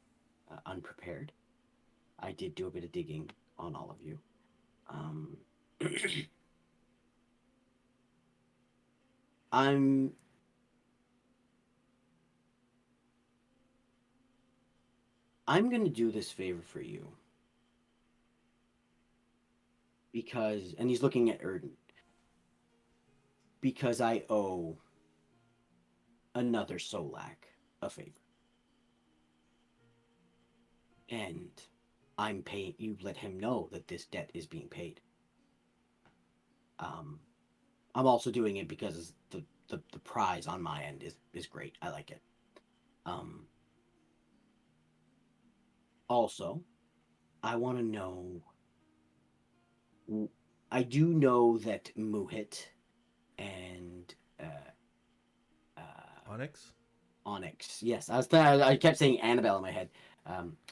unprepared. I did do a bit of digging on all of you. Um, I'm going to do this favor for you because, and he's looking at Erden, because I owe another Solak a favor. And I'm paying, you let him know that this debt is being paid. I'm also doing it because the prize on my end is great. I like it. Also, I want to know. I do know that Muhit and Onyx? Onyx. Yes, I kept saying Annabelle in my head.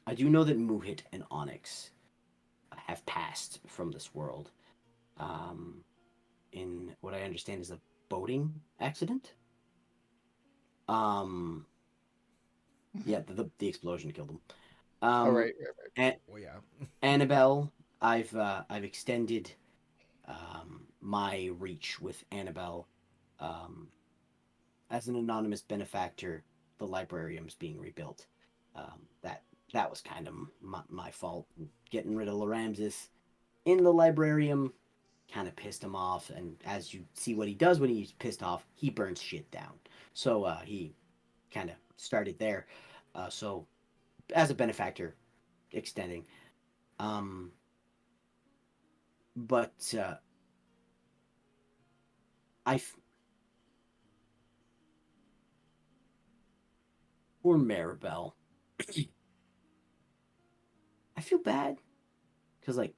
I do know that Muhit and Onyx have passed from this world. In what I understand is a boating accident. Yeah, the explosion killed them. All right. Oh yeah. Annabelle, I've extended my reach with Annabelle. As an anonymous benefactor, the librarium's being rebuilt. That was kind of my fault. Getting rid of Laramses in the librarium kind of pissed him off, and as you see what he does when he's pissed off, he burns shit down. So he kind of started there. So as a benefactor, extending. But I poor Maribel. I feel bad because like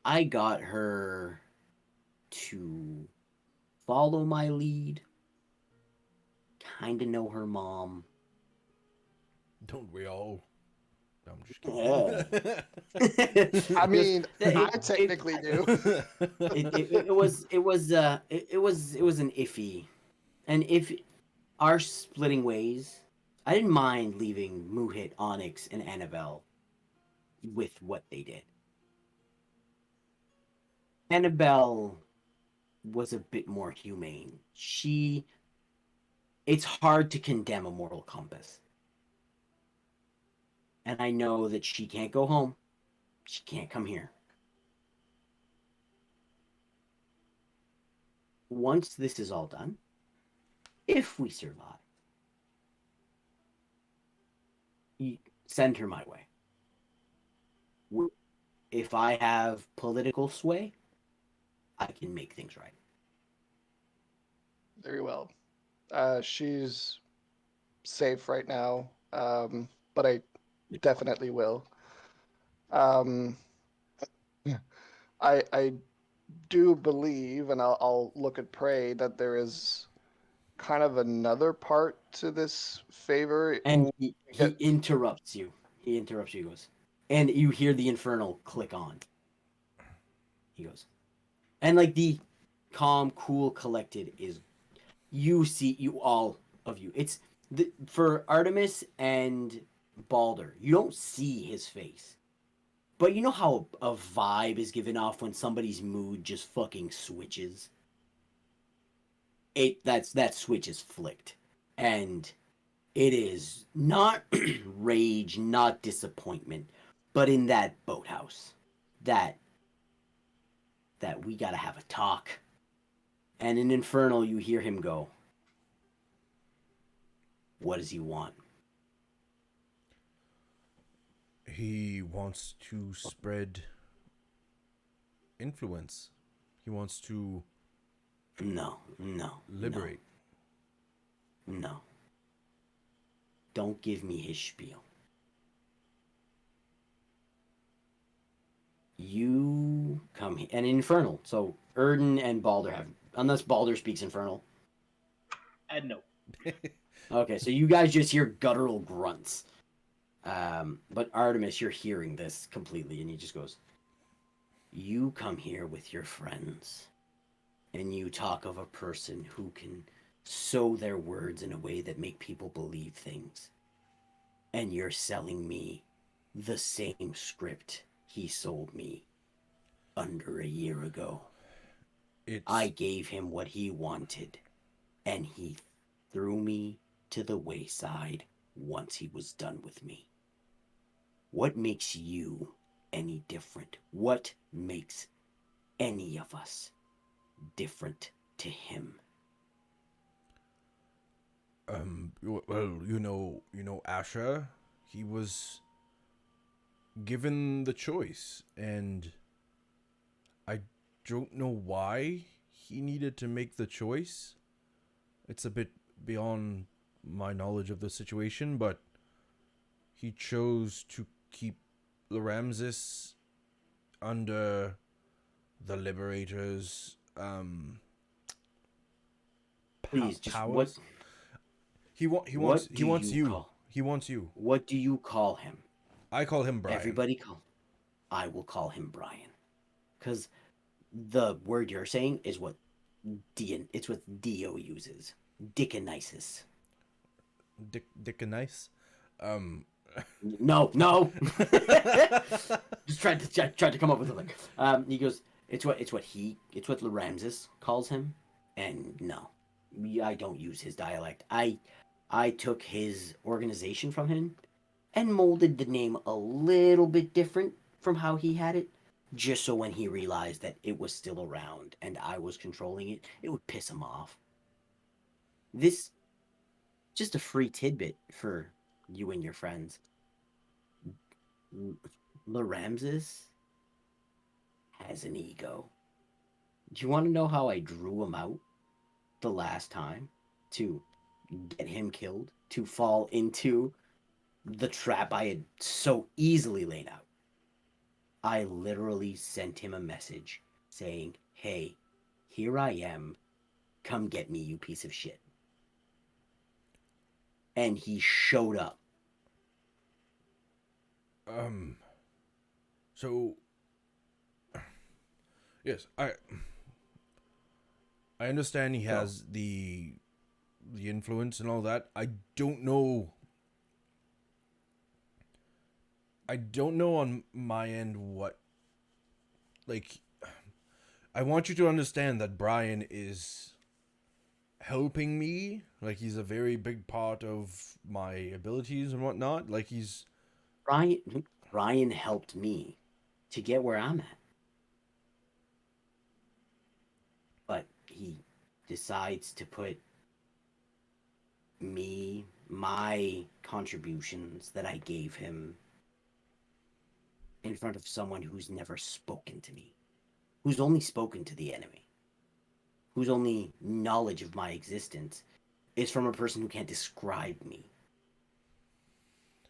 I got her to follow my lead, kind of know her mom. Don't we all? No, I'm just I kidding. mean, I It- technically do. it was an iffy, and if our splitting ways, I didn't mind leaving Muhit, Onyx, and Annabelle with what they did. Annabelle was a bit more humane. It's hard to condemn a moral compass. And I know that she can't go home. She can't come here. Once this is all done, if we survive, you send her my way. If I have political sway, I can make things right. Very well. She's safe right now, but I definitely will. Um, I do believe, and I'll look at Prey, that there is kind of another part to this favor. And he Get interrupts you. He interrupts you. He goes, and you hear the infernal click on. He goes, and like the calm, cool, collected is you all of you. It's for Artemis and Balder. You don't see his face, but you know how a vibe is given off when somebody's mood just fucking switches. That switch is flicked, and it is not rage, not disappointment, but in that boathouse, that we gotta have a talk. And in Infernal, you hear him go, "What does he want?" He wants to spread influence. He wants to No, liberate. no. Don't give me his spiel. You come here, and Infernal. So Erden and Balder have, unless Balder speaks Infernal. And no. Okay, so you guys just hear guttural grunts. But Artemis, you're hearing this completely, and he just goes, "You come here with your friends, and you talk of a person who can sow their words in a way that make people believe things. And you're selling me the same script he sold me under a year ago. I gave him what he wanted, and he threw me to the wayside once he was done with me. What makes you any different? What makes any of us different to him?" Well, Asher, he was given the choice, and I don't know why he needed to make the choice. It's a bit beyond my knowledge of the situation, but he chose to keep the Ramses under the Liberators' Please, just powers. He wants you. He wants you. What do you call him? I call him Brian. Everybody call. I will call him Brian, because the word you're saying is what it's what Dio uses. Dickonisis. Dickonice. No. Just tried to come up with something. He goes, it's what Ramses calls him, and no, I don't use his dialect. I took his organization from him and molded the name a little bit different from how he had it, just so when he realized that it was still around and I was controlling it, it would piss him off. This just a free tidbit for you and your friends. Ramses has an ego. Do you want to know how I drew him out the last time to get him killed, to fall into the trap I had so easily laid out? I literally sent him a message saying, "Hey, here I am. Come get me, you piece of shit." And he showed up. So yes, I understand he has the influence and all that. I don't know on my end what, like, I want you to understand that Brian is helping me. Like, he's a very big part of my abilities and whatnot. Like, he's Ryan helped me to get where I'm at. But he decides to put me, my contributions that I gave him, in front of someone who's never spoken to me, who's only spoken to the enemy, whose only knowledge of my existence is from a person who can't describe me.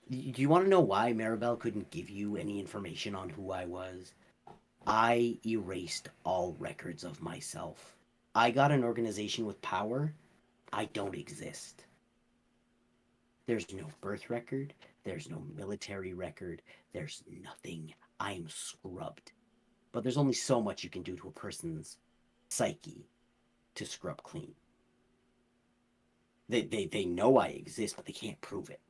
Do you want to know why Maribel couldn't give you any information on who I was? I erased all records of myself. I got an organization with power. I don't exist. There's no birth record. There's no military record. There's nothing. I'm scrubbed. But there's only so much you can do to a person's psyche to scrub clean. They know I exist, but they can't prove it.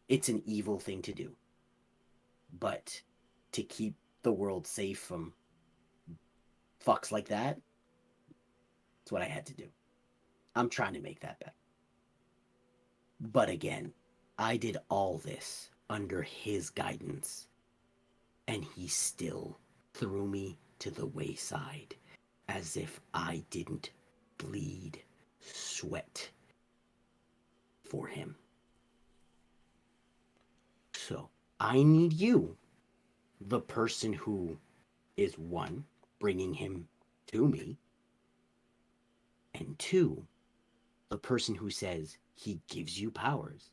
It's an evil thing to do. But to keep the world safe from fucks like that, that's what I had to do. I'm trying to make that better. But again, I did all this under his guidance, and he still threw me to the wayside as if I didn't bleed sweat for him. So I need you, the person who is one, bringing him to me, and two, the person who says he gives you powers,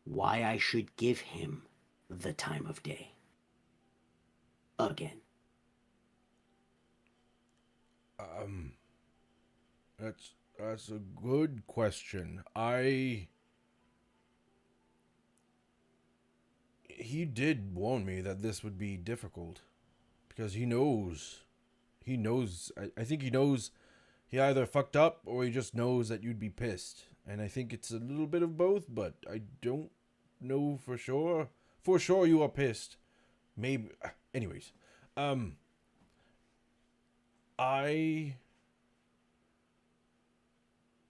why I should give him the time of day. Again. That's a good question. He did warn me that this would be difficult because he knows. I think he knows he either fucked up or he just knows that you'd be pissed. And I think it's a little bit of both, but I don't know for sure. For sure you are pissed. Maybe. Anyways. I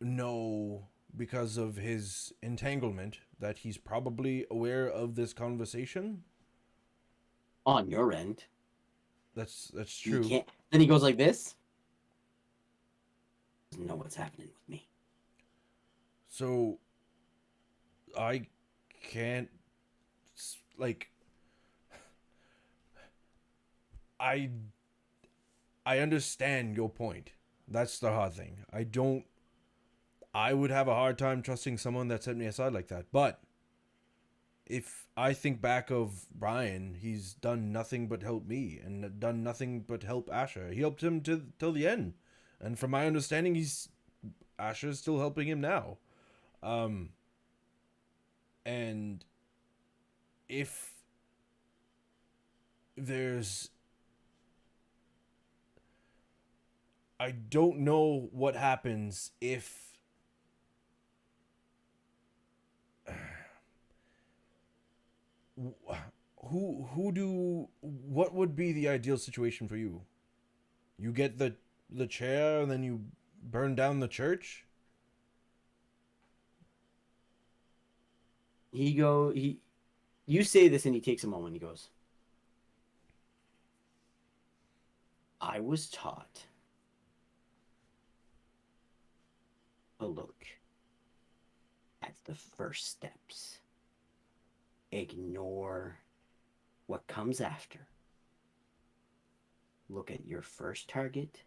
know because of his entanglement that he's probably aware of this conversation. On your end. That's You true. can't. Then he goes like this. Doesn't know what's happening with me. So I can't like I understand your point. That's the hard thing. I would have a hard time trusting someone that set me aside like that. But if I think back of Brian, he's done nothing but help me and done nothing but help Asher. He helped him till the end. And from my understanding, Asher's still helping him now. And if there's I don't know what happens if what would be the ideal situation for you? You get the chair and then you burn down the church? You say this and he takes a moment. He goes, I was taught to look at the first steps. Ignore what comes after. Look at your first target.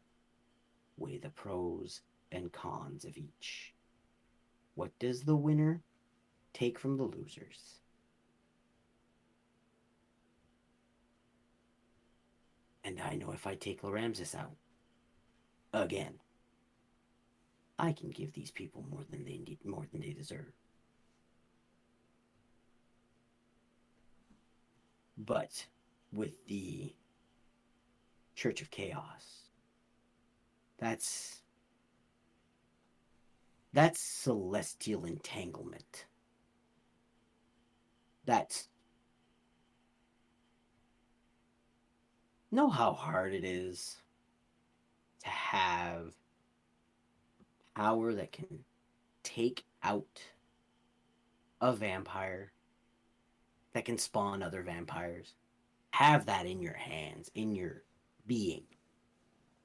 Weigh the pros and cons of each. What does the winner take from the losers? And I know if I take Loramsis out again, I can give these people more than they need, more than they deserve. But with the Church of Chaos, that's celestial entanglement. That's know how hard it is to have power that can take out a vampire, that can spawn other vampires. Have that in your hands, in your being.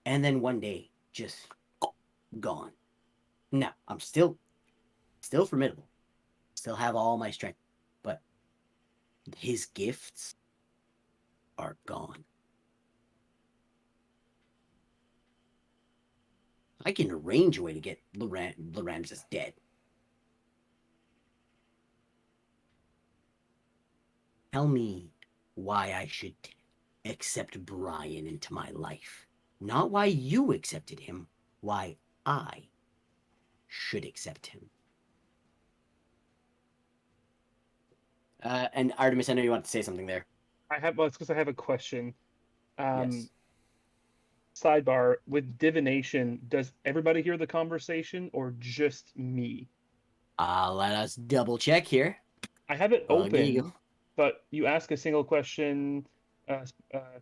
And then one day, just gone. Now, I'm still formidable. Still have all my strength. But his gifts are gone. I can arrange a way to get Loram's dead. Tell me why I should accept Brian into my life. Not why you accepted him, why I should accept him. And Artemis, I know you want to say something there. It's because I have a question. Yes. Sidebar, with divination, does everybody hear the conversation or just me? Let us double check here. I have it Bug open, Eagle. but you ask a single question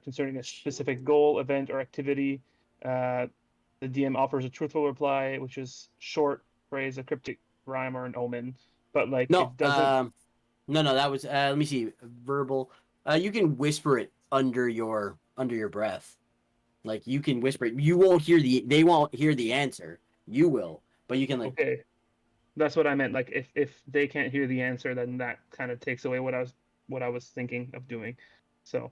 concerning a specific goal, event, or activity. The DM offers a truthful reply, which is short phrase, a cryptic rhyme, or an omen. But like No, it doesn't. no, that was let me see. Verbal. You can whisper it under your breath. Like you can whisper it. You won't hear they won't hear the answer. You will, but you can like Okay, that's what I meant. Like if they can't hear the answer, then that kind of takes away what I was thinking of doing. So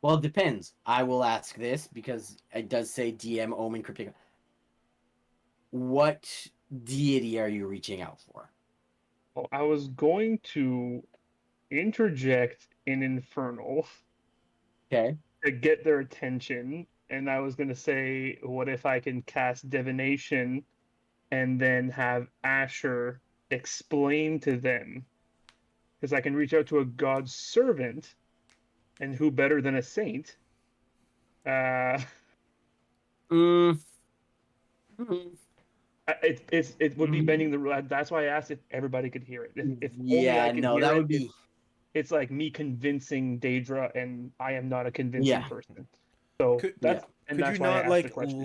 well, it depends. I will ask this because it does say DM Omen Cryptic. What deity are you reaching out for? I was going to interject an infernal Okay. to get their attention, and I was going to say, what if I can cast divination and then have Asher explain to them? Because I can reach out to a God's servant, and who better than a saint? Uh, Mm. Mm. it would be bending the rule. That's why I asked if everybody could hear it. If only I Yeah, could no, hear that it, would be it's like me convincing Daedra, and I am not a convincing yeah. person. So Could Yeah. could you that's why I not asked the like question.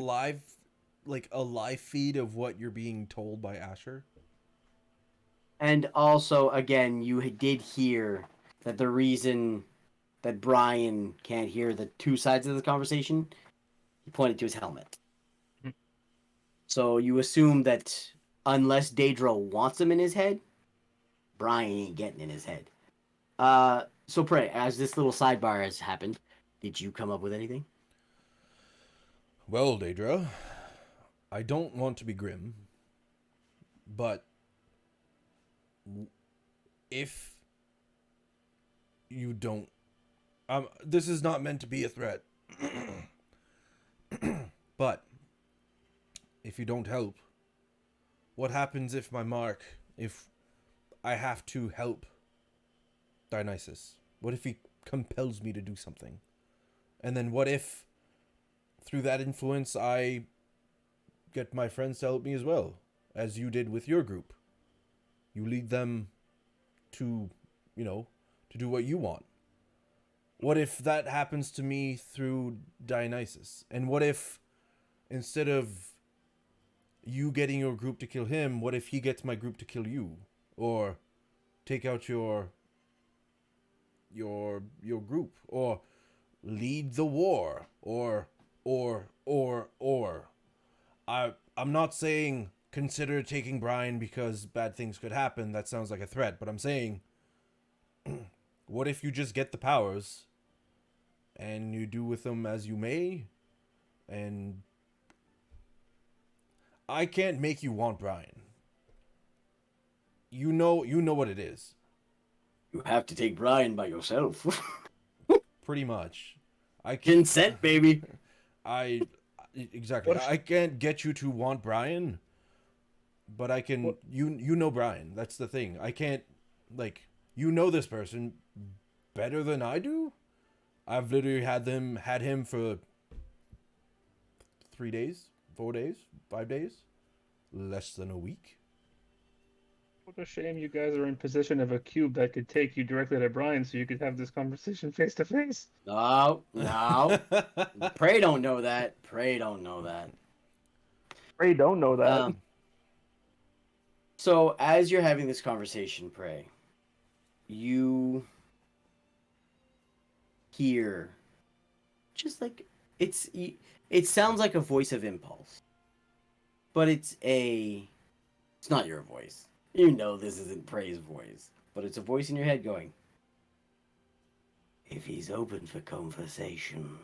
a live feed of what you're being told by Asher? And also, again, you did hear that the reason that Brian can't hear the two sides of the conversation, he pointed to his helmet. Mhm. So you assume that unless Daedra wants him in his head, Brian ain't getting in his head. So pray, as this little sidebar has happened, did you come up with anything? Well, Daedra, I don't want to be grim, but if you don't, this is not meant to be a threat, but if you don't help, what happens if if I have to help Dionysus? What if he compels me to do something? And then what if, through that influence, I get my friends to help me as well, as you did with your group? You lead them to, to do what you want. What if that happens to me through Dionysus? And what if, instead of you getting your group to kill him, what if he gets my group to kill you? Or take out your group? Or lead the war? Or. I'm not saying consider taking Brian because bad things could happen. That sounds like a threat, but I'm saying what if you just get the powers and you do with them as you may? And I can't make you want Brian. You know what it is. You have to take Brian by yourself. Pretty much. I can't, Consent, baby. exactly. I can't get you to want Brian, but I can. What- You know Brian. That's the thing. I can't you know this person better than I do. I've literally had him for 3 days, 4 days, 5 days, less than a week. What a shame you guys are in possession of a cube that could take you directly to Brian so you could have this conversation face to face. No, no. Pray don't know that. Pray don't know that. Ray don't know that. So as you're having this conversation, Pray, you hear just like it sounds like a voice of impulse, but it's not your voice. You know this isn't Pray's voice, but it's a voice in your head going, if he's open for conversation,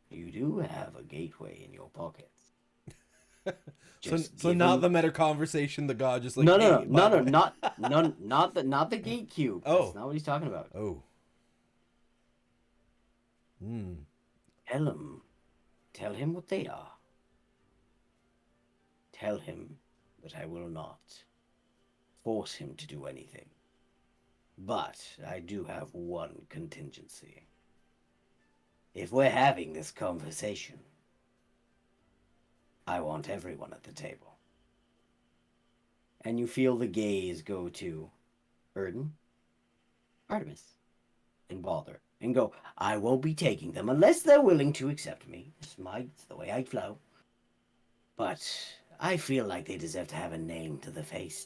you do have a gateway in your pockets. So not the meta conversation. The god just like no, "Hey, by the way." not the gate cube. Oh. That's not what he's talking about. Oh. Hmm. Tell him what they are. Tell him that I will not force him to do anything. But I do have one contingency. If we're having this conversation, I want everyone at the table. And you feel the gaze go to Erden, Artemis, and Balder, and go, I won't be taking them unless they're willing to accept me. It's the way I flow. But I feel like they deserve to have a name to the face,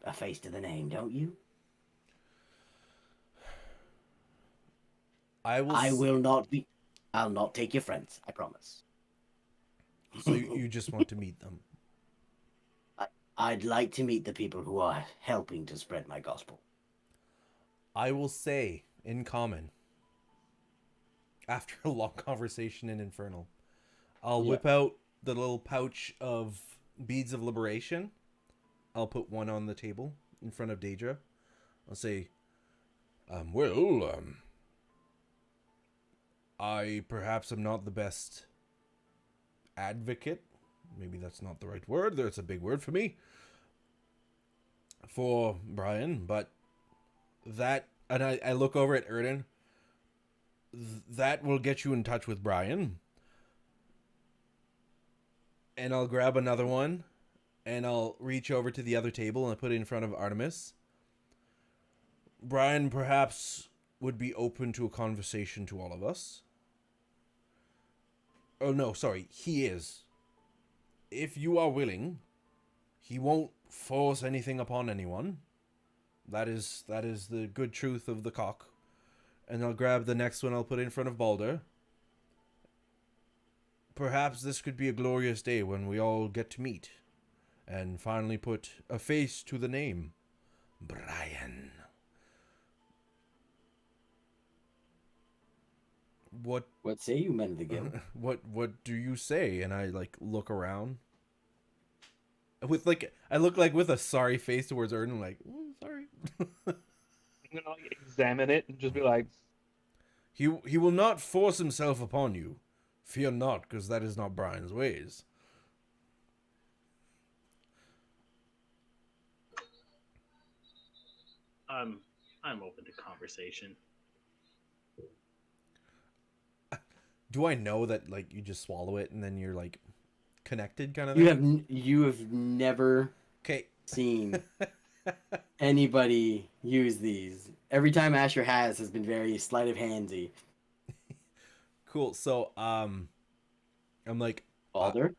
a face to the name, don't you? I'll not take your friends, I promise. So you just want to meet them? I'd like to meet the people who are helping to spread my gospel. I will say, in common, after a long conversation in Infernal, I'll whip out the little pouch of beads of liberation. I'll put one on the table in front of Daedra. I'll say, I perhaps am not the best advocate. Maybe that's not the right word. That's a big word for me. For Brian, but that, and I look over at Erden, that will get you in touch with Brian. And I'll grab another one, and I'll reach over to the other table and put it in front of Artemis. Brian perhaps would be open to a conversation to all of us. Oh no, sorry, he is. If you are willing, he won't force anything upon anyone. That is the good truth of the cock. And I'll grab the next one, I'll put it in front of Balder. Perhaps this could be a glorious day when we all get to meet and finally put a face to the name. Brian. What say you, men of the Gill? What do you say? And I look around with I look with a sorry face towards Erden, sorry. I'm gonna examine it and just be like, he will not force himself upon you. Fear not, because that is not Brian's ways. I'm open to conversation. Do I know that you just swallow it and then you're connected kind of thing? You have never seen anybody use these. Every time Asher has been very sleight of handsy. Cool. So I'm like, Balder.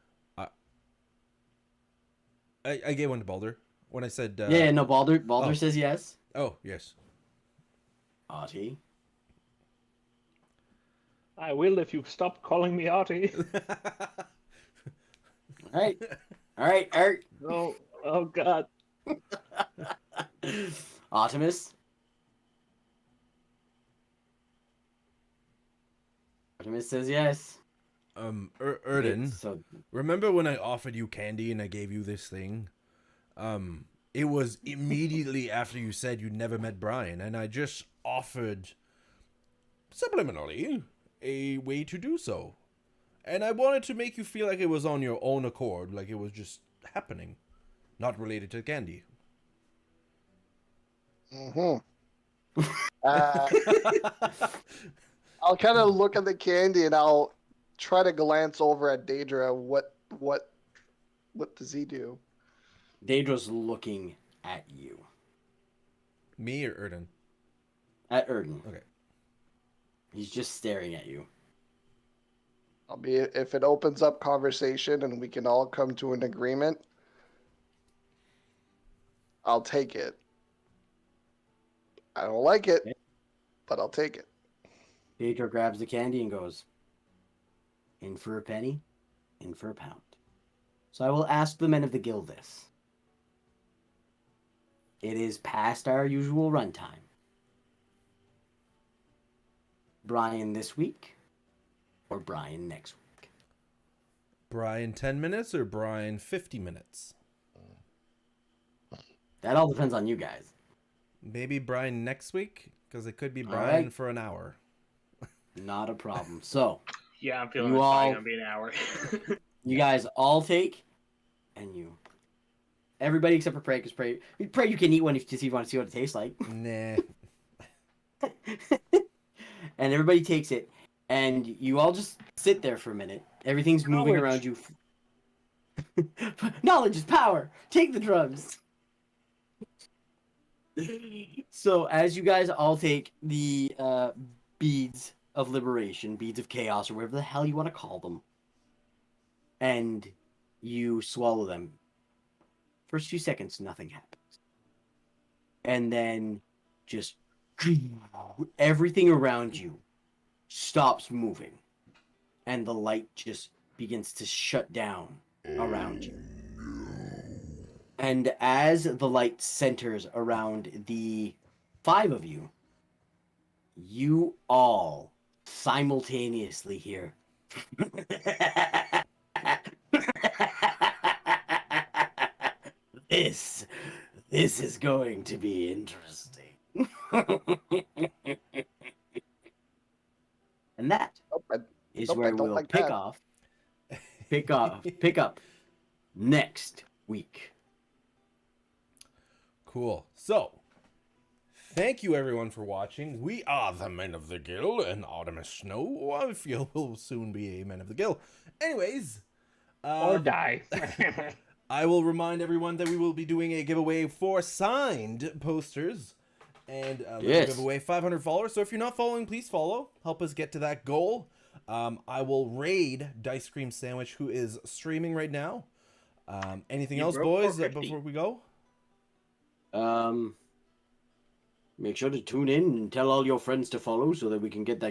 I gave one to Balder when I said no, Balder says yes. Oh yes. Artie. I will if you stop calling me Artie. All right, Art. Oh God. Artemis. Artemis says yes. Erden, remember when I offered you candy and I gave you this thing? It was immediately after you said you'd never met Brian, and I just offered subliminally a way to do so. And I wanted to make you feel like it was on your own accord, like it was just happening, not related to candy. Mm-hmm. I'll kind of look at the candy and I'll try to glance over at Daedra. What does he do? Daedra's looking at you. Me or Erden? At Erden. Okay. He's just staring at you. I'll be if it opens up conversation and we can all come to an agreement. I'll take it. I don't like it, Okay. but I'll take it. Daedra grabs the candy and goes, in for a penny, in for a pound. So I will ask the men of the Gill this. It is past our usual runtime. Brian this week or Brian next week? Brian 10 minutes or Brian 50 minutes? That all depends on you guys. Maybe Brian next week, because it could be All Brian right. for an hour. Not a problem. So, Yeah, I'm feeling You it's all- probably gonna be an hour. you guys all take, and you... Everybody except for Prey, because Prey you can eat one if you want to see what it tastes like. Nah. And everybody takes it, and you all just sit there for a minute. Everything's moving Knowledge. around you. Knowledge is power. Take the drugs. So as you guys all take the beads of liberation, beads of chaos, or whatever the hell you want to call them, and you swallow them, first few seconds nothing happens, and then just everything around you stops moving, and the light just begins to shut down around you. And as the light centers around the 5 of you, you all simultaneously hear. This is going to be interesting. And that Nope, I is Nope, I where don't we'll like pick that. up next week. Cool. So, thank you everyone for watching. We are the Men of the Gill, and Artemis Snow, I feel, will soon be a Men of the Gill. Anyways, Or die. I will remind everyone that we will be doing a giveaway for signed posters. And let's Yes. give away 500 followers. So if you're not following, please follow. Help us get to that goal. I will raid Dice Cream Sandwich, who is streaming right now. Anything You else, broke boys, 450. before we go? Make sure to tune in and tell all your friends to follow so that we can get that